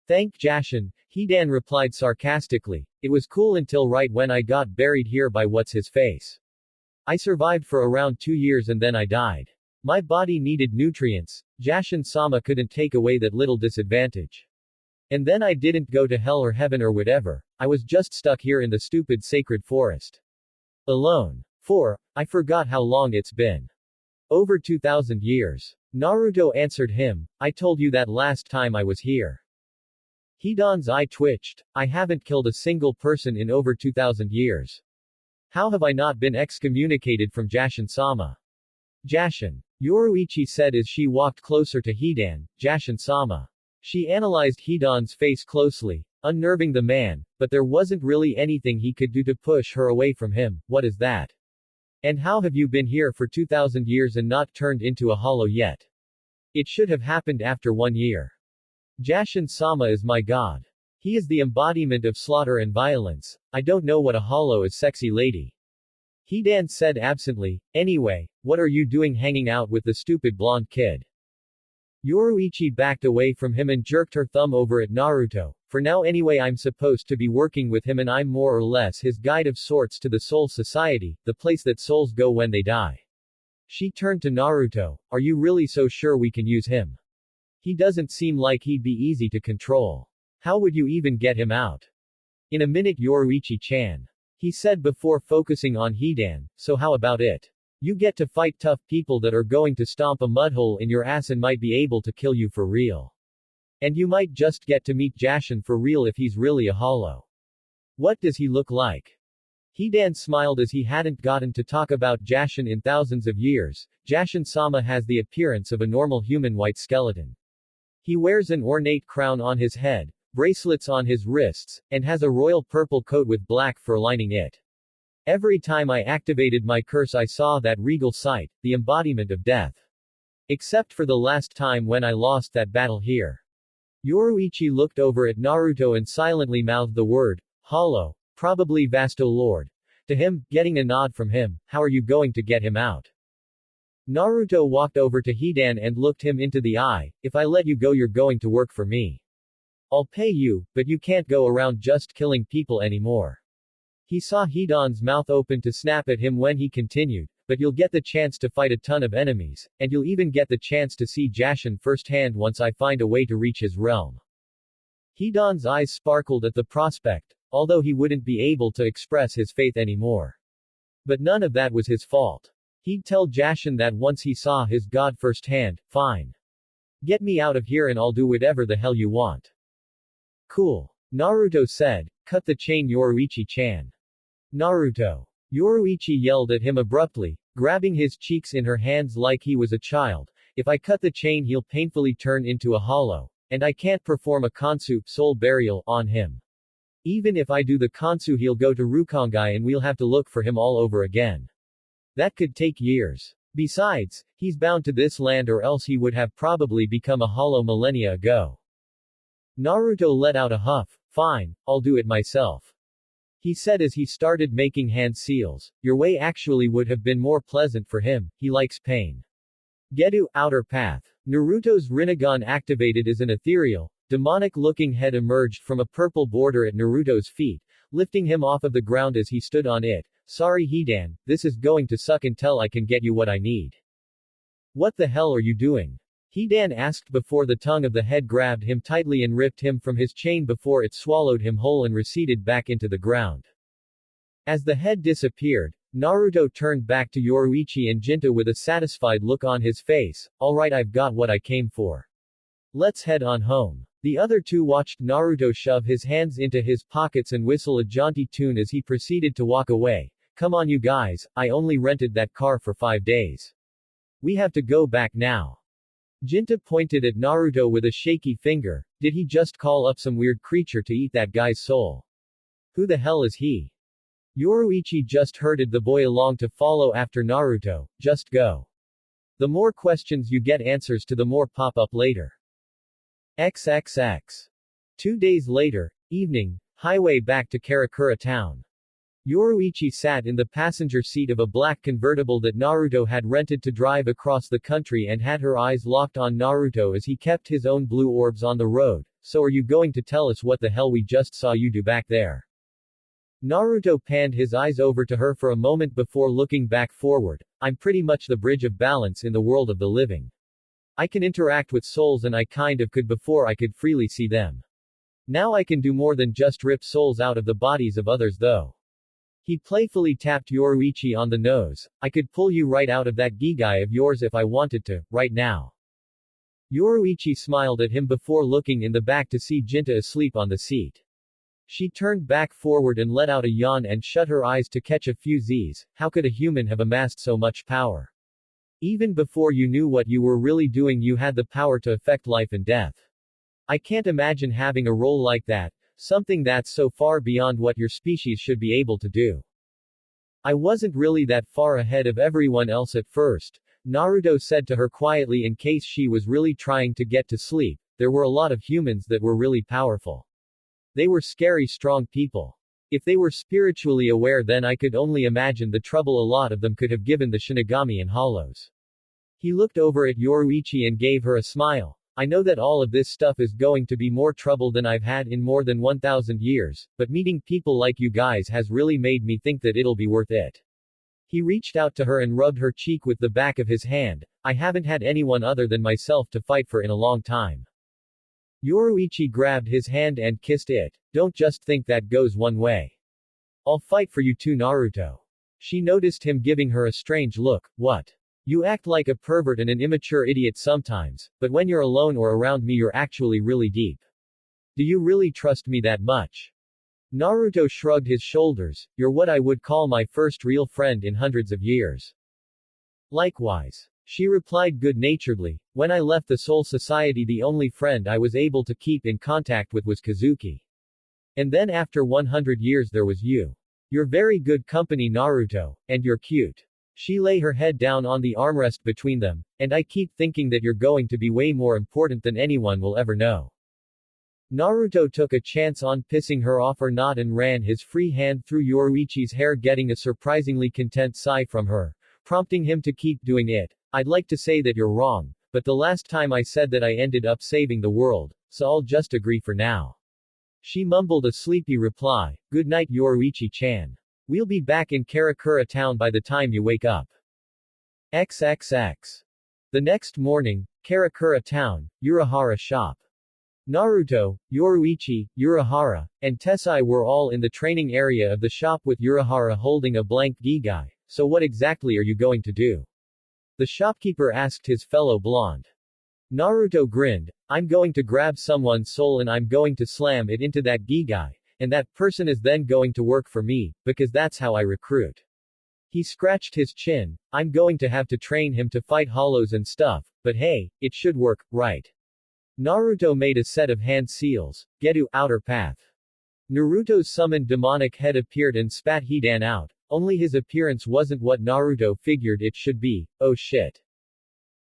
Thank Jashin, Hidan replied sarcastically. It was cool until right when I got buried here by what's his face. I survived for around 2 years and then I died. My body needed nutrients. Jashin-sama couldn't take away that little disadvantage. And then I didn't go to hell or heaven or whatever. I was just stuck here in the stupid sacred forest. Alone. I forgot how long it's been. Over 2,000 years. Naruto answered him. I told you that last time I was here. Hidan's eye twitched. I haven't killed a single person in over 2,000 years. How have I not been excommunicated from Jashin-sama? Jashin. Yoruichi said as she walked closer to Hidan. Jashin-sama. She analyzed Hidan's face closely, unnerving the man, but there wasn't really anything he could do to push her away from him. What is that? And how have you been here for 2,000 years and not turned into a hollow yet? It should have happened after 1 year. Jashin-sama is my god. He is the embodiment of slaughter and violence. I don't know what a hollow is, sexy lady. Hidan said absently. Anyway, what are you doing hanging out with the stupid blonde kid? Yoruichi backed away from him and jerked her thumb over at Naruto. For now anyway, I'm supposed to be working with him and I'm more or less his guide of sorts to the Soul Society, the place that souls go when they die. She turned to Naruto. Are you really so sure we can use him? He doesn't seem like he'd be easy to control. How would you even get him out? In a minute, Yoruichi-chan. He said before focusing on Hidan. So how about it? You get to fight tough people that are going to stomp a mudhole in your ass and might be able to kill you for real. And you might just get to meet Jashin for real if he's really a hollow. What does he look like? Hidan smiled as he hadn't gotten to talk about Jashin in thousands of years. Jashin-sama has the appearance of a normal human white skeleton. He wears an ornate crown on his head, bracelets on his wrists, and has a royal purple coat with black fur lining it. Every time I activated my curse I saw that regal sight, the embodiment of death. Except for the last time when I lost that battle here. Yoruichi looked over at Naruto and silently mouthed the word, hollow, probably Vasto Lord. To him, getting a nod from him. How are you going to get him out? Naruto walked over to Hidan and looked him into the eye. If I let you go you're going to work for me. I'll pay you, but you can't go around just killing people anymore. He saw Hidan's mouth open to snap at him when he continued, but you'll get the chance to fight a ton of enemies, and you'll even get the chance to see Jashin firsthand once I find a way to reach his realm. Hidan's eyes sparkled at the prospect, although he wouldn't be able to express his faith anymore. But none of that was his fault. He'd tell Jashin that once he saw his god firsthand. Fine. Get me out of here and I'll do whatever the hell you want. Cool. Naruto said. Cut the chain, Yoruichi-chan. Naruto. Yoruichi yelled at him abruptly, grabbing his cheeks in her hands like he was a child. If I cut the chain he'll painfully turn into a hollow. And I can't perform a Kansu, soul burial, on him. Even if I do the Kansu he'll go to Rukongai and we'll have to look for him all over again. That could take years. Besides, he's bound to this land or else he would have probably become a hollow millennia ago. Naruto let out a huff. Fine, I'll do it myself. He said as he started making hand seals. Your way actually would have been more pleasant for him, he likes pain. Gedu, outer path. Naruto's Rinnegan activated as an ethereal, demonic-looking head emerged from a purple border at Naruto's feet, lifting him off of the ground as he stood on it. Sorry Hidan, this is going to suck until I can get you what I need. What the hell are you doing? Hidan asked before the tongue of the head grabbed him tightly and ripped him from his chain before it swallowed him whole and receded back into the ground. As the head disappeared, Naruto turned back to Yoruichi and Jinta with a satisfied look on his face. Alright, I've got what I came for. Let's head on home. The other two watched Naruto shove his hands into his pockets and whistle a jaunty tune as he proceeded to walk away. Come on you guys, I only rented that car for 5 days. We have to go back now. Jinta pointed at Naruto with a shaky finger. Did he just call up some weird creature to eat that guy's soul? Who the hell is he? Yoruichi just herded the boy along to follow after Naruto. Just go. The more questions you get, answers to the more pop up later. XXX. 2 days later, evening, highway back to Karakura town. Yoruichi sat in the passenger seat of a black convertible that Naruto had rented to drive across the country and had her eyes locked on Naruto as he kept his own blue orbs on the road. So are you going to tell us what the hell we just saw you do back there? Naruto panned his eyes over to her for a moment before looking back forward. I'm pretty much the bridge of balance in the world of the living. I can interact with souls and I kind of could before I could freely see them. Now I can do more than just rip souls out of the bodies of others though. He playfully tapped Yoruichi on the nose. I could pull you right out of that gigai of yours if I wanted to, right now. Yoruichi smiled at him before looking in the back to see Jinta asleep on the seat. She turned back forward and let out a yawn and shut her eyes to catch a few Z's. How could a human have amassed so much power? Even before you knew what you were really doing, you had the power to affect life and death. I can't imagine having a role like that, something that's so far beyond what your species should be able to do. I wasn't really that far ahead of everyone else at first, Naruto said to her quietly in case she was really trying to get to sleep. There were a lot of humans that were really powerful. They were scary strong people. If they were spiritually aware, then I could only imagine the trouble a lot of them could have given the Shinigami and Hollows. He looked over at Yoruichi and gave her a smile. I know that all of this stuff is going to be more trouble than I've had in more than 1,000 years, but meeting people like you guys has really made me think that it'll be worth it. He reached out to her and rubbed her cheek with the back of his hand. I haven't had anyone other than myself to fight for in a long time. Yoruichi grabbed his hand and kissed it. Don't just think that goes one way. I'll fight for you too, Naruto. She noticed him giving her a strange look. What? You act like a pervert and an immature idiot sometimes, but when you're alone or around me you're actually really deep. Do you really trust me that much? Naruto shrugged his shoulders. You're what I would call my first real friend in hundreds of years. Likewise. She replied good-naturedly. When I left the Soul Society, the only friend I was able to keep in contact with was Kazuki. And then after 100 years there was you. You're very good company, Naruto, and you're cute. She lay her head down on the armrest between them, and I keep thinking that you're going to be way more important than anyone will ever know. Naruto took a chance on pissing her off or not and ran his free hand through Yoruichi's hair, getting a surprisingly content sigh from her, prompting him to keep doing it. I'd like to say that you're wrong, but the last time I said that I ended up saving the world, so I'll just agree for now. She mumbled a sleepy reply. Good night, Yoruichi-chan. We'll be back in Karakura town by the time you wake up. XXX. The next morning, Karakura town, Urahara shop. Naruto, Yoruichi, Urahara, and Tessai were all in the training area of the shop with Urahara holding a blank gigai. So what exactly are you going to do? The shopkeeper asked his fellow blonde. Naruto grinned. I'm going to grab someone's soul and I'm going to slam it into that gigai. And that person is then going to work for me, because that's how I recruit. He scratched his chin. I'm going to have to train him to fight hollows and stuff, but hey, it should work, right? Naruto made a set of hand seals. Gedu, outer path. Naruto's summoned demonic head appeared and spat Hidan out. Only his appearance wasn't what Naruto figured it should be. Oh shit.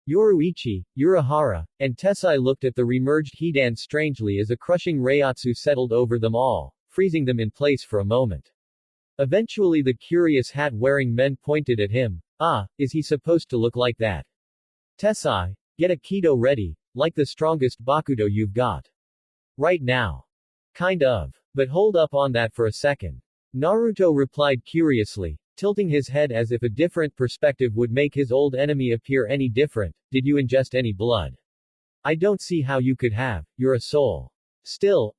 Yoruichi, Urahara, and Tessai looked at the remerged Hidan strangely as a crushing reiatsu settled over them all, freezing them in place for a moment. Eventually the curious hat-wearing men pointed at him. Ah, is he supposed to look like that? Tessai, get a Kido ready, like the strongest Bakudo you've got. Right now. Kind of. But hold up on that for a second. Naruto replied curiously, tilting his head as if a different perspective would make his old enemy appear any different. Did you ingest any blood? I don't see how you could have, you're a soul. Still,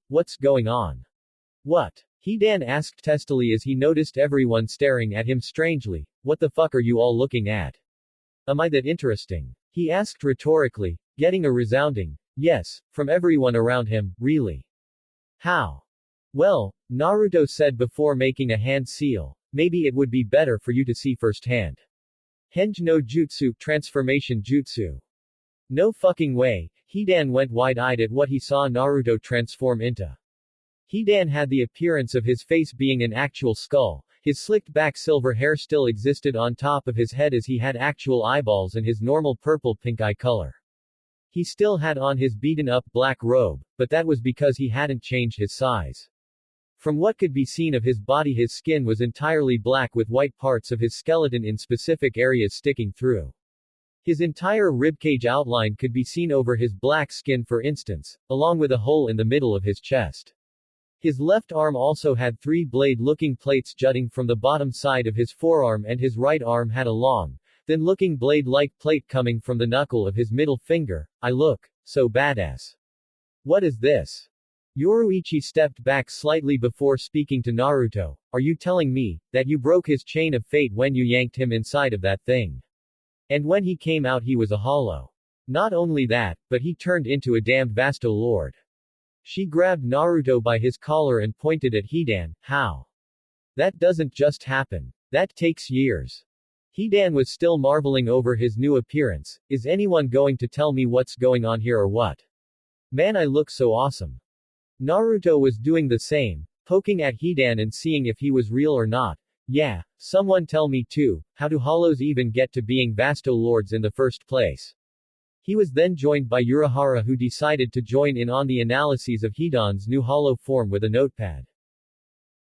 what's going on? What? Hidan asked testily as he noticed everyone staring at him strangely. What the fuck are you all looking at? Am I that interesting? He asked rhetorically, getting a resounding yes from everyone around him. Really? How? Well, Naruto said before making a hand seal, maybe it would be better for you to see firsthand. Henj no Jutsu, transformation jutsu. No fucking way. Hidan went wide-eyed at what he saw Naruto transform into. Hidan had the appearance of his face being an actual skull. His slicked-back silver hair still existed on top of his head as he had actual eyeballs and his normal purple-pink eye color. He still had on his beaten-up black robe, but that was because he hadn't changed his size. From what could be seen of his body, his skin was entirely black with white parts of his skeleton in specific areas sticking through. His entire ribcage outline could be seen over his black skin, for instance, along with a hole in the middle of his chest. His left arm also had 3 blade-looking plates jutting from the bottom side of his forearm, and his right arm had a long, thin-looking blade-like plate coming from the knuckle of his middle finger. I look so badass. What is this? Yoruichi stepped back slightly before speaking to Naruto. Are you telling me that you broke his chain of fate when you yanked him inside of that thing? And when he came out he was a hollow. Not only that, but he turned into a damned Vasto Lord. She grabbed Naruto by his collar and pointed at Hidan. How? That doesn't just happen. That takes years. Hidan was still marveling over his new appearance. Is anyone going to tell me what's going on here or what? Man, I look so awesome. Naruto was doing the same, poking at Hidan and seeing if he was real or not. Yeah, someone tell me too, how do hollows even get to being Vasto Lords in the first place? He was then joined by Urahara, who decided to join in on the analyses of Hidan's new hollow form with a notepad.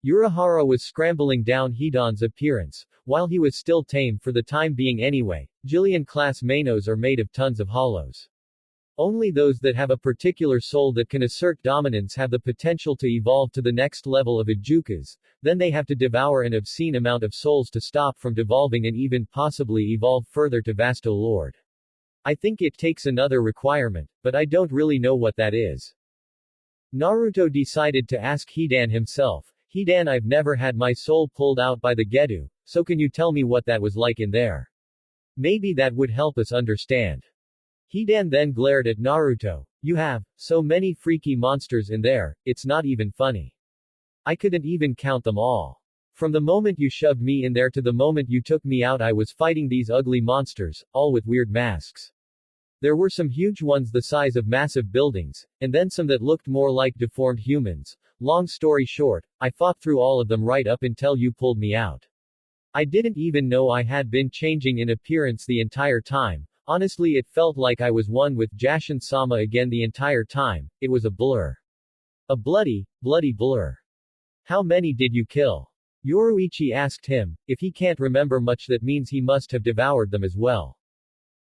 Urahara was scrambling down Hidan's appearance, while he was still tame for the time being anyway. Jillian-class Mainos are made of tons of hollows. Only those that have a particular soul that can assert dominance have the potential to evolve to the next level of Ijukas, then they have to devour an obscene amount of souls to stop from devolving and even possibly evolve further to Vasto Lord. I think it takes another requirement, but I don't really know what that is. Naruto decided to ask Hidan himself. Hidan, I've never had my soul pulled out by the Gedu, so can you tell me what that was like in there? Maybe that would help us understand. Hidan then glared at Naruto. You have so many freaky monsters in there, it's not even funny. I couldn't even count them all. From the moment you shoved me in there to the moment you took me out I was fighting these ugly monsters, all with weird masks. There were some huge ones the size of massive buildings, and then some that looked more like deformed humans. Long story short, I fought through all of them right up until you pulled me out. I didn't even know I had been changing in appearance the entire time. Honestly, it felt like I was one with Jashin-sama again the entire time. It was a blur. A bloody blur. How many did you kill? Yoruichi asked him. If he can't remember much, that means he must have devoured them as well.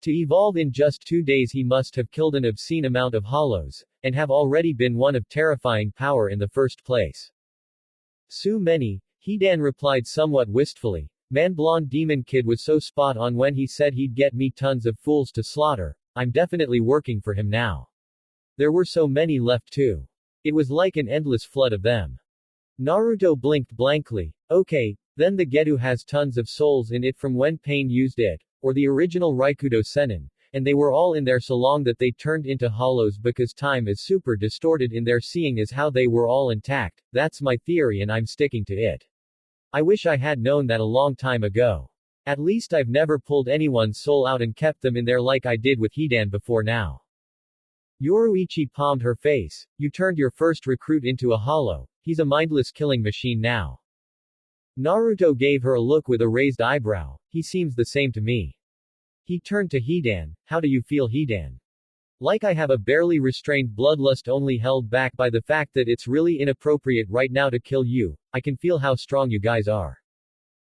To evolve in just 2 days he must have killed an obscene amount of hollows, and have already been one of terrifying power in the first place. So many, Hidan replied somewhat wistfully. Man, blonde demon kid was so spot on when he said he'd get me tons of fools to slaughter. I'm definitely working for him now. There were so many left too. It was like an endless flood of them. Naruto blinked blankly. Okay, then the Gedu has tons of souls in it from when Pain used it, or the original Raikudo Sennin, and they were all in there so long that they turned into hollows because time is super distorted in their seeing as how they were all intact. That's my theory and I'm sticking to it. I wish I had known that a long time ago. At least I've never pulled anyone's soul out and kept them in there like I did with Hidan before now. Yoruichi palmed her face. You turned your first recruit into a hollow. He's a mindless killing machine now. Naruto gave her a look with a raised eyebrow. He seems the same to me. He turned to Hidan. How do you feel, Hidan? Like I have a barely restrained bloodlust only held back by the fact that it's really inappropriate right now to kill you. I can feel how strong you guys are.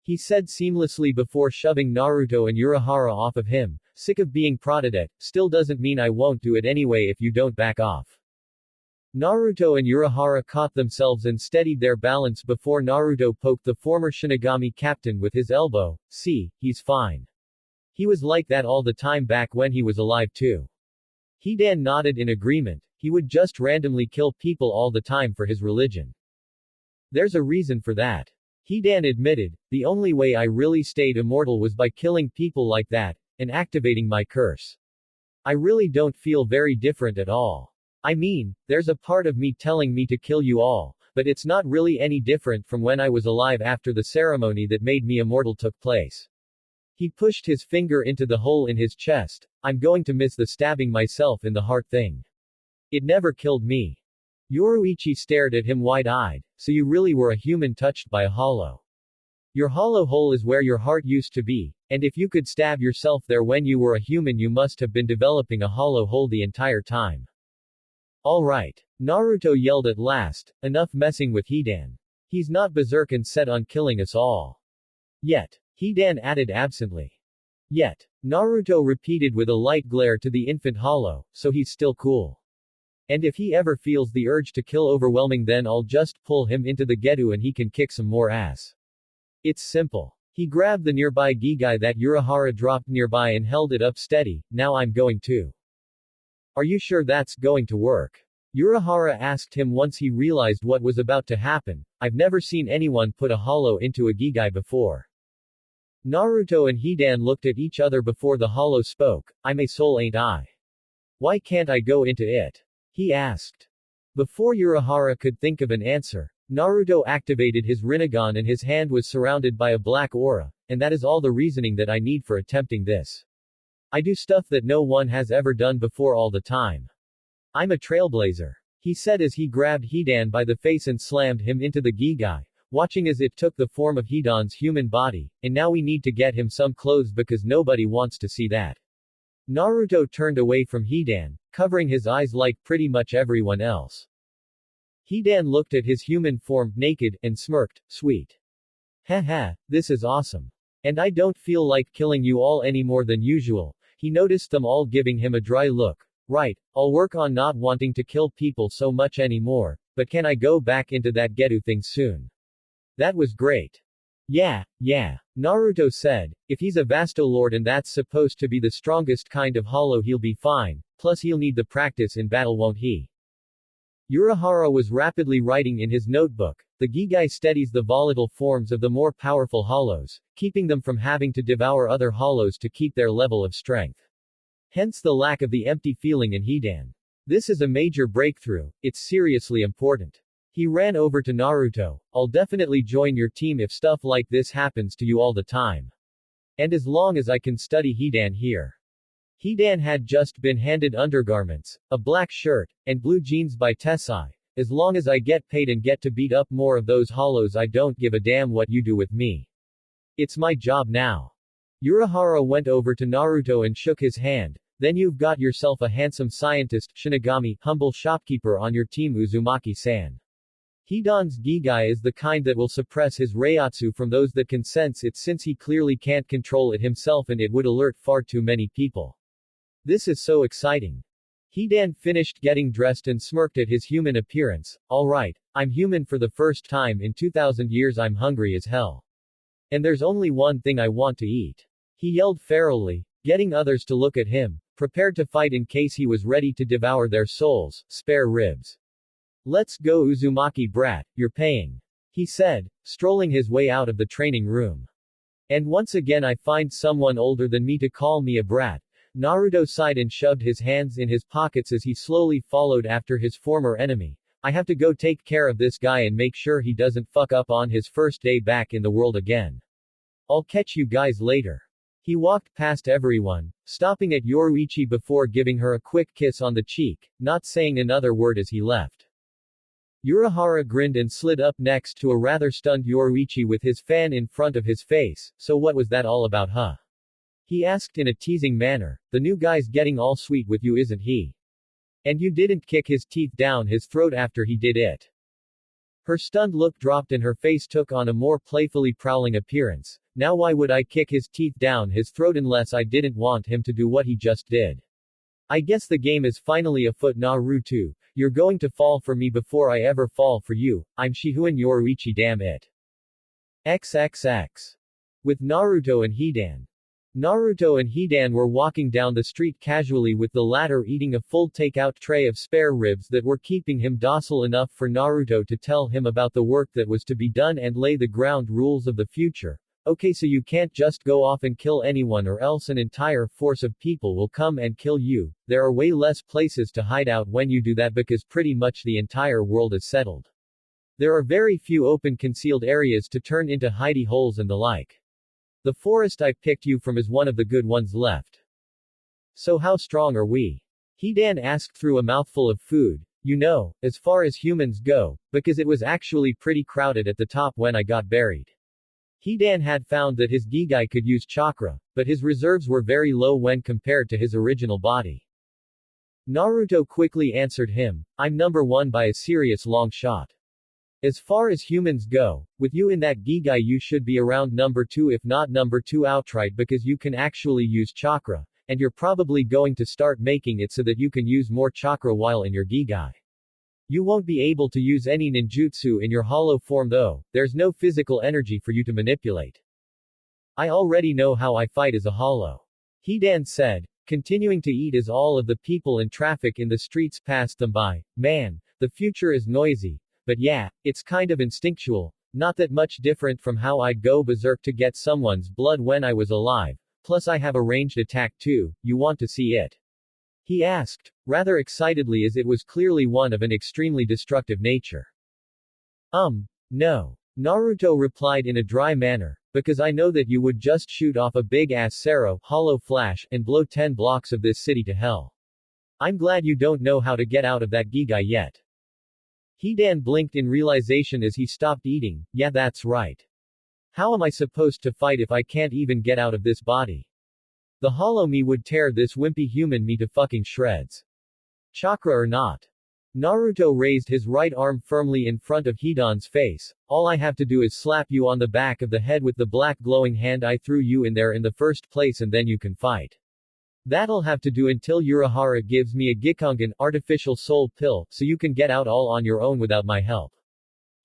He said seamlessly before shoving Naruto and Urahara off of him. Sick of being prodded at, still doesn't mean I won't do it anyway if you don't back off. Naruto and Urahara caught themselves and steadied their balance before Naruto poked the former Shinigami captain with his elbow. See, he's fine. He was like that all the time back when he was alive too. Hidan nodded in agreement. He would just randomly kill people all the time for his religion. There's a reason for that. Hidan admitted, the only way I really stayed immortal was by killing people like that, and activating my curse. I really don't feel very different at all. I mean, there's a part of me telling me to kill you all, but it's not really any different from when I was alive after the ceremony that made me immortal took place. He pushed his finger into the hole in his chest. I'm going to miss the stabbing myself in the heart thing. It never killed me. Yoruichi stared at him wide-eyed. So you really were a human touched by a hollow. Your hollow hole is where your heart used to be, and if you could stab yourself there when you were a human you must have been developing a hollow hole the entire time. Alright. Naruto yelled at last, enough messing with Hidan. He's not berserk and set on killing us all. Yet. Hidan added absently. Yet. Naruto repeated with a light glare to the infant hollow, so he's still cool. And if he ever feels the urge to kill overwhelming then I'll just pull him into the Gedu and he can kick some more ass. It's simple. He grabbed the nearby Gigai that Urahara dropped nearby and held it up steady. Now I'm going to. Are you sure that's going to work? Urahara asked him once he realized what was about to happen. I've never seen anyone put a hollow into a Gigai before. Naruto and Hidan looked at each other before the hollow spoke. I'm a soul ain't I? Why can't I go into it? He asked. Before Urahara could think of an answer, Naruto activated his Rinnegan and his hand was surrounded by a black aura, and that is all the reasoning that I need for attempting this. I do stuff that no one has ever done before all the time. I'm a trailblazer. He said as he grabbed Hidan by the face and slammed him into the Gigai, watching as it took the form of Hidan's human body, and now we need to get him some clothes because nobody wants to see that. Naruto turned away from Hidan, covering his eyes like pretty much everyone else. Hidan looked at his human form, naked, and smirked, sweet. Haha, this is awesome. And I don't feel like killing you all any more than usual. He noticed them all giving him a dry look. Right, I'll work on not wanting to kill people so much anymore, but can I go back into that Gedu thing soon? That was great. Yeah, Naruto said, if he's a Vastolord and that's supposed to be the strongest kind of hollow he'll be fine, plus he'll need the practice in battle won't he? Urahara was rapidly writing in his notebook, the Gigai steadies the volatile forms of the more powerful hollows, keeping them from having to devour other hollows to keep their level of strength. Hence the lack of the empty feeling in Hidan. This is a major breakthrough, it's seriously important. He ran over to Naruto. I'll definitely join your team if stuff like this happens to you all the time. And as long as I can study Hidan here. Hidan had just been handed undergarments, a black shirt, and blue jeans by Tessai. As long as I get paid and get to beat up more of those hollows I don't give a damn what you do with me. It's my job now. Urahara went over to Naruto and shook his hand. Then you've got yourself a handsome scientist, Shinigami, humble shopkeeper on your team Uzumaki-san. Hidan's Gigai is the kind that will suppress his Reiatsu from those that can sense it since he clearly can't control it himself and it would alert far too many people. This is so exciting. Hidan finished getting dressed and smirked at his human appearance. Alright, I'm human for the first time in 2000 years. I'm hungry as hell. And there's only one thing I want to eat. He yelled ferally, getting others to look at him, prepared to fight in case he was ready to devour their souls, spare ribs. Let's go Uzumaki brat, you're paying. He said, strolling his way out of the training room. And once again I find someone older than me to call me a brat. Naruto sighed and shoved his hands in his pockets as he slowly followed after his former enemy, I have to go take care of this guy and make sure he doesn't fuck up on his first day back in the world again. I'll catch you guys later. He walked past everyone, stopping at Yoruichi before giving her a quick kiss on the cheek, not saying another word as he left. Urahara grinned and slid up next to a rather stunned Yoruichi with his fan in front of his face. So what was that all about, huh? He asked in a teasing manner. The new guy's getting all sweet with you, isn't he? And you didn't kick his teeth down his throat after he did it. Her stunned look dropped and her face took on a more playfully prowling appearance. Now why would I kick his teeth down his throat unless I didn't want him to do what he just did? I guess the game is finally afoot. Naruto. You're going to fall for me before I ever fall for you. I'm Shihuan Yoruichi, damn it. XXX. With Naruto and Hidan. Naruto and Hidan were walking down the street casually with the latter eating a full takeout tray of spare ribs that were keeping him docile enough for Naruto to tell him about the work that was to be done and lay the ground rules of the future. Okay, so you can't just go off and kill anyone or else an entire force of people will come and kill you. There are way less places to hide out when you do that because pretty much the entire world is settled. There are very few open concealed areas to turn into hidey holes and the like. The forest I picked you from is one of the good ones left. So how strong are we? Hidan asked through a mouthful of food. You know, as far as humans go, because it was actually pretty crowded at the top when I got buried. Hidan had found that his Gigai could use chakra, but his reserves were very low when compared to his original body. Naruto quickly answered him, I'm number one by a serious long shot. As far as humans go, with you in that Gigai you should be around number 2 if not number 2 outright because you can actually use chakra, and you're probably going to start making it so that you can use more chakra while in your Gigai. You won't be able to use any ninjutsu in your hollow form though, there's no physical energy for you to manipulate. I already know how I fight as a hollow. Hidan said, continuing to eat as all of the people and traffic in the streets passed them by. Man, the future is noisy. But yeah, it's kind of instinctual, not that much different from how I'd go berserk to get someone's blood when I was alive, plus I have a ranged attack too, you want to see it? He asked, rather excitedly as it was clearly one of an extremely destructive nature. No. Naruto replied in a dry manner, because I know that you would just shoot off a big-ass Sero, hollow flash, and blow 10 blocks of this city to hell. I'm glad you don't know how to get out of that Gigai yet. Hidan blinked in realization as he stopped eating. Yeah, that's right. How am I supposed to fight if I can't even get out of this body? The hollow me would tear this wimpy human me to fucking shreds. Chakra or not. Naruto raised his right arm firmly in front of Hidan's face. All I have to do is slap you on the back of the head with the black glowing hand I threw you in there in the first place and then you can fight. That'll have to do until Urahara gives me a Gikongan artificial soul pill, so you can get out all on your own without my help.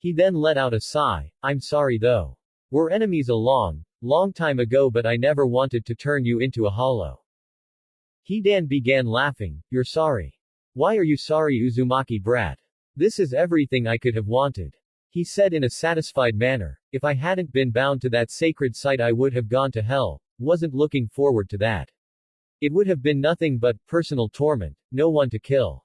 He then let out a sigh. I'm sorry though. We're enemies a long time ago but I never wanted to turn you into a hollow. Hidan began laughing. You're sorry. Why are you sorry, Uzumaki brat? This is everything I could have wanted. He said in a satisfied manner. If I hadn't been bound to that sacred site I would have gone to hell. Wasn't looking forward to that. It would have been nothing but personal torment, no one to kill.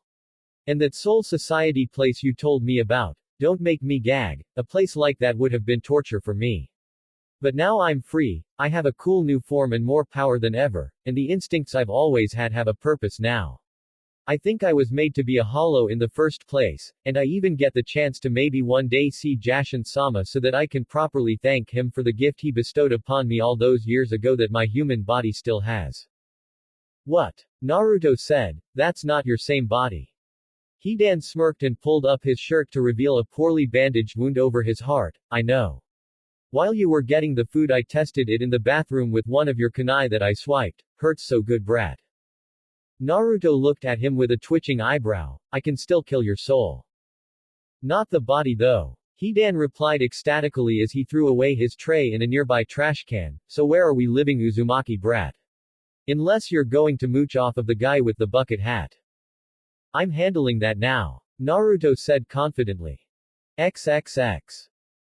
And that soul society place you told me about, don't make me gag, a place like that would have been torture for me. But now I'm free, I have a cool new form and more power than ever, and the instincts I've always had have a purpose now. I think I was made to be a hollow in the first place, and I even get the chance to maybe one day see Jashin-sama so that I can properly thank him for the gift he bestowed upon me all those years ago that my human body still has. What? Naruto said, that's not your same body. Hidan smirked and pulled up his shirt to reveal a poorly bandaged wound over his heart. I know. While you were getting the food I tested it in the bathroom with one of your kunai that I swiped. Hurts so good brat. Naruto looked at him with a twitching eyebrow. I can still kill your soul. Not the body though. Hidan replied ecstatically as he threw away his tray in a nearby trash can. So where are we living, Uzumaki brat? Unless you're going to mooch off of the guy with the bucket hat. I'm handling that now. Naruto said confidently. XXX.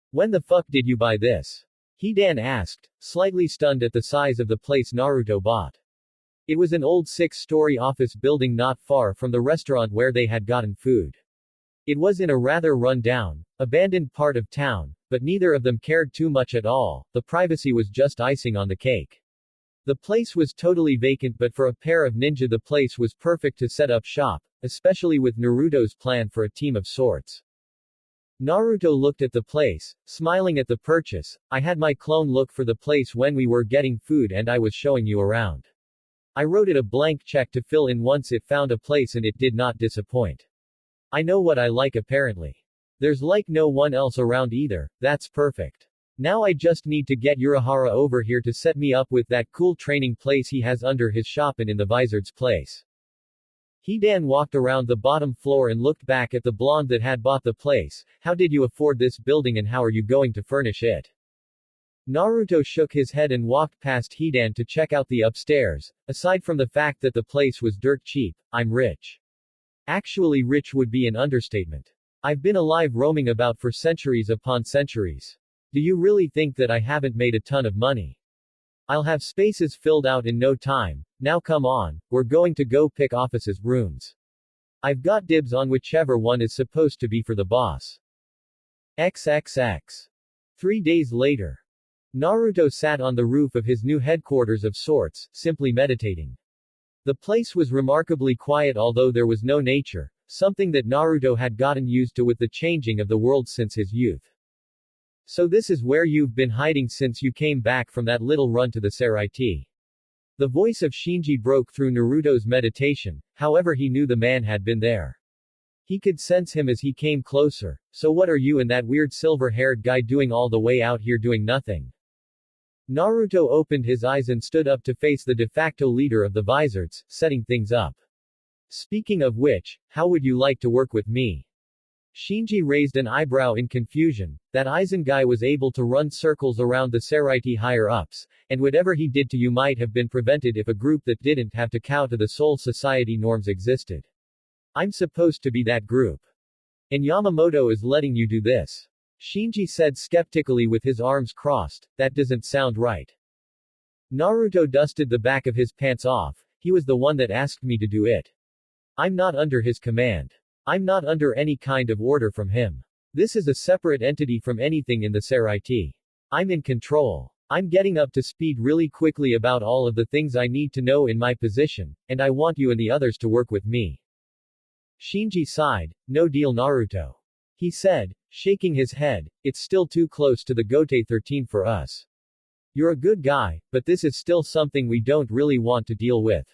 When the fuck did you buy this? Hidan asked, slightly stunned at the size of the place Naruto bought. It was an old 6-story office building not far from the restaurant where they had gotten food. It was in a rather run-down, abandoned part of town, but neither of them cared too much at all. The privacy was just icing on the cake. The place was totally vacant, but for a pair of ninja the place was perfect to set up shop, especially with Naruto's plan for a team of sorts. Naruto looked at the place, smiling at the purchase. I had my clone look for the place when we were getting food and I was showing you around. I wrote it a blank check to fill in once it found a place and it did not disappoint. I know what I like apparently. There's like no one else around either, that's perfect. Now I just need to get Urahara over here to set me up with that cool training place he has under his shop and in the Vizard's place. Hidan walked around the bottom floor and looked back at the blonde that had bought the place. How did you afford this building and how are you going to furnish it? Naruto shook his head and walked past Hidan to check out the upstairs. Aside from the fact that the place was dirt cheap, I'm rich. Actually, rich would be an understatement. I've been alive roaming about for centuries upon centuries. Do you really think that I haven't made a ton of money? I'll have spaces filled out in no time. Now come on, we're going to go pick offices rooms. I've got dibs on whichever one is supposed to be for the boss. XXX. 3 days later. Naruto sat on the roof of his new headquarters of sorts, simply meditating. The place was remarkably quiet although there was no nature, something that Naruto had gotten used to with the changing of the world since his youth. So this is where you've been hiding since you came back from that little run to the Saraiti. The voice of Shinji broke through Naruto's meditation, however he knew the man had been there. He could sense him as he came closer. So what are you and that weird silver-haired guy doing all the way out here doing nothing? Naruto opened his eyes and stood up to face the de facto leader of the Vizards, setting things up. Speaking of which, how would you like to work with me? Shinji raised an eyebrow in confusion. That Aizen guy was able to run circles around the Saraiti higher-ups, and whatever he did to you might have been prevented if a group that didn't have to cow to the Soul Society norms existed. I'm supposed to be that group. And Yamamoto is letting you do this. Shinji said skeptically with his arms crossed. That doesn't sound right. Naruto dusted the back of his pants off. He was the one that asked me to do it. I'm not under his command. I'm not under any kind of order from him. This is a separate entity from anything in the Saraiti. I'm in control. I'm getting up to speed really quickly about all of the things I need to know in my position, and I want you and the others to work with me. Shinji sighed. No deal, Naruto. He said, shaking his head, it's still too close to the Gote 13 for us. You're a good guy, but this is still something we don't really want to deal with.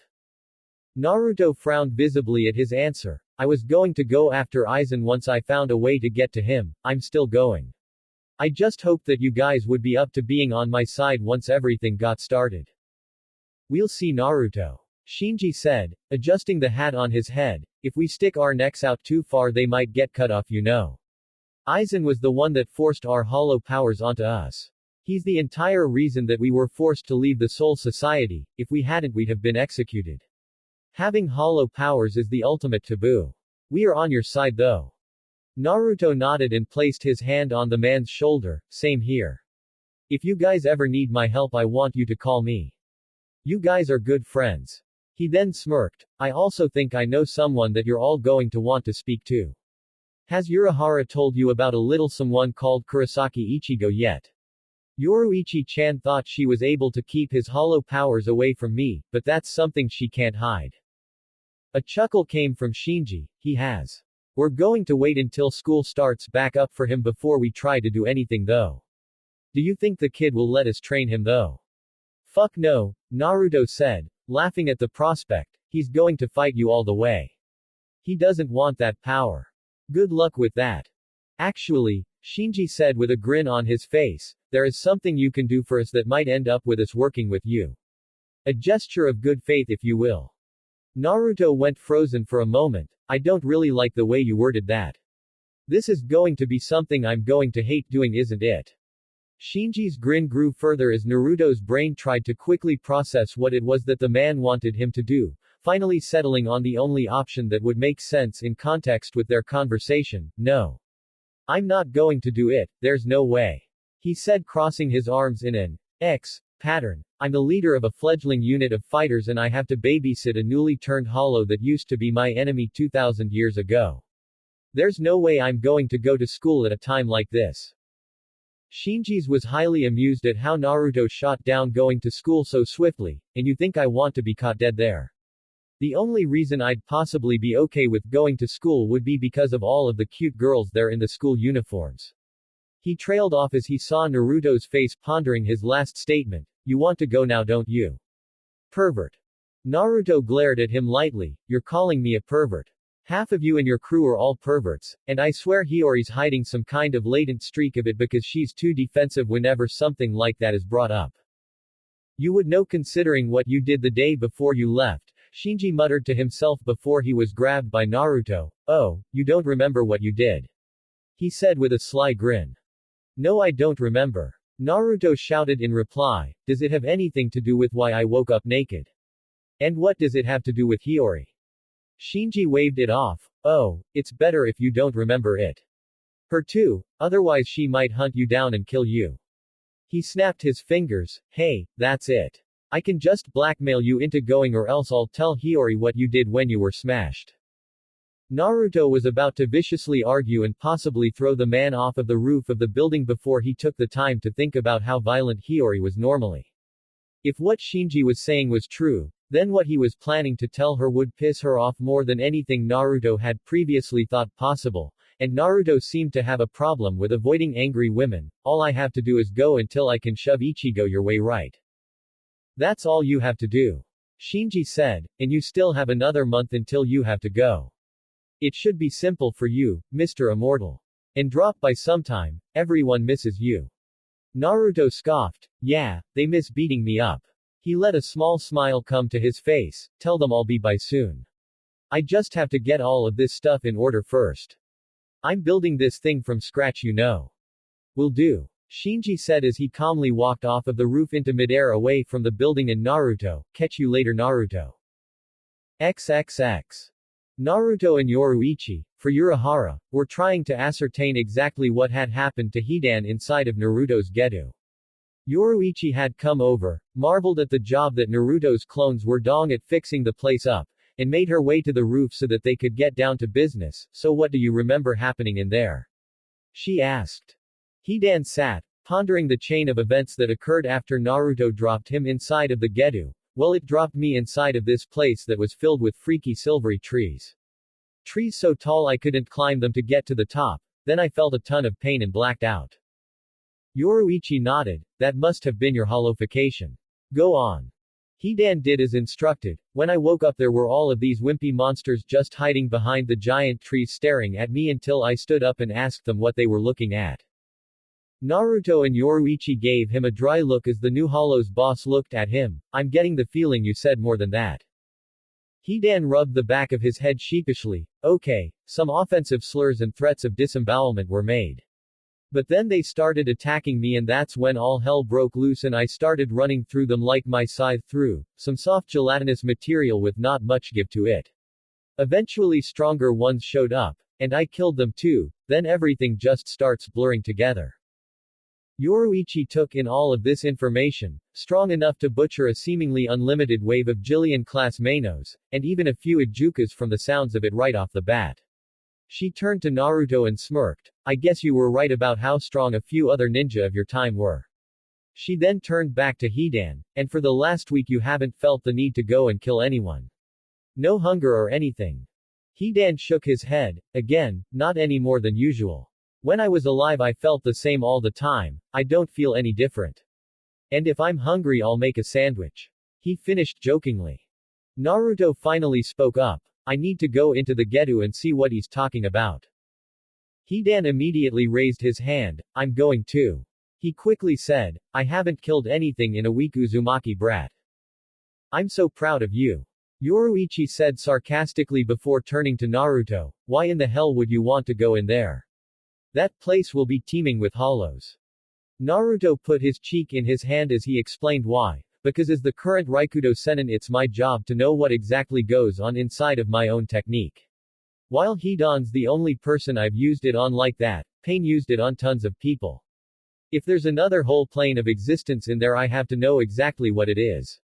Naruto frowned visibly at his answer. I was going to go after Aizen once I found a way to get to him. I'm still going. I just hoped that you guys would be up to being on my side once everything got started. We'll see, Naruto. Shinji said, adjusting the hat on his head. If we stick our necks out too far they might get cut off, you know. Aizen was the one that forced our hollow powers onto us. He's the entire reason that we were forced to leave the Soul Society. If we hadn't we'd have been executed. Having hollow powers is the ultimate taboo. We are on your side though. Naruto nodded and placed his hand on the man's shoulder. Same here. If you guys ever need my help I want you to call me. You guys are good friends. He then smirked. I also think I know someone that you're all going to want to speak to. Has Urahara told you about a little someone called Kurosaki Ichigo yet? Yoruichi-chan thought she was able to keep his hollow powers away from me, but that's something she can't hide. A chuckle came from Shinji. He has. We're going to wait until school starts back up for him before we try to do anything though. Do you think the kid will let us train him though? Fuck no, Naruto said, laughing at the prospect. He's going to fight you all the way. He doesn't want that power. Good luck with that. Actually, Shinji said with a grin on his face, there is something you can do for us that might end up with us working with you. A gesture of good faith if you will. Naruto went frozen for a moment. I don't really like the way you worded that. This is going to be something I'm going to hate doing, isn't it? Shinji's grin grew further as Naruto's brain tried to quickly process what it was that the man wanted him to do, finally settling on the only option that would make sense in context with their conversation. No. I'm not going to do it, there's no way. He said, crossing his arms in an X pattern. I'm the leader of a fledgling unit of fighters and I have to babysit a newly turned hollow that used to be my enemy 2,000 years ago. There's no way I'm going to go to school at a time like this. Shinji was highly amused at how Naruto shot down going to school so swiftly, and you think I want to be caught dead there. The only reason I'd possibly be okay with going to school would be because of all of the cute girls there in the school uniforms. He trailed off as he saw Naruto's face pondering his last statement. You want to go now, don't you? Pervert. Naruto glared at him lightly. You're calling me a pervert. Half of you and your crew are all perverts, and I swear Hiyori's hiding some kind of latent streak of it because she's too defensive whenever something like that is brought up. You would know considering what you did the day before you left, Shinji muttered to himself before he was grabbed by Naruto. Oh, you don't remember what you did? He said with a sly grin. No, I don't remember. Naruto shouted in reply. Does it have anything to do with why I woke up naked? And what does it have to do with Hiyori? Shinji waved it off. Oh, it's better if you don't remember it. Her too, otherwise she might hunt you down and kill you. He snapped his fingers. Hey, that's it. I can just blackmail you into going or else I'll tell Hiyori what you did when you were smashed. Naruto was about to viciously argue and possibly throw the man off of the roof of the building before he took the time to think about how violent Hiyori was normally. If what Shinji was saying was true, then what he was planning to tell her would piss her off more than anything Naruto had previously thought possible, and Naruto seemed to have a problem with avoiding angry women. All I have to do is go until I can shove Ichigo your way, right? That's all you have to do. Shinji said, and you still have another month until you have to go. It should be simple for you, Mr. Immortal. And drop by sometime, everyone misses you. Naruto scoffed. Yeah, they miss beating me up. He let a small smile come to his face. Tell them I'll be by soon. I just have to get all of this stuff in order first. I'm building this thing from scratch, you know. Will do. Shinji said as he calmly walked off of the roof into midair away from the building and Naruto. Catch you later, Naruto. XXX. Naruto and Yoruichi, for Urahara, were trying to ascertain exactly what had happened to Hidan inside of Naruto's Gedo. Yoruichi had come over, marveled at the job that Naruto's clones were doing at fixing the place up, and made her way to the roof so that they could get down to business. So what do you remember happening in there? She asked. Hidan sat, pondering the chain of events that occurred after Naruto dropped him inside of the Gedo. Well, it dropped me inside of this place that was filled with freaky silvery trees. Trees so tall I couldn't climb them to get to the top. Then I felt a ton of pain and blacked out. Yoruichi nodded. That must have been your holification. Go on. Hidan did as instructed. When I woke up there were all of these wimpy monsters just hiding behind the giant trees staring at me until I stood up and asked them what they were looking at. Naruto and Yoruichi gave him a dry look as the new Hollow's boss looked at him. I'm getting the feeling you said more than that. Hidan rubbed the back of his head sheepishly. Okay, some offensive slurs and threats of disembowelment were made. But then they started attacking me and that's when all hell broke loose and I started running through them like my scythe through some soft gelatinous material with not much give to it. Eventually stronger ones showed up, and I killed them too, then everything just starts blurring together. Yoruichi took in all of this information, strong enough to butcher a seemingly unlimited wave of Jillian-class Manos, and even a few Ijukas from the sounds of it right off the bat. She turned to Naruto and smirked. I guess you were right about how strong a few other ninja of your time were. She then turned back to Hidan. And for the last week you haven't felt the need to go and kill anyone. No hunger or anything. Hidan shook his head. Again, not any more than usual. When I was alive I felt the same all the time. I don't feel any different. And if I'm hungry I'll make a sandwich. He finished jokingly. Naruto finally spoke up. I need to go into the Gedo and see what he's talking about. Hidan immediately raised his hand. I'm going too. He quickly said, I haven't killed anything in a week, Uzumaki brat. I'm so proud of you. Yoruichi said sarcastically before turning to Naruto. Why in the hell would you want to go in there? That place will be teeming with hollows. Naruto put his cheek in his hand as he explained why. Because as the current Raikudo Sennin it's my job to know what exactly goes on inside of my own technique. While Hidan's the only person I've used it on like that, Pain used it on tons of people. If there's another whole plane of existence in there I have to know exactly what it is.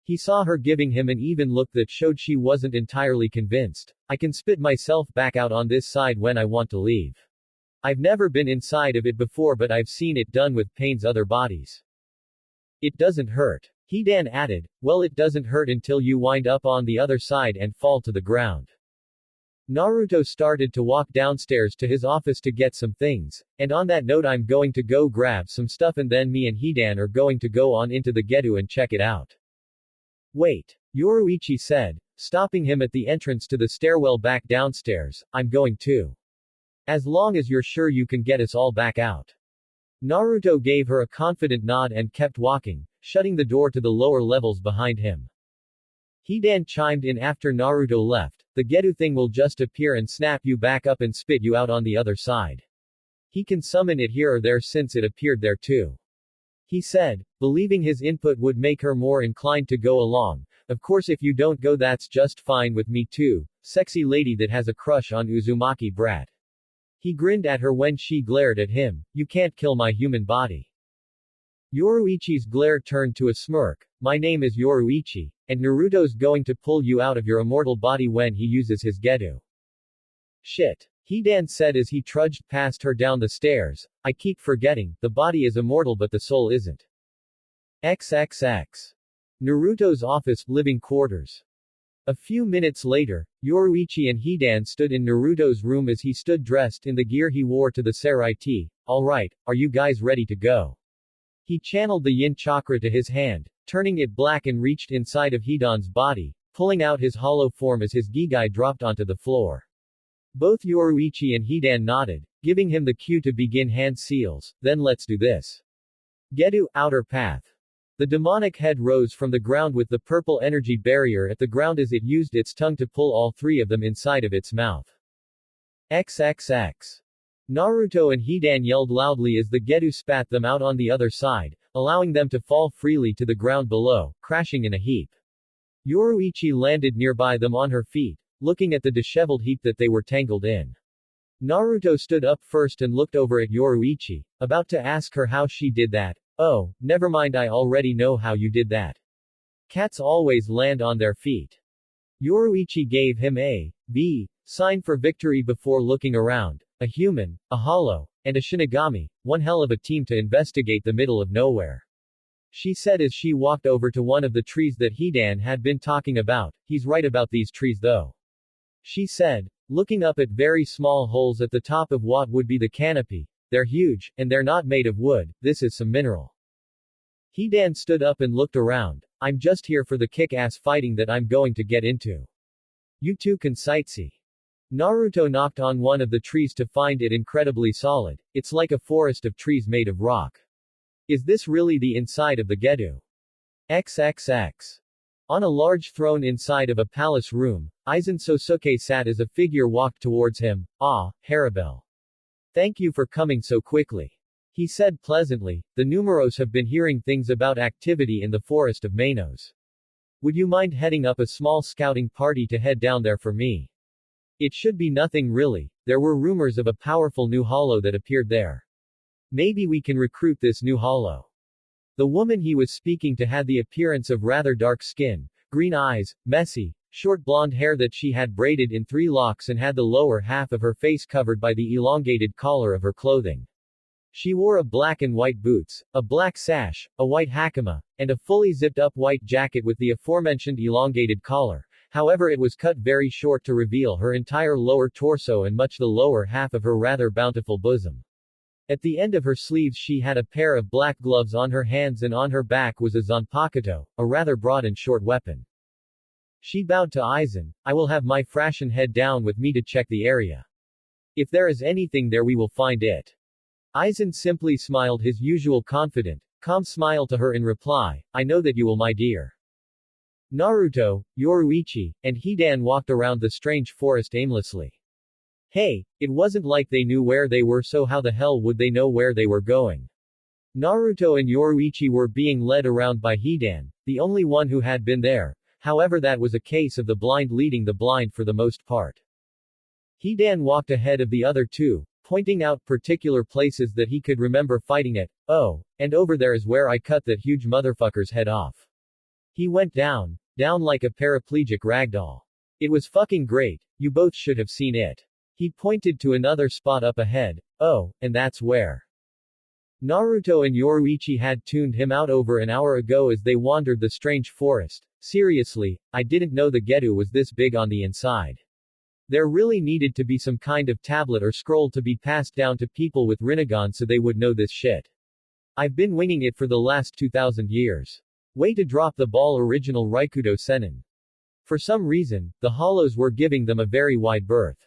He saw her giving him an even look that showed she wasn't entirely convinced. I can spit myself back out on this side when I want to leave. I've never been inside of it before, but I've seen it done with pains other bodies. It doesn't hurt. Hidan added, well, it doesn't hurt until you wind up on the other side and fall to the ground. Naruto started to walk downstairs to his office to get some things, and on that note I'm going to go grab some stuff and then me and Hidan are going to go on into the ghetto and check it out. Wait. Yoruichi said, stopping him at the entrance to the stairwell back downstairs, I'm going too. As long as you're sure you can get us all back out. Naruto gave her a confident nod and kept walking, shutting the door to the lower levels behind him. Hidan chimed in after Naruto left, the Gedu thing will just appear and snap you back up and spit you out on the other side. He can summon it here or there since it appeared there too. He said, believing his input would make her more inclined to go along. Of course if you don't go that's just fine with me too, sexy lady that has a crush on Uzumaki brat. He grinned at her when she glared at him, you can't kill my human body. Yoruichi's glare turned to a smirk, my name is Yoruichi, and Naruto's going to pull you out of your immortal body when he uses his Gedu. Shit. Hidan said as he trudged past her down the stairs, I keep forgetting, the body is immortal but the soul isn't. XXX. Naruto's office, living quarters. A few minutes later, Yoruichi and Hidan stood in Naruto's room as he stood dressed in the gear he wore to the Saraiti. Alright, are you guys ready to go? He channeled the yin chakra to his hand, turning it black and reached inside of Hidan's body, pulling out his hollow form as his Gigai dropped onto the floor. Both Yoruichi and Hidan nodded, giving him the cue to begin hand seals, then let's do this. Gedu, outer path. The demonic head rose from the ground with the purple energy barrier at the ground as it used its tongue to pull all three of them inside of its mouth. XXX. Naruto and Hidan yelled loudly as the Gedu spat them out on the other side, allowing them to fall freely to the ground below, crashing in a heap. Yoruichi landed nearby them on her feet, looking at the disheveled heap that they were tangled in. Naruto stood up first and looked over at Yoruichi, about to ask her how she did that. Oh, never mind, I already know how you did that. Cats always land on their feet. Yoruichi gave him a B sign for victory before looking around. A human, a hollow, and a Shinigami, one hell of a team to investigate the middle of nowhere. She said as she walked over to one of the trees that Hidan had been talking about. He's right about these trees though. She said, looking up at very small holes at the top of what would be the canopy. They're huge, and they're not made of wood, this is some mineral. Hidan stood up and looked around. I'm just here for the kick-ass fighting that I'm going to get into. You two can sightsee. Naruto knocked on one of the trees to find it incredibly solid. It's like a forest of trees made of rock. Is this really the inside of the Gedu? XXX. On a large throne inside of a palace room, Aizen Sosuke sat as a figure walked towards him. Ah, Harribel. Thank you for coming so quickly. He said pleasantly, the Numeros have been hearing things about activity in the forest of Manos. Would you mind heading up a small scouting party to head down there for me? It should be nothing really, there were rumors of a powerful new hollow that appeared there. Maybe we can recruit this new hollow. The woman he was speaking to had the appearance of rather dark skin, green eyes, messy, short blonde hair that she had braided in 3 locks and had the lower half of her face covered by the elongated collar of her clothing. She wore a black and white boots, a black sash, a white hakama, and a fully zipped up white jacket with the aforementioned elongated collar. However, it was cut very short to reveal her entire lower torso and much the lower half of her rather bountiful bosom. At the end of her sleeves she had a pair of black gloves on her hands and on her back was a zanpakuto, a rather broad and short weapon. She bowed to Aizen, I will have my Frashin head down with me to check the area. If there is anything there we will find it. Aizen simply smiled his usual confident, calm smile to her in reply, I know that you will my dear. Naruto, Yoruichi, and Hidan walked around the strange forest aimlessly. Hey, it wasn't like they knew where they were, so how the hell would they know where they were going? Naruto and Yoruichi were being led around by Hidan, the only one who had been there. However, that was a case of the blind leading the blind for the most part. Hidan walked ahead of the other two, pointing out particular places that he could remember fighting at. Oh, and over there is where I cut that huge motherfucker's head off. He went down like a paraplegic ragdoll. It was fucking great, you both should have seen it. He pointed to another spot up ahead. Oh, and that's where Naruto and Yoruichi had tuned him out over an hour ago as they wandered the strange forest. Seriously, I didn't know the Getu was this big on the inside. There really needed to be some kind of tablet or scroll to be passed down to people with Rinnegan so they would know this shit. I've been winging it for the last 2000 years. Way to drop the ball, original Raikudo Sennin. For some reason, the hollows were giving them a very wide berth.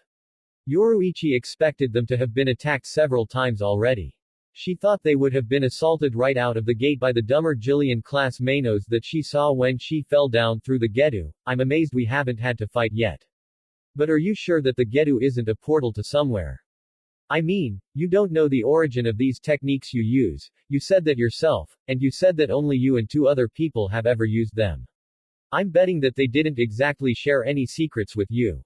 Yoruichi expected them to have been attacked several times already. She thought they would have been assaulted right out of the gate by the dumber Jillian-class Mainos that she saw when she fell down through the Getu. I'm amazed we haven't had to fight yet. But are you sure that the Getu isn't a portal to somewhere? I mean, you don't know the origin of these techniques you use, you said that yourself, and you said that only you and 2 other people have ever used them. I'm betting that they didn't exactly share any secrets with you.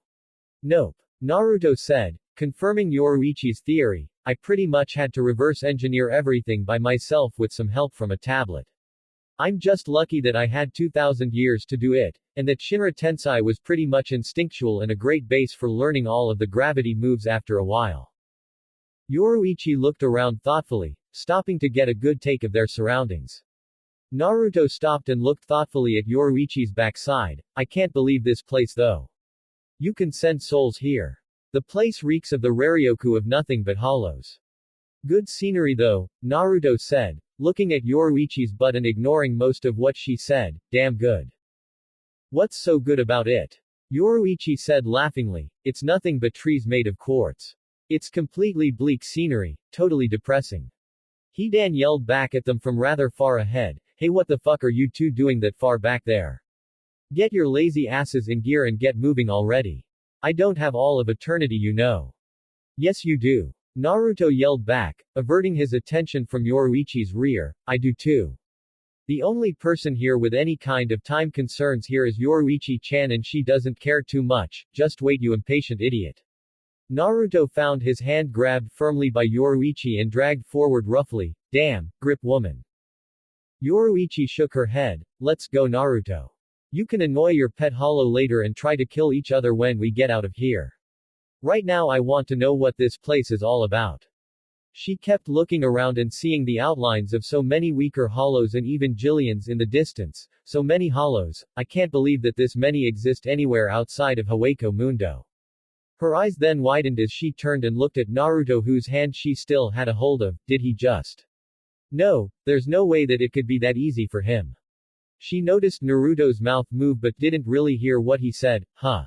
Nope. Naruto said, confirming Yoruichi's theory. I pretty much had to reverse engineer everything by myself with some help from a tablet. I'm just lucky that I had 2000 years to do it, and that Shinra Tensei was pretty much instinctual and a great base for learning all of the gravity moves after a while. Yoruichi looked around thoughtfully, stopping to get a good take of their surroundings. Naruto stopped and looked thoughtfully at Yoruichi's backside. I can't believe this place though. You can send souls here. The place reeks of the Raryoku of nothing but hollows. Good scenery though, Naruto said, looking at Yoruichi's butt and ignoring most of what she said. Damn good. What's so good about it? Yoruichi said laughingly, it's nothing but trees made of quartz. It's completely bleak scenery, totally depressing. Hidan yelled back at them from rather far ahead, hey, what the fuck are you 2 doing that far back there? Get your lazy asses in gear and get moving already. I don't have all of eternity, you know. Yes you do. Naruto yelled back, averting his attention from Yoruichi's rear. I do too. The only person here with any kind of time concerns here is Yoruichi-chan, and she doesn't care too much. Just wait, you impatient idiot. Naruto found his hand grabbed firmly by Yoruichi and dragged forward roughly. Damn, grip woman. Yoruichi shook her head. Let's go, Naruto. You can annoy your pet hollow later and try to kill each other when we get out of here. Right now I want to know what this place is all about. She kept looking around and seeing the outlines of so many weaker hollows and even Jillians in the distance. So many hollows, I can't believe that this many exist anywhere outside of Hueco Mundo. Her eyes then widened as she turned and looked at Naruto, whose hand she still had a hold of. Did he just? No, there's no way that it could be that easy for him. She noticed Naruto's mouth move but didn't really hear what he said. Huh.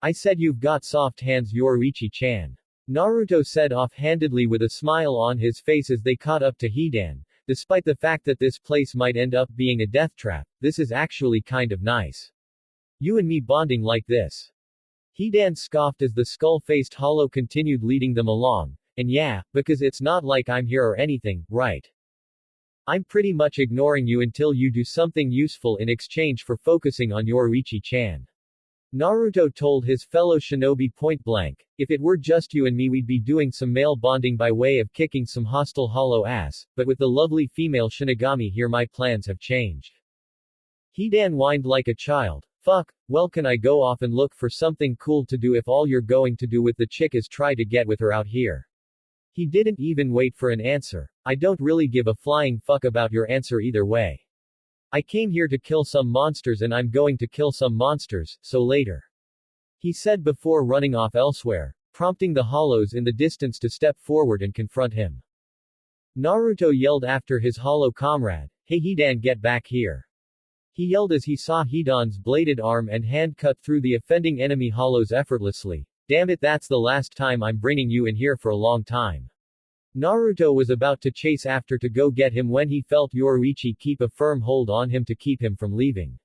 I said you've got soft hands, Yoruichi-chan. Naruto said offhandedly with a smile on his face as they caught up to Hidan. Despite the fact that this place might end up being a death trap, this is actually kind of nice. You and me bonding like this. Hidan scoffed as the skull-faced hollow continued leading them along. And yeah, because it's not like I'm here or anything, right? I'm pretty much ignoring you until you do something useful in exchange for focusing on Yoruichi-chan. Naruto told his fellow shinobi point blank, if it were just you and me we'd be doing some male bonding by way of kicking some hostile hollow ass, but with the lovely female Shinigami here my plans have changed. Hidan whined like a child. Fuck, well can I go off and look for something cool to do if all you're going to do with the chick is try to get with her out here? He didn't even wait for an answer. I don't really give a flying fuck about your answer either way. I came here to kill some monsters and I'm going to kill some monsters, so later. He said before running off elsewhere, prompting the hollows in the distance to step forward and confront him. Naruto yelled after his hollow comrade, hey Hidan, get back here. He yelled as he saw Hidan's bladed arm and hand cut through the offending enemy hollows effortlessly. Damn it, that's the last time I'm bringing you in here for a long time. Naruto was about to chase after to go get him when he felt Yoruichi keep a firm hold on him to keep him from leaving.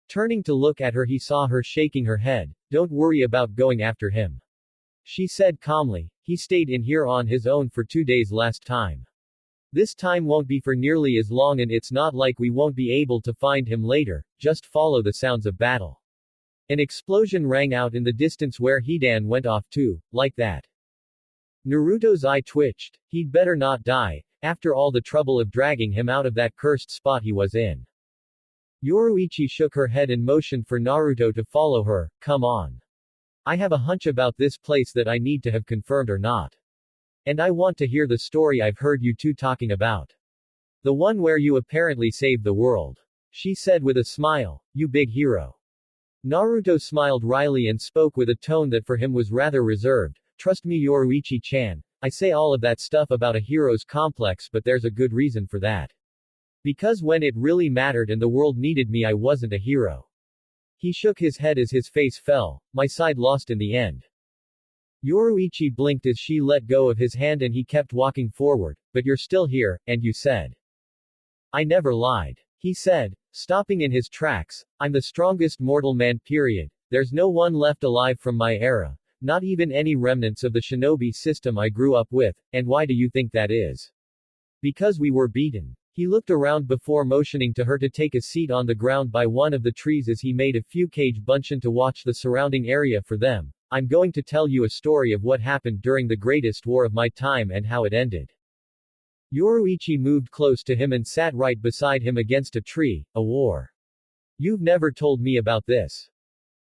Turning to look at her, he saw her shaking her head. Don't worry about going after him. She said calmly. He stayed in here on his own for 2 days last time. This time won't be for nearly as long, and it's not like we won't be able to find him later. Just follow the sounds of battle. An explosion rang out in the distance where Hidan went off too, like that. Naruto's eye twitched. He'd better not die, after all the trouble of dragging him out of that cursed spot he was in. Yoruichi shook her head and motioned for Naruto to follow her. Come on. I have a hunch about this place that I need to have confirmed or not. And I want to hear the story I've heard you two talking about. The one where you apparently saved the world. She said with a smile. You big hero. Naruto smiled wryly and spoke with a tone that for him was rather reserved. Trust me Yoruichi-chan, I say all of that stuff about a hero's complex but there's a good reason for that. Because when it really mattered and the world needed me I wasn't a hero. He shook his head as his face fell. My side lost in the end. Yoruichi blinked as she let go of his hand and he kept walking forward. But you're still here, and you said. I never lied. He said, stopping in his tracks. I'm the strongest mortal man period. There's no one left alive from my era. Not even any remnants of the shinobi system I grew up with. And why do you think that is? Because we were beaten. He looked around before motioning to her to take a seat on the ground by one of the trees as he made a few kage bunshin to watch the surrounding area for them. I'm going to tell you a story of what happened during the greatest war of my time and how it ended. Yoruichi moved close to him and sat right beside him against a tree. A war. You've never told me about this.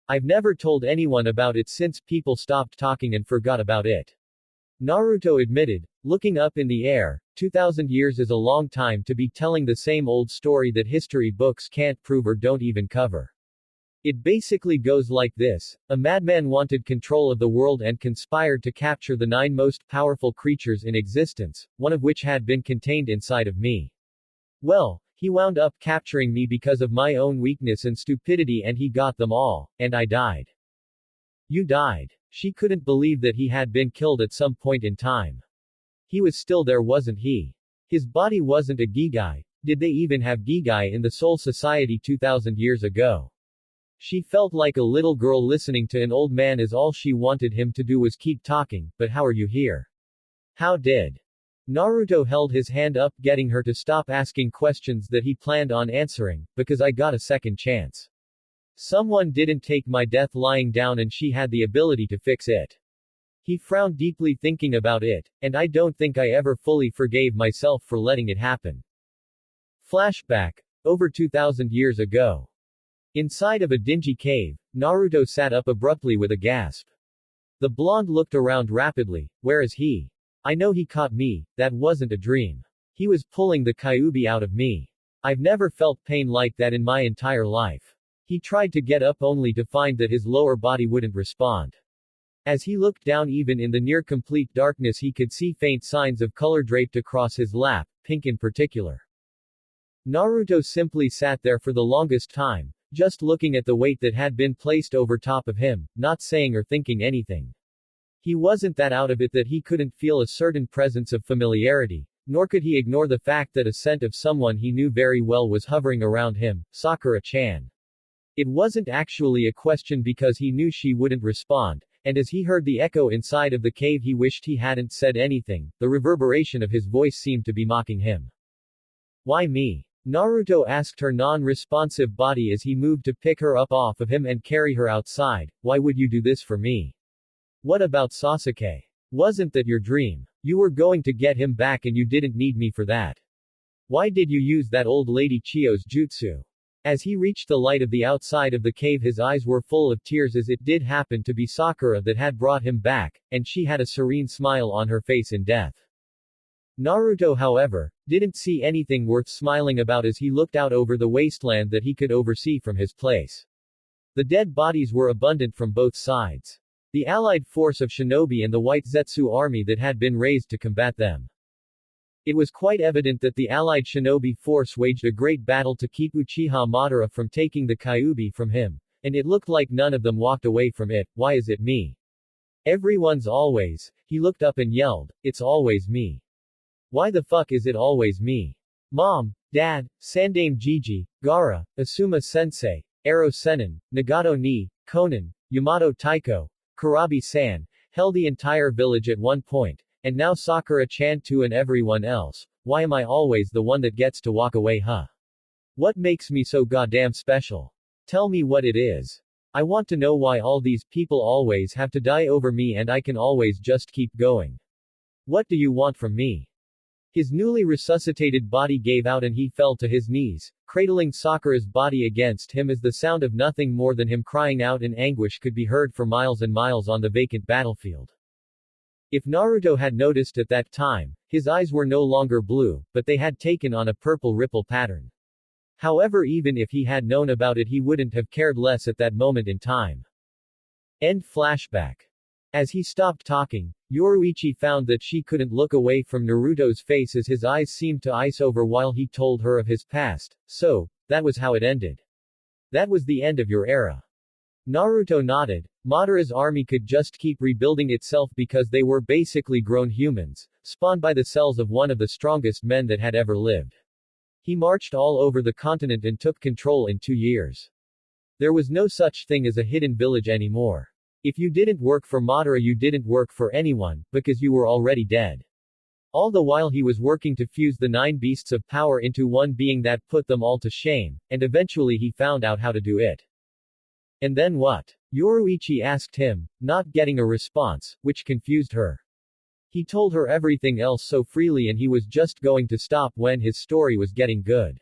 I've never told anyone about it since people stopped talking and forgot about it. Naruto admitted, looking up in the air. 2,000 years is a long time to be telling the same old story that history books can't prove or don't even cover. It basically goes like this. A madman wanted control of the world and conspired to capture the 9 most powerful creatures in existence, one of which had been contained inside of me. Well, he wound up capturing me because of my own weakness and stupidity and he got them all, and I died. You died. She couldn't believe that he had been killed at some point in time. He was still there, wasn't he? His body wasn't a Gigai. Did they even have Gigai in the Soul Society 2,000 years ago? She felt like a little girl listening to an old man as all she wanted him to do was keep talking. But how are you here? How did? Naruto held his hand up, getting her to stop asking questions that he planned on answering. Because I got a second chance. Someone didn't take my death lying down and she had the ability to fix it. He frowned deeply thinking about it, and I don't think I ever fully forgave myself for letting it happen. Flashback. Over 2,000 years ago. Inside of a dingy cave, Naruto sat up abruptly with a gasp. The blonde looked around rapidly. Where is he? I know he caught me, that wasn't a dream. He was pulling the Kyuubi out of me. I've never felt pain like that in my entire life. He tried to get up only to find that his lower body wouldn't respond. As he looked down even in the near-complete darkness he could see faint signs of color draped across his lap, pink in particular. Naruto simply sat there for the longest time, just looking at the weight that had been placed over top of him, not saying or thinking anything. He wasn't that out of it that he couldn't feel a certain presence of familiarity, nor could he ignore the fact that a scent of someone he knew very well was hovering around him, Sakura-chan. It wasn't actually a question because he knew she wouldn't respond, and as he heard the echo inside of the cave he wished he hadn't said anything, the reverberation of his voice seemed to be mocking him. Why me? Naruto asked her non-responsive body as he moved to pick her up off of him and carry her outside. Why would you do this for me? What about Sasuke? Wasn't that your dream? You were going to get him back and you didn't need me for that. Why did you use that old lady Chiyo's jutsu? As he reached the light of the outside of the cave his eyes were full of tears as it did happen to be Sakura that had brought him back, and she had a serene smile on her face in death. Naruto however, didn't see anything worth smiling about as he looked out over the wasteland that he could oversee from his place. The dead bodies were abundant from both sides. The allied force of shinobi and the White Zetsu army that had been raised to combat them. It was quite evident that the allied shinobi force waged a great battle to keep Uchiha Madara from taking the Kyuubi from him, and it looked like none of them walked away from it. Why is it me? Everyone's always. He looked up and yelled, it's always me. Why the fuck is it always me? Mom, Dad, Sandame Gigi, Gaara, Asuma Sensei, Ero Sennin, Nagato Ni, Konan, Yamato Taiko, Kurabi-san, held the entire village at one point. And now Sakura-chan too and everyone else. Why am I always the one that gets to walk away, huh? What makes me so goddamn special? Tell me what it is. I want to know why all these people always have to die over me and I can always just keep going. What do you want from me? His newly resuscitated body gave out and he fell to his knees, cradling Sakura's body against him as the sound of nothing more than him crying out in anguish could be heard for miles and miles on the vacant battlefield. If Naruto had noticed at that time, his eyes were no longer blue, but they had taken on a purple ripple pattern. However, even if he had known about it, he wouldn't have cared less at that moment in time. End flashback. As he stopped talking, Yoruichi found that she couldn't look away from Naruto's face as his eyes seemed to ice over while he told her of his past. So, that was how it ended. That was the end of your era. Naruto nodded. Madara's army could just keep rebuilding itself because they were basically grown humans, spawned by the cells of one of the strongest men that had ever lived. He marched all over the continent and took control in 2 years. There was no such thing as a hidden village anymore. If you didn't work for Madara, you didn't work for anyone, because you were already dead. All the while he was working to fuse the 9 beasts of power into one being that put them all to shame, and eventually he found out how to do it. And then what? Yoruichi asked him, not getting a response, which confused her. He told her everything else so freely and he was just going to stop when his story was getting good.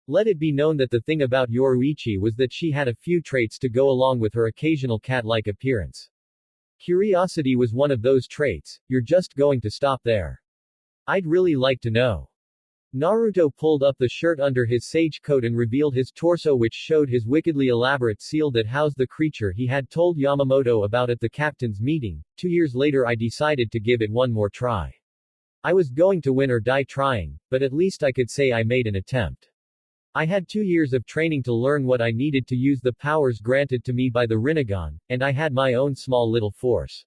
Let it be known that the thing about Yoruichi was that she had a few traits to go along with her occasional cat-like appearance. Curiosity was one of those traits. You're just going to stop there. I'd really like to know. Naruto pulled up the shirt under his sage coat and revealed his torso, which showed his wickedly elaborate seal that housed the creature he had told Yamamoto about at the captain's meeting. 2 years later I decided to give it one more try. I was going to win or die trying, but at least I could say I made an attempt. I had 2 years of training to learn what I needed to use the powers granted to me by the Rinnegan, and I had my own small little force.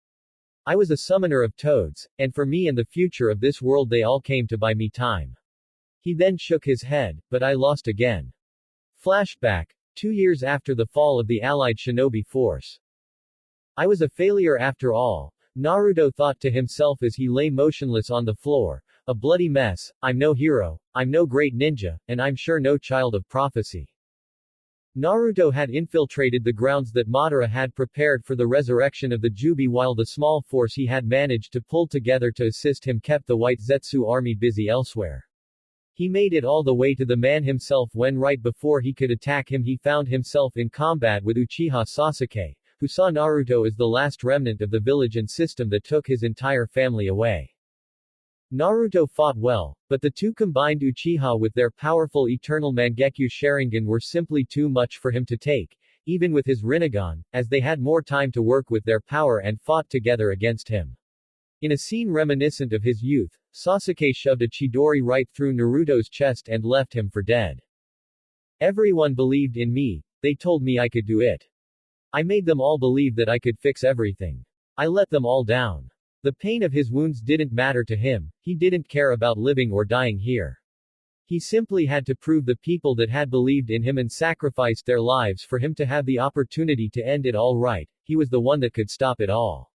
I was a summoner of toads, and for me and the future of this world they all came to buy me time. He then shook his head, but I lost again. Flashback. 2 years after the fall of the allied shinobi force. I was a failure after all, Naruto thought to himself as he lay motionless on the floor. A bloody mess. I'm no hero, I'm no great ninja, and I'm sure no child of prophecy. Naruto had infiltrated the grounds that Madara had prepared for the resurrection of the Jubi, while the small force he had managed to pull together to assist him kept the White Zetsu army busy elsewhere. He made it all the way to the man himself when right before he could attack him he found himself in combat with Uchiha Sasuke, who saw Naruto as the last remnant of the village and system that took his entire family away. Naruto fought well, but the two combined Uchiha with their powerful eternal Mangekyo Sharingan were simply too much for him to take, even with his Rinnegan, as they had more time to work with their power and fought together against him. In a scene reminiscent of his youth, Sasuke shoved a Chidori right through Naruto's chest and left him for dead. Everyone believed in me, they told me I could do it. I made them all believe that I could fix everything. I let them all down. The pain of his wounds didn't matter to him, he didn't care about living or dying here. He simply had to prove the people that had believed in him and sacrificed their lives for him to have the opportunity to end it all right. He was the one that could stop it all.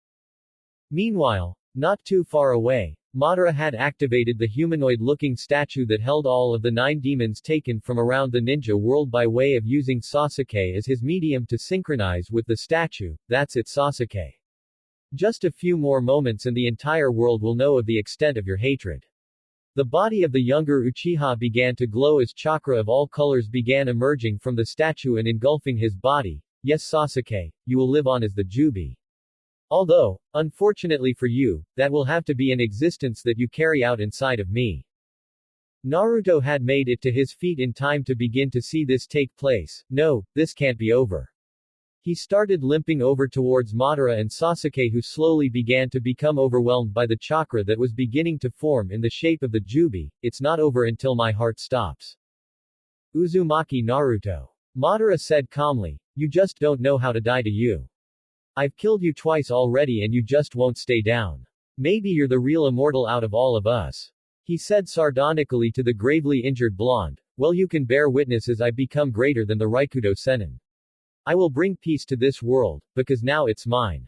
Meanwhile, not too far away, Madara had activated the humanoid-looking statue that held all of the 9 demons taken from around the ninja world by way of using Sasuke as his medium to synchronize with the statue. That's it, Sasuke. Just a few more moments and the entire world will know of the extent of your hatred. The body of the younger Uchiha began to glow as chakra of all colors began emerging from the statue and engulfing his body. Yes, Sasuke, you will live on as the Jubi. Although, unfortunately for you, that will have to be an existence that you carry out inside of me. Naruto had made it to his feet in time to begin to see this take place. No, this can't be over. He started limping over towards Madara and Sasuke, who slowly began to become overwhelmed by the chakra that was beginning to form in the shape of the Jubi. It's not over until my heart stops. Uzumaki Naruto. Madara said calmly, you just don't know how to die, do you? I've killed you twice already and you just won't stay down. Maybe you're the real immortal out of all of us. He said sardonically to the gravely injured blonde. Well, you can bear witness as I become greater than the Raikudo Sennin. I will bring peace to this world, because now it's mine.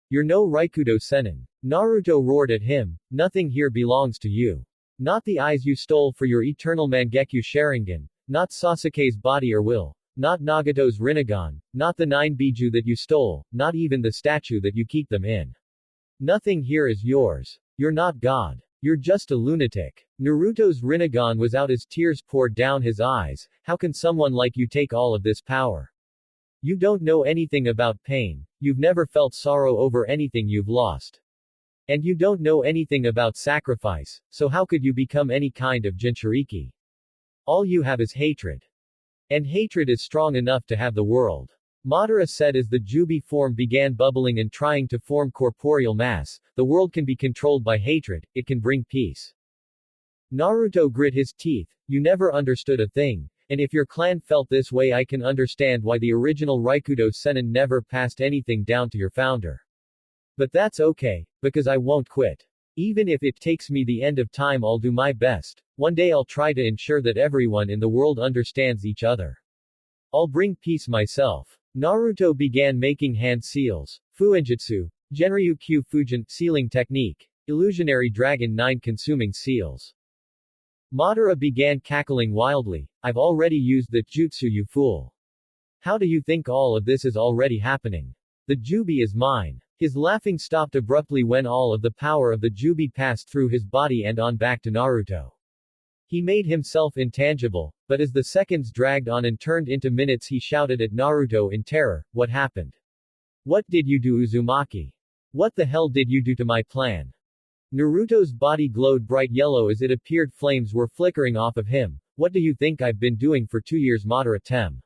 You're no Raikudo Sennin. Naruto roared at him, nothing here belongs to you. Not the eyes you stole for your eternal Mangekyo Sharingan, not Sasuke's body or will, not Nagato's Rinnegan, not the 9 Biju that you stole, not even the statue that you keep them in. Nothing here is yours. You're not God. You're just a lunatic. Naruto's Rinnegan was out as tears poured down his eyes. How can someone like you take all of this power? You don't know anything about pain. You've never felt sorrow over anything you've lost. And you don't know anything about sacrifice, so how could you become any kind of Jinchuriki? All you have is hatred. And hatred is strong enough to have the world. Madara said as the Jubi form began bubbling and trying to form corporeal mass, the world can be controlled by hatred, it can bring peace. Naruto grit his teeth, you never understood a thing, and if your clan felt this way I can understand why the original Raikudo Sennin never passed anything down to your founder. But that's okay, because I won't quit. Even if it takes me the end of time I'll do my best. One day I'll try to ensure that everyone in the world understands each other. I'll bring peace myself. Naruto began making hand seals. Fuinjutsu, Genryu Q Fujin, sealing technique. Illusionary Dragon 9 consuming seals. Madara began cackling wildly. I've already used the jutsu you fool. How do you think all of this is already happening? The Jubi is mine. His laughing stopped abruptly when all of the power of the Jubi passed through his body and on back to Naruto. He made himself intangible, but as the seconds dragged on and turned into minutes he shouted at Naruto in terror, what happened? What did you do Uzumaki? What the hell did you do to my plan? Naruto's body glowed bright yellow as it appeared flames were flickering off of him. What do you think I've been doing for 2 years Madara-tem?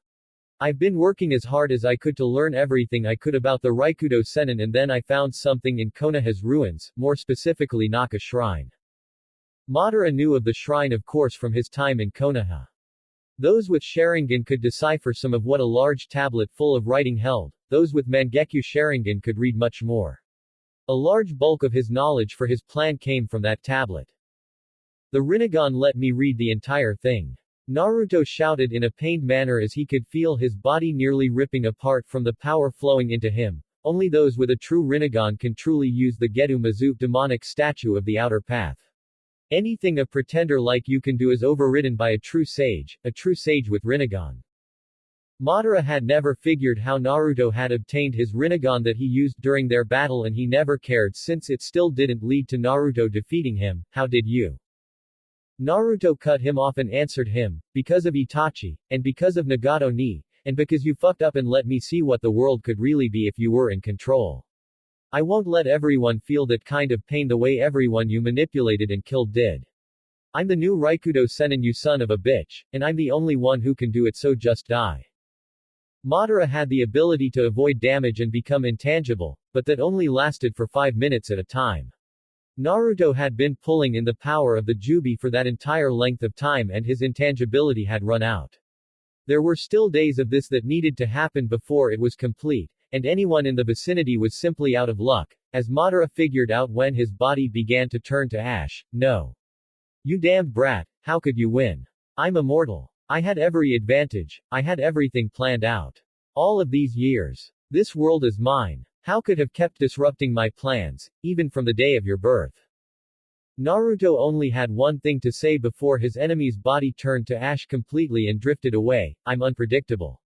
I've been working as hard as I could to learn everything I could about the Raikudo Sennin and then I found something in Konoha's ruins, more specifically Naka Shrine. Madara knew of the shrine of course from his time in Konoha. Those with Sharingan could decipher some of what a large tablet full of writing held, those with Mangekyo Sharingan could read much more. A large bulk of his knowledge for his plan came from that tablet. The Rinnegan let me read the entire thing. Naruto shouted in a pained manner as he could feel his body nearly ripping apart from the power flowing into him. Only those with a true Rinnegan can truly use the Getu Mizu demonic statue of the outer path. Anything a pretender like you can do is overridden by a true sage with Rinnegan. Madara had never figured how Naruto had obtained his Rinnegan that he used during their battle and he never cared since it still didn't lead to Naruto defeating him. How did you? Naruto cut him off and answered him, because of Itachi, and because of Nagato ni, and because you fucked up and let me see what the world could really be if you were in control. I won't let everyone feel that kind of pain the way everyone you manipulated and killed did. I'm the new Raikudo Sennin you son of a bitch, and I'm the only one who can do it so just die. Madara had the ability to avoid damage and become intangible, but that only lasted for 5 minutes at a time. Naruto had been pulling in the power of the Jubi for that entire length of time and his intangibility had run out. There were still days of this that needed to happen before it was complete, and anyone in the vicinity was simply out of luck, as Madara figured out when his body began to turn to ash. No. You damned brat, how could you win? I'm immortal. I had every advantage, I had everything planned out. All of these years. This world is mine. How could have kept disrupting my plans, even from the day of your birth? Naruto only had one thing to say before his enemy's body turned to ash completely and drifted away, I'm unpredictable.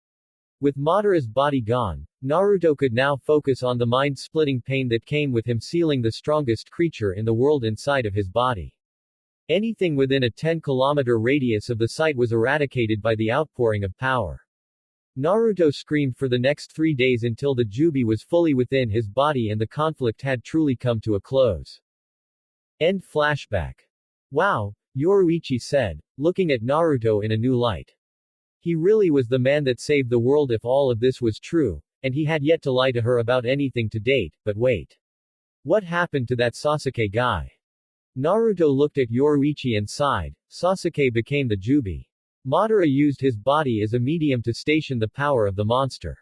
With Madara's body gone, Naruto could now focus on the mind-splitting pain that came with him sealing the strongest creature in the world inside of his body. Anything within a 10-kilometer radius of the site was eradicated by the outpouring of power. Naruto screamed for the next 3 days until the Jubi was fully within his body and the conflict had truly come to a close. End flashback. Wow, Yoruichi said, looking at Naruto in a new light. He really was the man that saved the world if all of this was true, and he had yet to lie to her about anything to date, but wait. What happened to that Sasuke guy? Naruto looked at Yoruichi and sighed. Sasuke became the Jubi. Madara used his body as a medium to station the power of the monster.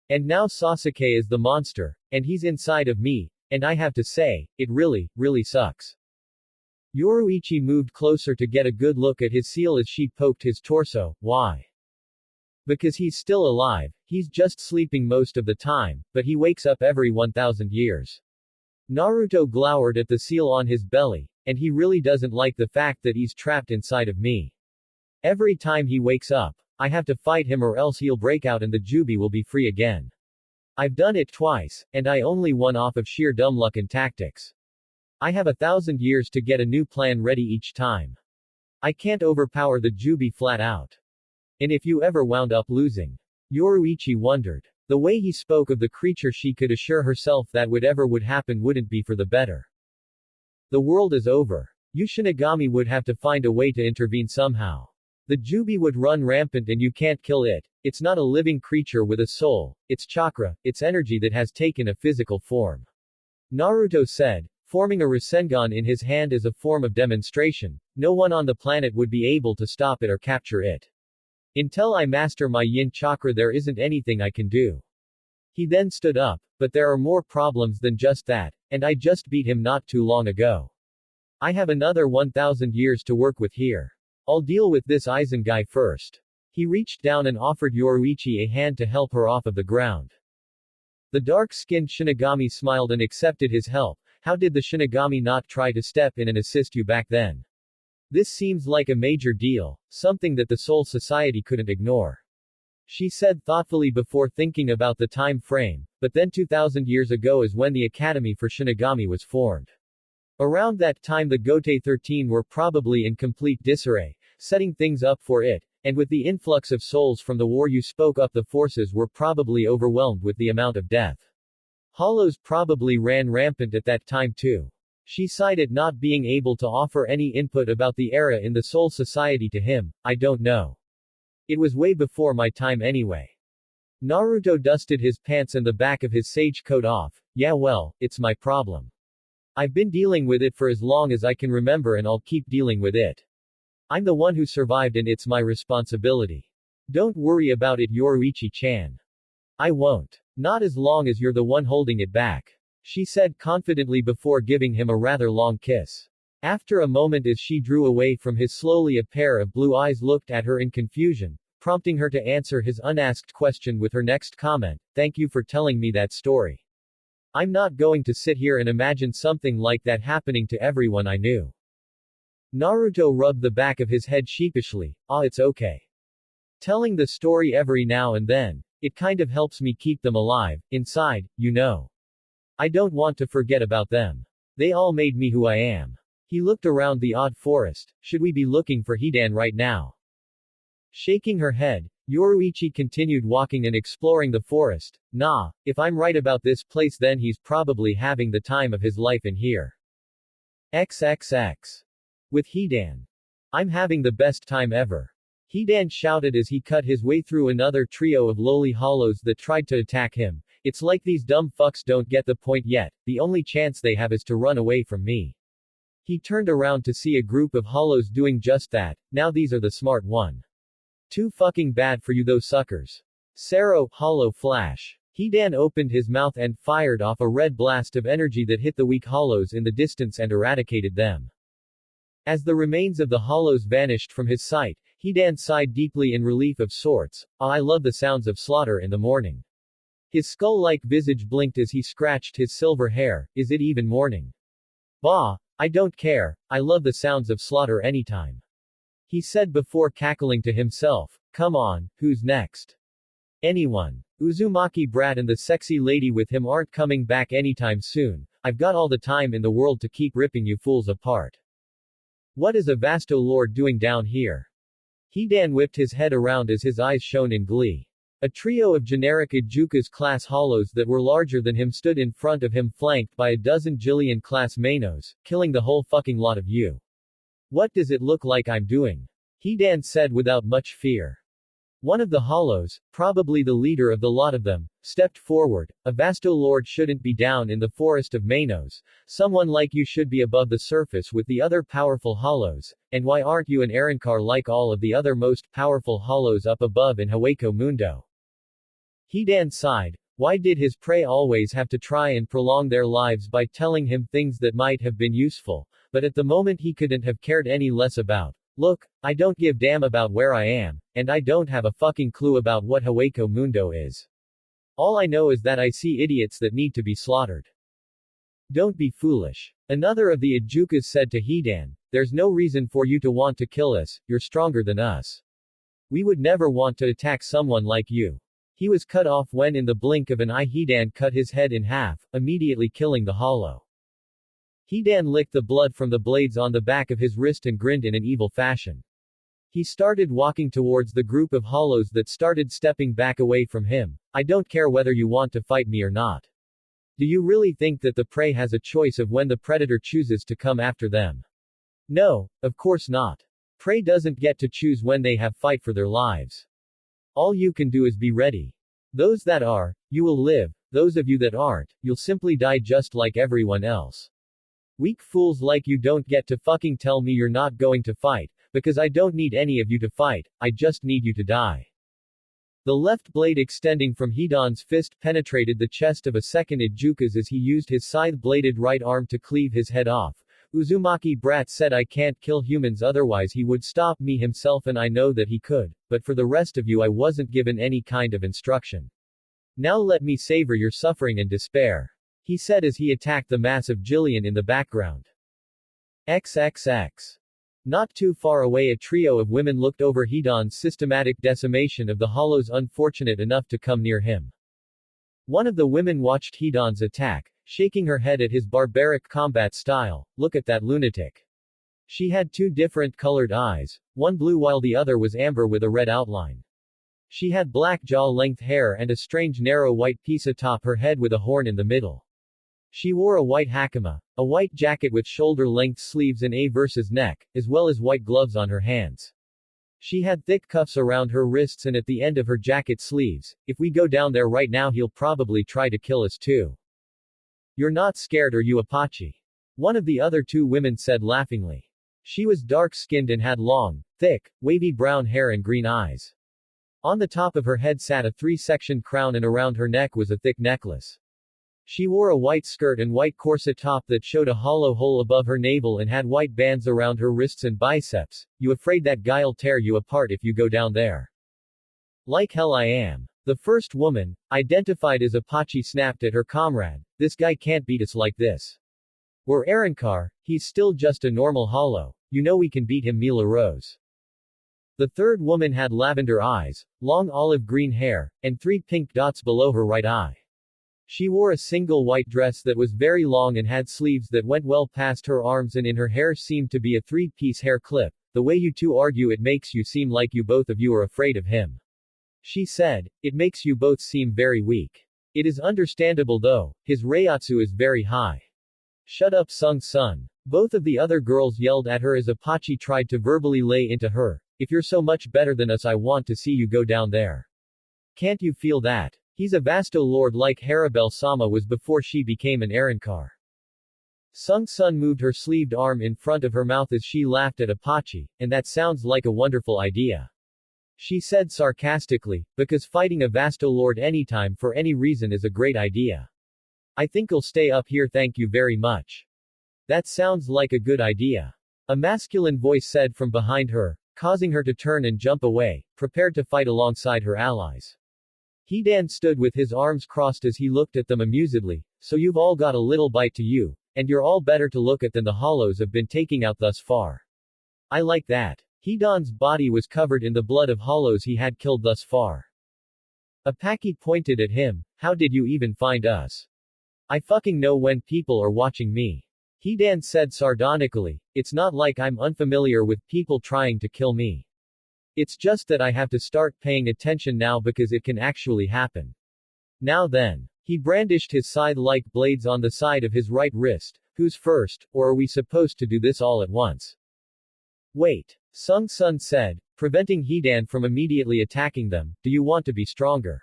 And now Sasuke is the monster, and he's inside of me, and I have to say, it really sucks. Yoruichi moved closer to get a good look at his seal as she poked his torso. Why? Because he's still alive, he's just sleeping most of the time, but he wakes up every 1,000 years. Naruto glowered at the seal on his belly, and he really doesn't like the fact that he's trapped inside of me. Every time he wakes up, I have to fight him or else he'll break out and the Jubi will be free again. I've done it twice, and I only won off of sheer dumb luck and tactics. I have 1,000 years to get a new plan ready each time. I can't overpower the Jubi flat out. And if you ever wound up losing? Yoruichi wondered. The way he spoke of the creature, she could assure herself that whatever would happen wouldn't be for the better. The world is over. You Shinigami would have to find a way to intervene somehow. The Jubi would run rampant and you can't kill it. It's not a living creature with a soul, it's chakra, it's energy that has taken a physical form. Naruto said, forming a Rasengan in his hand as a form of demonstration. No one on the planet would be able to stop it or capture it. Until I master my yin chakra, there isn't anything I can do. He then stood up, but there are more problems than just that, and I just beat him not too long ago. I have another 1,000 years to work with here. I'll deal with this Aizen guy first. He reached down and offered Yoruichi a hand to help her off of the ground. The dark-skinned Shinigami smiled and accepted his help. How did the Shinigami not try to step in and assist you back then? This seems like a major deal, something that the Soul Society couldn't ignore. She said thoughtfully before thinking about the time frame, but then 2,000 years ago is when the Academy for Shinigami was formed. Around that time the Gote 13 were probably in complete disarray, setting things up for it, and with the influx of souls from the war you spoke up, the forces were probably overwhelmed with the amount of death. Hollows probably ran rampant at that time too. She sighed at not being able to offer any input about the era in the Soul Society to him. I don't know. It was way before my time anyway. Naruto dusted his pants and the back of his sage coat off. Yeah, well, it's my problem. I've been dealing with it for as long as I can remember and I'll keep dealing with it. I'm the one who survived and it's my responsibility. Don't worry about it, Yoruichi-chan. I won't. Not as long as you're the one holding it back. She said confidently before giving him a rather long kiss. After a moment as she drew away from his slowly, a pair of blue eyes looked at her in confusion, prompting her to answer his unasked question with her next comment. Thank you for telling me that story. I'm not going to sit here and imagine something like that happening to everyone I knew. Naruto rubbed the back of his head sheepishly. It's okay. Telling the story every now and then, it kind of helps me keep them alive, inside, you know. I don't want to forget about them. They all made me who I am. He looked around the odd forest. Should we be looking for Hidan right now? Shaking her head, Yoruichi continued walking and exploring the forest. Nah, if I'm right about this place then he's probably having the time of his life in here. XXX. With Hidan. I'm having the best time ever. Hidan shouted as he cut his way through another trio of lowly hollows that tried to attack him. It's like these dumb fucks don't get the point yet, the only chance they have is to run away from me. He turned around to see a group of hollows doing just that. Now these are the smart one. Too fucking bad for you those suckers. Sero, hollow flash. Hidan opened his mouth and fired off a red blast of energy that hit the weak hollows in the distance and eradicated them. As the remains of the hollows vanished from his sight, Hidan sighed deeply in relief of sorts. I love the sounds of slaughter in the morning. His skull-like visage blinked as he scratched his silver hair. Is it even morning? Bah, I don't care, I love the sounds of slaughter anytime. He said before cackling to himself. Come on, who's next? Anyone. Uzumaki brat and the sexy lady with him aren't coming back anytime soon. I've got all the time in the world to keep ripping you fools apart. What is a Vasto Lord doing down here? Hidan whipped his head around as his eyes shone in glee. A trio of generic Ijukas-class hollows that were larger than him stood in front of him, flanked by a dozen Jillian-class Manos, killing the whole fucking lot of you. What does it look like I'm doing? Hidan said without much fear. One of the hollows, probably the leader of the lot of them, stepped forward. A Vasto Lord shouldn't be down in the forest of Manos. Someone like you should be above the surface with the other powerful hollows, and why aren't you an Arrancar like all of the other most powerful hollows up above in Hueco Mundo? Hidan sighed. Why did his prey always have to try and prolong their lives by telling him things that might have been useful, but at the moment he couldn't have cared any less about. Look, I don't give damn about where I am, and I don't have a fucking clue about what Hueco Mundo is. All I know is that I see idiots that need to be slaughtered. Don't be foolish. Another of the Ijukas said to Hidan, there's no reason for you to want to kill us, you're stronger than us. We would never want to attack someone like you. He was cut off when in the blink of an eye Hidan cut his head in half, immediately killing the hollow. Hidan licked the blood from the blades on the back of his wrist and grinned in an evil fashion. He started walking towards the group of hollows that started stepping back away from him. I don't care whether you want to fight me or not. Do you really think that the prey has a choice of when the predator chooses to come after them? No, of course not. Prey doesn't get to choose when they have fight for their lives. All you can do is be ready. Those that are, you will live. Those of you that aren't, you'll simply die just like everyone else. Weak fools like you don't get to fucking tell me you're not going to fight, because I don't need any of you to fight, I just need you to die. The left blade extending from Hidan's fist penetrated the chest of a second Ijukas as he used his scythe-bladed right arm to cleave his head off. Uzumaki brat said I can't kill humans otherwise he would stop me himself and I know that he could, but for the rest of you I wasn't given any kind of instruction. Now let me savor your suffering and despair. He said as he attacked the massive Jillian in the background. XXX. Not too far away a trio of women looked over Hidan's systematic decimation of the hollows unfortunate enough to come near him. One of the women watched Hidan's attack, shaking her head at his barbaric combat style. Look at that lunatic. She had two different colored eyes, one blue while the other was amber with a red outline. She had black jaw-length hair and a strange narrow white piece atop her head with a horn in the middle. She wore a white hakama, a white jacket with shoulder-length sleeves and a neck, as well as white gloves on her hands. She had thick cuffs around her wrists and at the end of her jacket sleeves. If we go down there right now he'll probably try to kill us too. You're not scared are you Apache? One of the other two women said laughingly. She was dark-skinned and had long, thick, wavy brown hair and green eyes. On the top of her head sat a three-section crown and around her neck was a thick necklace. She wore a white skirt and white corset top that showed a hollow hole above her navel and had white bands around her wrists and biceps. You afraid that guy'll tear you apart if you go down there? Like hell I am. The first woman, identified as Apache, snapped at her comrade. This guy can't beat us like this. We're Arrancar, he's still just a normal hollow. You know we can beat him Mila Rose. The third woman had lavender eyes, long olive green hair, and 3 pink dots below her right eye. She wore a single white dress that was very long and had sleeves that went well past her arms and in her hair seemed to be a 3-piece hair clip. The way you two argue it makes you seem like you both of you are afraid of him. She said, it makes you both seem very weak. It is understandable though, his Reiatsu is very high. Shut up Sung-sun. Both of the other girls yelled at her as Apache tried to verbally lay into her. If you're so much better than us I want to see you go down there. Can't you feel that? He's a Vasto Lord like Harribel-sama was before she became an Arrancar. Sung-sun moved her sleeved arm in front of her mouth as she laughed at Apache, and that sounds like a wonderful idea. She said sarcastically, because fighting a Vasto Lord anytime for any reason is a great idea. I think I'll stay up here thank you very much. That sounds like a good idea. A masculine voice said from behind her, causing her to turn and jump away, prepared to fight alongside her allies. Hidan stood with his arms crossed as he looked at them amusedly, so you've all got a little bite to you, and you're all better to look at than the hollows have been taking out thus far. I like that. Hidan's body was covered in the blood of hollows he had killed thus far. Apache pointed at him, how did you even find us? I fucking know when people are watching me. Hidan said sardonically, it's not like I'm unfamiliar with people trying to kill me. It's just that I have to start paying attention now because it can actually happen. Now then. He brandished his scythe-like blades on the side of his right wrist. Who's first, or are we supposed to do this all at once? Wait. Sung-sun said, preventing Hidan from immediately attacking them, do you want to be stronger?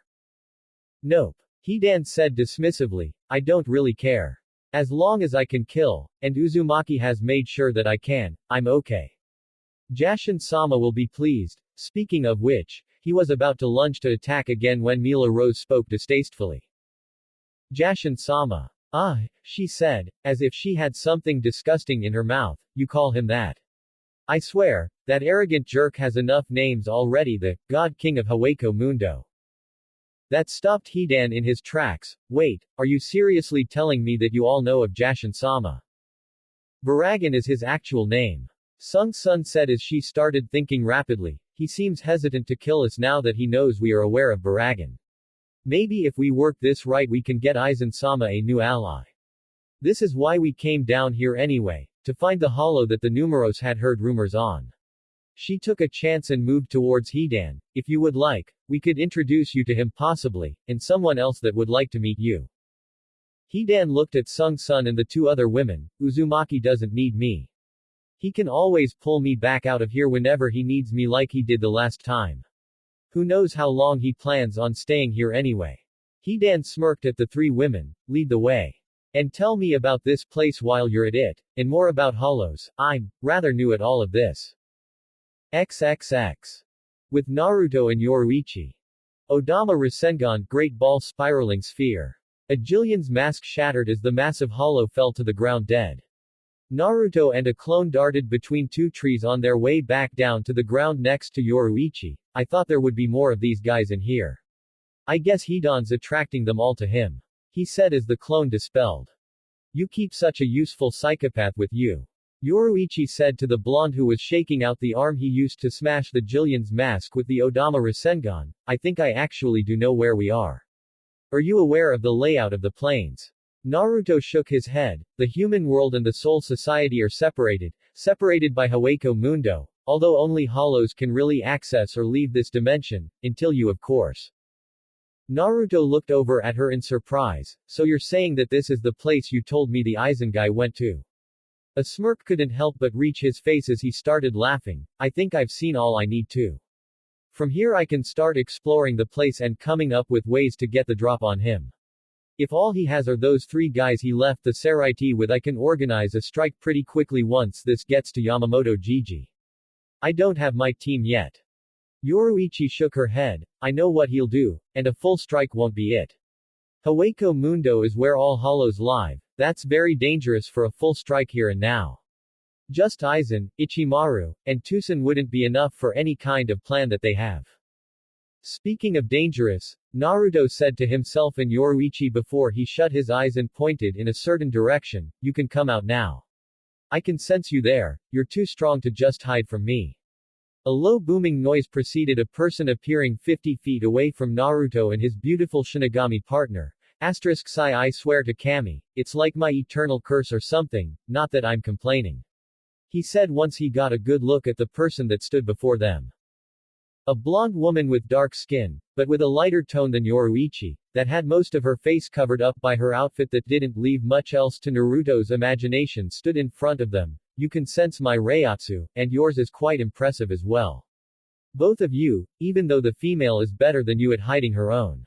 Nope. Hidan said dismissively, I don't really care. As long as I can kill, and Uzumaki has made sure that I can, I'm okay. Jashin-sama will be pleased. Speaking of which, he was about to lunge to attack again when Mila Rose spoke distastefully. Jashin-sama. Ah, she said, as if she had something disgusting in her mouth, you call him that. I swear, that arrogant jerk has enough names already, the God King of Hueco Mundo. That stopped Hidan in his tracks. Wait, are you seriously telling me that you all know of Jashin-sama? Baragan is his actual name. Sung-sun said as she started thinking rapidly, he seems hesitant to kill us now that he knows we are aware of Baragan. Maybe if we work this right we can get Aizen-sama a new ally. This is why we came down here anyway, to find the hollow that the numeros had heard rumors on. She took a chance and moved towards Hidan. If you would like, we could introduce you to him possibly, and someone else that would like to meet you. Hidan looked at Sung Sun and the two other women. Uzumaki doesn't need me. He can always pull me back out of here whenever he needs me like he did the last time. Who knows how long he plans on staying here anyway. Hidan smirked at the three women. Lead the way. And tell me about this place while you're at it, and more about hollows. I'm rather new at all of this. XXX. With Naruto and Yoruichi. Odama Rasengan, Great Ball Spiraling Sphere. A Jillian's mask shattered as the massive hollow fell to the ground dead. Naruto and a clone darted between two trees on their way back down to the ground next to Yoruichi. I thought there would be more of these guys in here. I guess Hidan's attracting them all to him. He said as the clone dispelled. You keep such a useful psychopath with you. Yoruichi said to the blonde who was shaking out the arm he used to smash the Jillian's mask with the Odama Rasengan. I think I actually do know where we are. Are you aware of the layout of the planes? Naruto shook his head. The human world and the soul society are separated by Hueco Mundo, although only hollows can really access or leave this dimension, until you of course. Naruto looked over at her in surprise. So you're saying that this is the place you told me the Aizen guy went to? A smirk couldn't help but reach his face as he started laughing. I think I've seen all I need to. From here I can start exploring the place and coming up with ways to get the drop on him. If all he has are those three guys he left the Saraiti with, I can organize a strike pretty quickly once this gets to Yamamoto Jiji. I don't have my team yet. Yoruichi shook her head. I know what he'll do, and a full strike won't be it. Hueco Mundo is where all hollows live. That's very dangerous for a full strike here and now. Just Aizen, Ichimaru, and Tusen wouldn't be enough for any kind of plan that they have. Speaking of dangerous, Naruto said to himself and Yoruichi before he shut his eyes and pointed in a certain direction, you can come out now. I can sense you there, you're too strong to just hide from me. A low booming noise preceded a person appearing 50 feet away from Naruto and his beautiful Shinigami partner. Sai I swear to Kami, it's like my eternal curse or something, not that I'm complaining. He said once he got a good look at the person that stood before them. A blonde woman with dark skin, but with a lighter tone than Yoruichi, that had most of her face covered up by her outfit that didn't leave much else to Naruto's imagination, stood in front of them. You can sense my Reiatsu, and yours is quite impressive as well. Both of you, even though the female is better than you at hiding her own.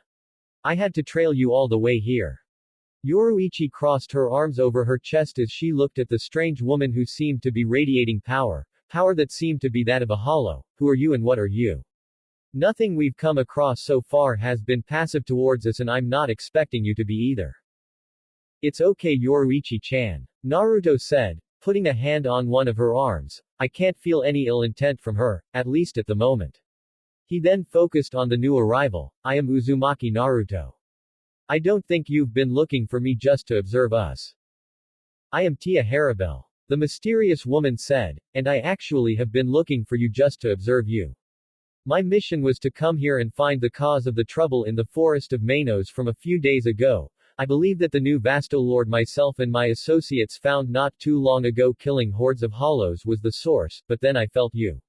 I had to trail you all the way here. Yoruichi crossed her arms over her chest as she looked at the strange woman who seemed to be radiating power that seemed to be that of a hollow. Who are you and what are you? Nothing we've come across so far has been passive towards us and I'm not expecting you to be either. It's okay Yoruichi-chan. Naruto said, putting a hand on one of her arms. I can't feel any ill intent from her, at least at the moment. He then focused on the new arrival. I am Uzumaki Naruto. I don't think you've been looking for me just to observe us. I am Tia Harribel. The mysterious woman said, and I actually have been looking for you just to observe you. My mission was to come here and find the cause of the trouble in the forest of Manos from a few days ago. I believe that the new Vasto Lord myself and my associates found not too long ago killing hordes of hollows was the source, but then I felt you.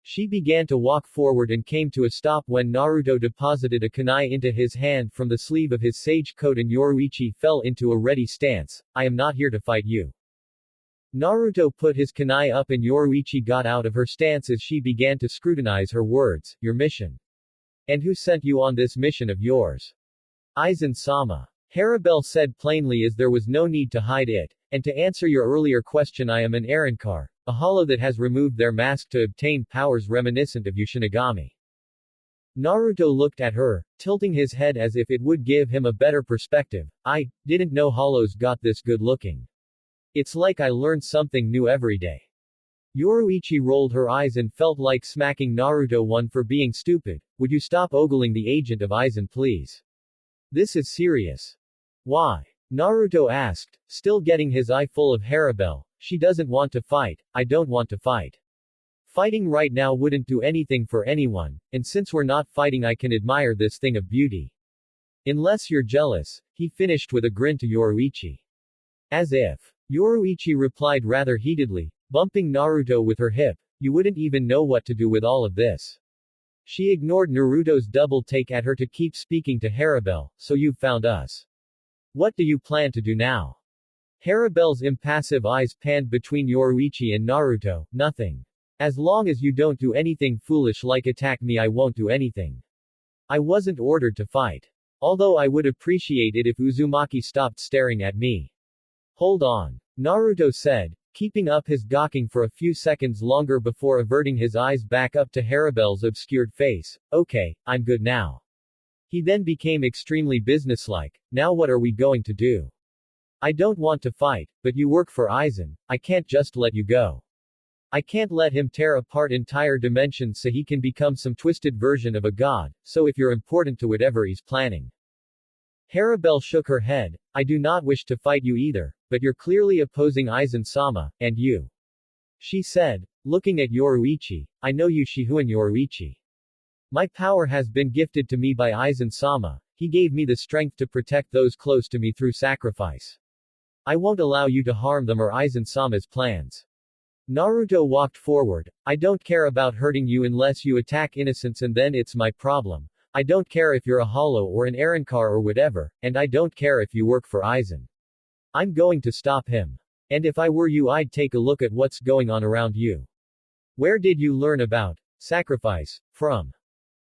She began to walk forward and came to a stop when Naruto deposited a kunai into his hand from the sleeve of his sage coat and Yoruichi fell into a ready stance. I am not here to fight you. Naruto put his kunai up and Yoruichi got out of her stance as she began to scrutinize her words. Your mission. And who sent you on this mission of yours? Aizen-sama. Harribel said plainly as there was no need to hide it, and to answer your earlier question I am an Arrancar, a hollow that has removed their mask to obtain powers reminiscent of Shinigami. Naruto looked at her, tilting his head as if it would give him a better perspective. I didn't know hollows got this good looking. It's like I learn something new every day. Yoruichi rolled her eyes and felt like smacking Naruto one for being stupid. Would you stop ogling the agent of Aizen please? This is serious. Why? Naruto asked, still getting his eye full of Harribel. She doesn't want to fight, I don't want to fight. Fighting right now wouldn't do anything for anyone, and since we're not fighting I can admire this thing of beauty. Unless you're jealous, he finished with a grin to Yoruichi. As if. Yoruichi replied rather heatedly, bumping Naruto with her hip, you wouldn't even know what to do with all of this. She ignored Naruto's double take at her to keep speaking to Harribel, so you've found us. What do you plan to do now? Harribel's impassive eyes panned between Yoruichi and Naruto, nothing. As long as you don't do anything foolish like attack me, I won't do anything. I wasn't ordered to fight. Although I would appreciate it if Uzumaki stopped staring at me. Hold on. Naruto said, keeping up his gawking for a few seconds longer before averting his eyes back up to Harribel's obscured face. Okay, I'm good now. He then became extremely businesslike. Now what are we going to do? I don't want to fight, but you work for Aizen. I can't just let you go. I can't let him tear apart entire dimensions so he can become some twisted version of a god, so if you're important to whatever he's planning. Harribel shook her head. I do not wish to fight you either, but you're clearly opposing Aizen-sama, and you. She said, looking at Yoruichi, I know you Shihuan Yoruichi. My power has been gifted to me by Aizen-sama, he gave me the strength to protect those close to me through sacrifice. I won't allow you to harm them or Aizen-sama's plans. Naruto walked forward, I don't care about hurting you unless you attack innocents and then it's my problem. I don't care if you're a hollow or an Arrancar or whatever, and I don't care if you work for Aizen. I'm going to stop him. And if I were you I'd take a look at what's going on around you. Where did you learn about sacrifice from?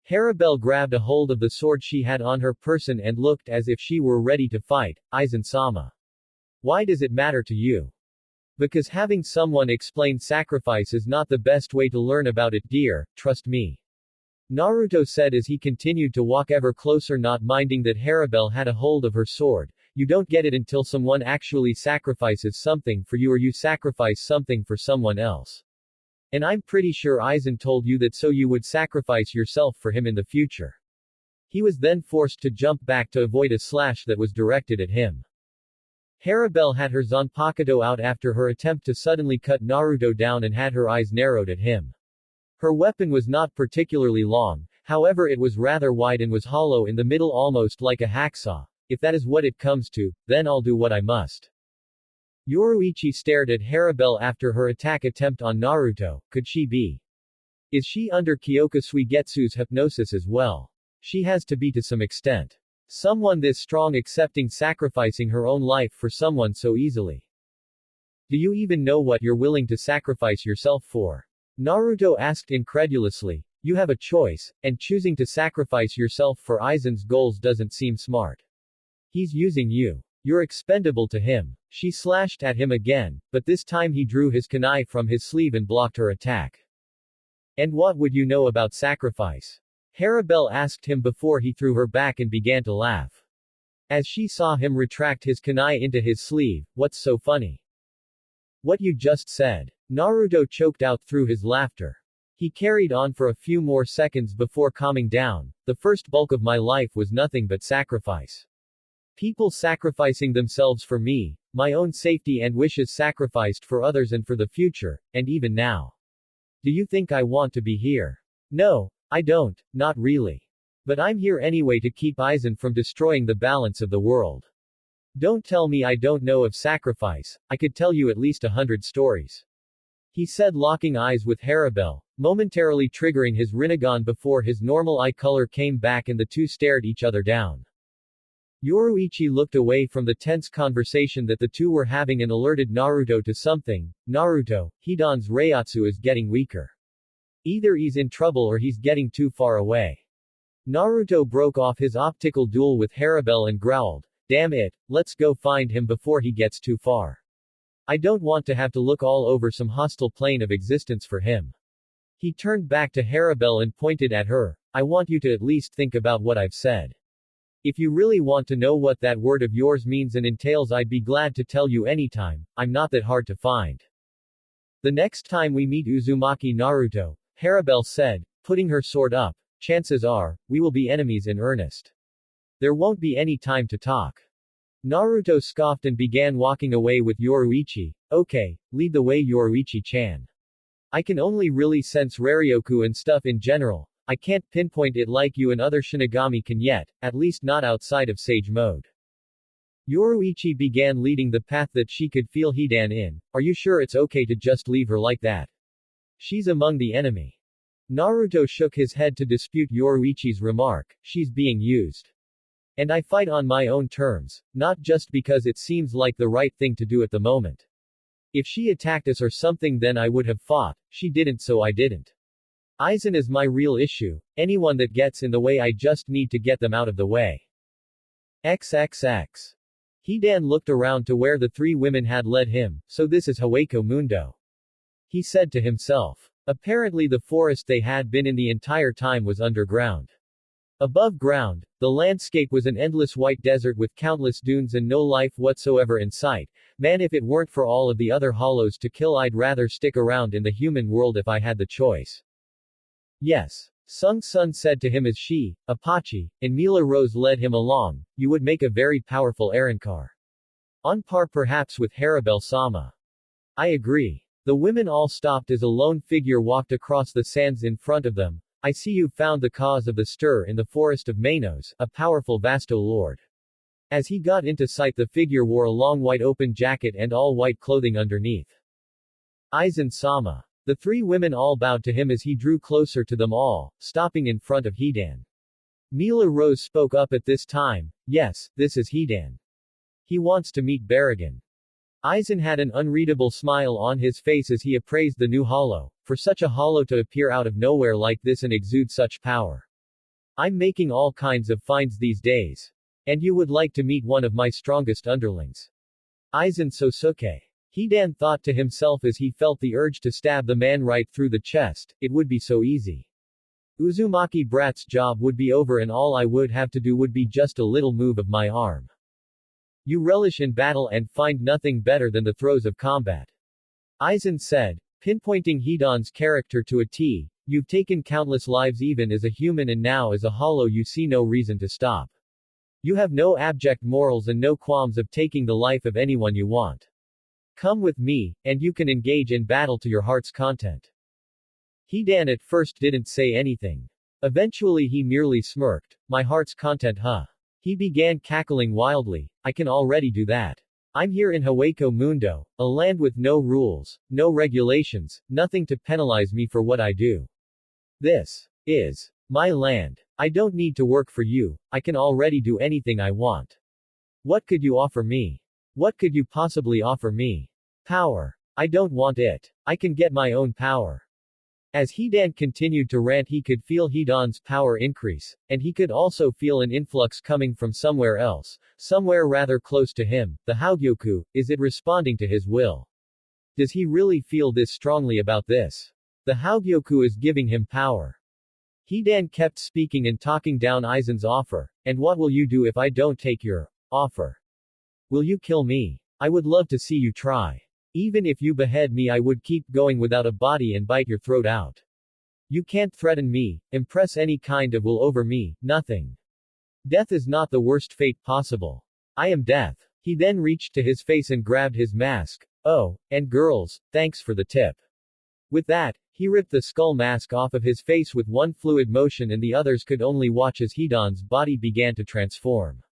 Harribel grabbed a hold of the sword she had on her person and looked as if she were ready to fight. Aizen-sama. Why does it matter to you? Because having someone explain sacrifice is not the best way to learn about it, dear, trust me. Naruto said as he continued to walk ever closer, not minding that Harribel had a hold of her sword. You don't get it until someone actually sacrifices something for you or you sacrifice something for someone else. And I'm pretty sure Aizen told you that so you would sacrifice yourself for him in the future. He was then forced to jump back to avoid a slash that was directed at him. Harribel had her Zanpakuto out after her attempt to suddenly cut Naruto down and had her eyes narrowed at him. Her weapon was not particularly long, however it was rather wide and was hollow in the middle almost like a hacksaw. If that is what it comes to, then I'll do what I must. Yoruichi stared at Harribel after her attack attempt on Naruto. Could she be? Is she under Kyoka Suigetsu's hypnosis as well? She has to be to some extent. Someone this strong accepting sacrificing her own life for someone so easily. Do you even know what you're willing to sacrifice yourself for? Naruto asked incredulously. You have a choice, and choosing to sacrifice yourself for Aizen's goals doesn't seem smart. He's using you. You're expendable to him. She slashed at him again, but this time he drew his kunai from his sleeve and blocked her attack. And what would you know about sacrifice? Harribel asked him before he threw her back and began to laugh. As she saw him retract his kunai into his sleeve, what's so funny? What you just said. Naruto choked out through his laughter. He carried on for a few more seconds before calming down. The first bulk of my life was nothing but sacrifice. People sacrificing themselves for me, my own safety and wishes sacrificed for others and for the future, and even now. Do you think I want to be here? No, I don't, not really. But I'm here anyway to keep Aizen from destroying the balance of the world. Don't tell me I don't know of sacrifice, I could tell you at least 100 stories. He said, locking eyes with Harribel, momentarily triggering his Rinnegan before his normal eye color came back and the two stared each other down. Yoruichi looked away from the tense conversation that the two were having and alerted Naruto to something. Naruto, Hidan's Reiatsu is getting weaker. Either he's in trouble or he's getting too far away. Naruto broke off his optical duel with Harribel and growled, damn it, let's go find him before he gets too far. I don't want to have to look all over some hostile plane of existence for him. He turned back to Harribel and pointed at her. I want you to at least think about what I've said. If you really want to know what that word of yours means and entails, I'd be glad to tell you anytime. I'm not that hard to find. The next time we meet Uzumaki Naruto, Harribel said, putting her sword up, chances are, we will be enemies in earnest. There won't be any time to talk. Naruto scoffed and began walking away with Yoruichi. Okay, lead the way Yoruichi-chan. I can only really sense Raryoku and stuff in general. I can't pinpoint it like you and other Shinigami can yet, at least not outside of Sage mode. Yoruichi began leading the path that she could feel Hidan in. Are you sure it's okay to just leave her like that? She's among the enemy. Naruto shook his head to dispute Yoruichi's remark. She's being used. And I fight on my own terms, not just because it seems like the right thing to do at the moment. If she attacked us or something then I would have fought, she didn't so I didn't. Aizen is my real issue, anyone that gets in the way I just need to get them out of the way. XXX. Hidan looked around to where the three women had led him, so this is Hueco Mundo. He said to himself. Apparently the forest they had been in the entire time was underground. Above ground, the landscape was an endless white desert with countless dunes and no life whatsoever in sight. Man, if it weren't for all of the other hollows to kill, I'd rather stick around in the human world if I had the choice. Yes. Sung Sun said to him as she, Apache, and Mila Rose led him along. You would make a very powerful Arrancar. On par perhaps with Haribel-sama. I agree. The women all stopped as a lone figure walked across the sands in front of them. I see you've found the cause of the stir in the forest of Manos, a powerful Vasto lord. As he got into sight the figure wore a long white open jacket and all white clothing underneath. Aizen-sama. The three women all bowed to him as he drew closer to them all, stopping in front of Hidan. Mila Rose spoke up at this time. Yes, this is Hidan. He wants to meet Baragan. Aizen had an unreadable smile on his face as he appraised the new hollow. For such a hollow to appear out of nowhere like this and exude such power. I'm making all kinds of finds these days. And you would like to meet one of my strongest underlings. Aizen Sosuke. Hidan thought to himself as he felt the urge to stab the man right through the chest. It would be so easy. Uzumaki Brat's job would be over and all I would have to do would be just a little move of my arm. You relish in battle and find nothing better than the throes of combat. Aizen said, pinpointing Hidan's character to a T. You've taken countless lives even as a human and now as a hollow you see no reason to stop. You have no abject morals and no qualms of taking the life of anyone you want. Come with me, and you can engage in battle to your heart's content. Hidan at first didn't say anything. Eventually he merely smirked. My heart's content huh? He began cackling wildly. I can already do that. I'm here in Hueco Mundo, a land with no rules, no regulations, nothing to penalize me for what I do. This is my land. I don't need to work for you, I can already do anything I want. What could you offer me? What could you possibly offer me? Power. I don't want it. I can get my own power. As Hidan continued to rant he could feel Hidan's power increase, and he could also feel an influx coming from somewhere else, somewhere rather close to him. The Haugyoku, is it responding to his will? Does he really feel this strongly about this? The Haugyoku is giving him power. Hidan kept speaking and talking down Aizen's offer. And what will you do if I don't take your offer? Will you kill me? I would love to see you try. Even if you behead me I would keep going without a body and bite your throat out. You can't threaten me, impress any kind of will over me, nothing. Death is not the worst fate possible. I am death. He then reached to his face and grabbed his mask. Oh, and girls, thanks for the tip. With that, he ripped the skull mask off of his face with one fluid motion and the others could only watch as Hidan's body began to transform.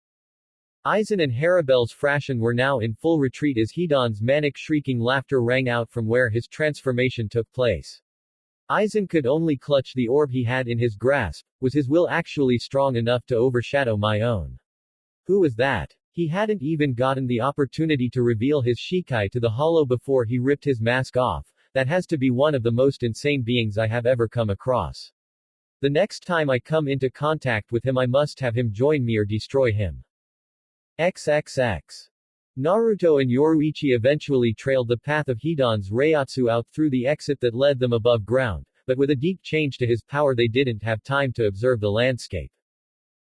Aizen and Haribel's Frashin were now in full retreat as Hidan's manic shrieking laughter rang out from where his transformation took place. Aizen could only clutch the orb he had in his grasp. Was his will actually strong enough to overshadow my own? Who was that? He hadn't even gotten the opportunity to reveal his Shikai to the hollow before he ripped his mask off. That has to be one of the most insane beings I have ever come across. The next time I come into contact with him I must have him join me or destroy him. XXX. Naruto and Yoruichi eventually trailed the path of Hidan's Reiatsu out through the exit that led them above ground, but with a deep change to his power they didn't have time to observe the landscape.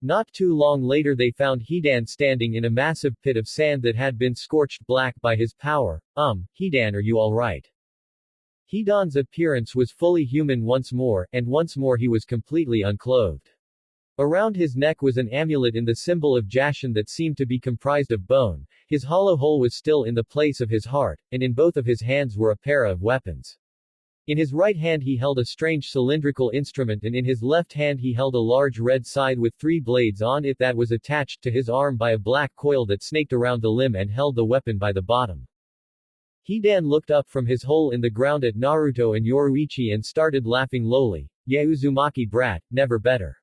Not too long later they found Hidan standing in a massive pit of sand that had been scorched black by his power. Hidan, are you alright? Hidan's appearance was fully human once more, and once more he was completely unclothed. Around his neck was an amulet in the symbol of Jashin that seemed to be comprised of bone. His hollow hole was still in the place of his heart, and in both of his hands were a pair of weapons. In his right hand he held a strange cylindrical instrument and in his left hand he held a large red scythe with 3 blades on it that was attached to his arm by a black coil that snaked around the limb and held the weapon by the bottom. Hidan looked up from his hole in the ground at Naruto and Yoruichi and started laughing lowly. "Yeah, Uzumaki brat, never better,"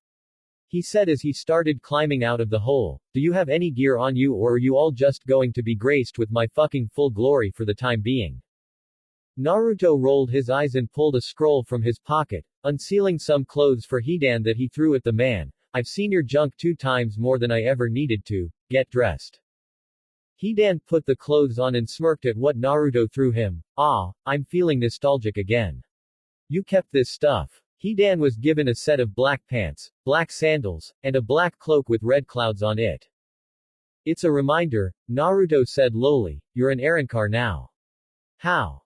he said as he started climbing out of the hole. "Do you have any gear on you or are you all just going to be graced with my fucking full glory for the time being?" Naruto rolled his eyes and pulled a scroll from his pocket, unsealing some clothes for Hidan that he threw at the man. "I've seen your junk 2 times more than I ever needed to. Get dressed." Hidan put the clothes on and smirked at what Naruto threw him. "Ah, I'm feeling nostalgic again. You kept this stuff." Hidan was given a set of black pants, black sandals, and a black cloak with red clouds on it. "It's a reminder," Naruto said lowly. "You're an Arrancar now." "How?"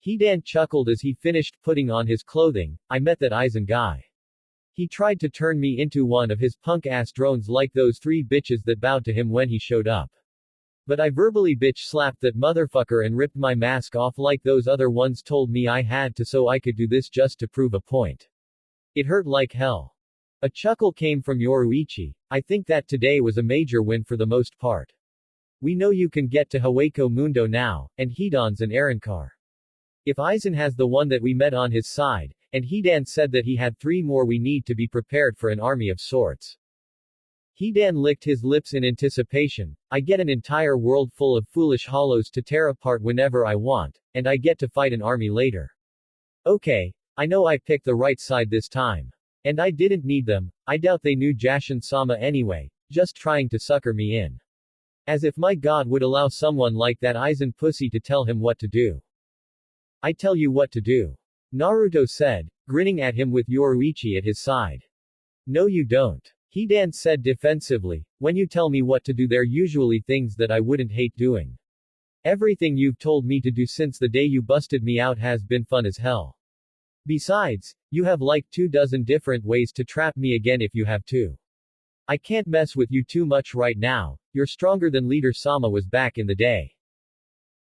Hidan chuckled as he finished putting on his clothing. "I met that Aizen guy. He tried to turn me into one of his punk-ass drones like those 3 bitches that bowed to him when he showed up. But I verbally bitch-slapped that motherfucker and ripped my mask off like those other ones told me I had to so I could do this just to prove a point. It hurt like hell." A chuckle came from Yoruichi. "I think that today was a major win for the most part. We know you can get to Hueco Mundo now, and Hidan's an Arrancar. If Aizen has the one that we met on his side, and Hidan said that he had 3 more, we need to be prepared for an army of sorts." Hidan licked his lips in anticipation. "I get an entire world full of foolish hollows to tear apart whenever I want, and I get to fight an army later. Okay, I know I picked the right side this time. And I didn't need them. I doubt they knew Jashin-sama anyway, just trying to sucker me in. As if my god would allow someone like that Aizen pussy to tell him what to do. I tell you what to do," Naruto said, grinning at him with Yoruichi at his side. "No you don't," Hidan said defensively. "When you tell me what to do, they're usually things that I wouldn't hate doing. Everything you've told me to do since the day you busted me out has been fun as hell. Besides, you have like 24 different ways to trap me again if you have to. I can't mess with you too much right now. You're stronger than Leader Sama was back in the day.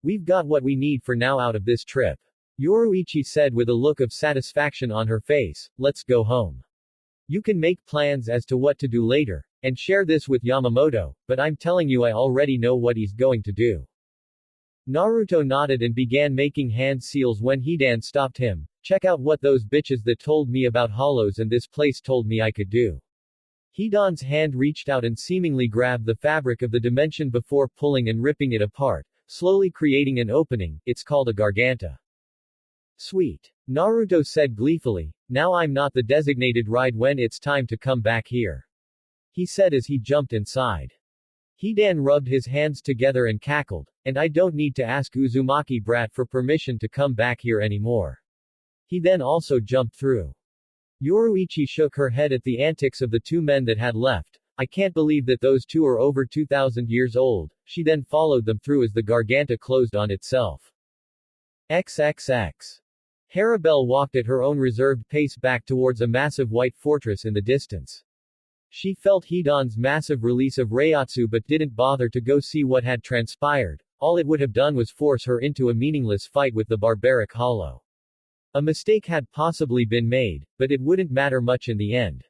We've got what we need for now out of this trip," Yoruichi said with a look of satisfaction on her face. "Let's go home. You can make plans as to what to do later, and share this with Yamamoto, but I'm telling you I already know what he's going to do." Naruto nodded and began making hand seals when Hidan stopped him. "Check out what those bitches that told me about hollows and this place told me I could do." Hidan's hand reached out and seemingly grabbed the fabric of the dimension before pulling and ripping it apart, slowly creating an opening. "It's called a Garganta." "Sweet," Naruto said gleefully. "Now I'm not the designated ride when it's time to come back here," he said as he jumped inside. Hidan rubbed his hands together and cackled. "And I don't need to ask Uzumaki brat for permission to come back here anymore." He then also jumped through. Yoruichi shook her head at the antics of the 2 men that had left. "I can't believe that those 2 are over 2,000 years old." She then followed them through as the Garganta closed on itself. XXX. Harribel walked at her own reserved pace back towards a massive white fortress in the distance. She felt Hidan's massive release of Reiatsu but didn't bother to go see what had transpired. All it would have done was force her into a meaningless fight with the barbaric hollow. A mistake had possibly been made, but it wouldn't matter much in the end.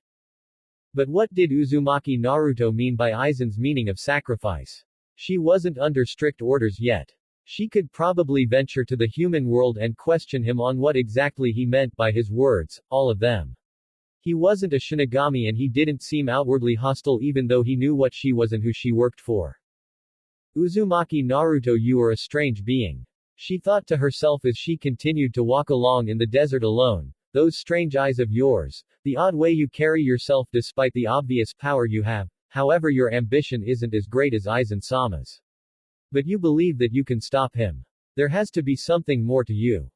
But what did Uzumaki Naruto mean by Aizen's meaning of sacrifice? She wasn't under strict orders yet. She could probably venture to the human world and question him on what exactly he meant by his words, all of them. He wasn't a Shinigami and he didn't seem outwardly hostile even though he knew what she was and who she worked for. "Uzumaki Naruto, you are a strange being," she thought to herself as she continued to walk along in the desert alone. "Those strange eyes of yours, the odd way you carry yourself despite the obvious power you have, however your ambition isn't as great as Aizen-sama's. But you believe that you can stop him. There has to be something more to you.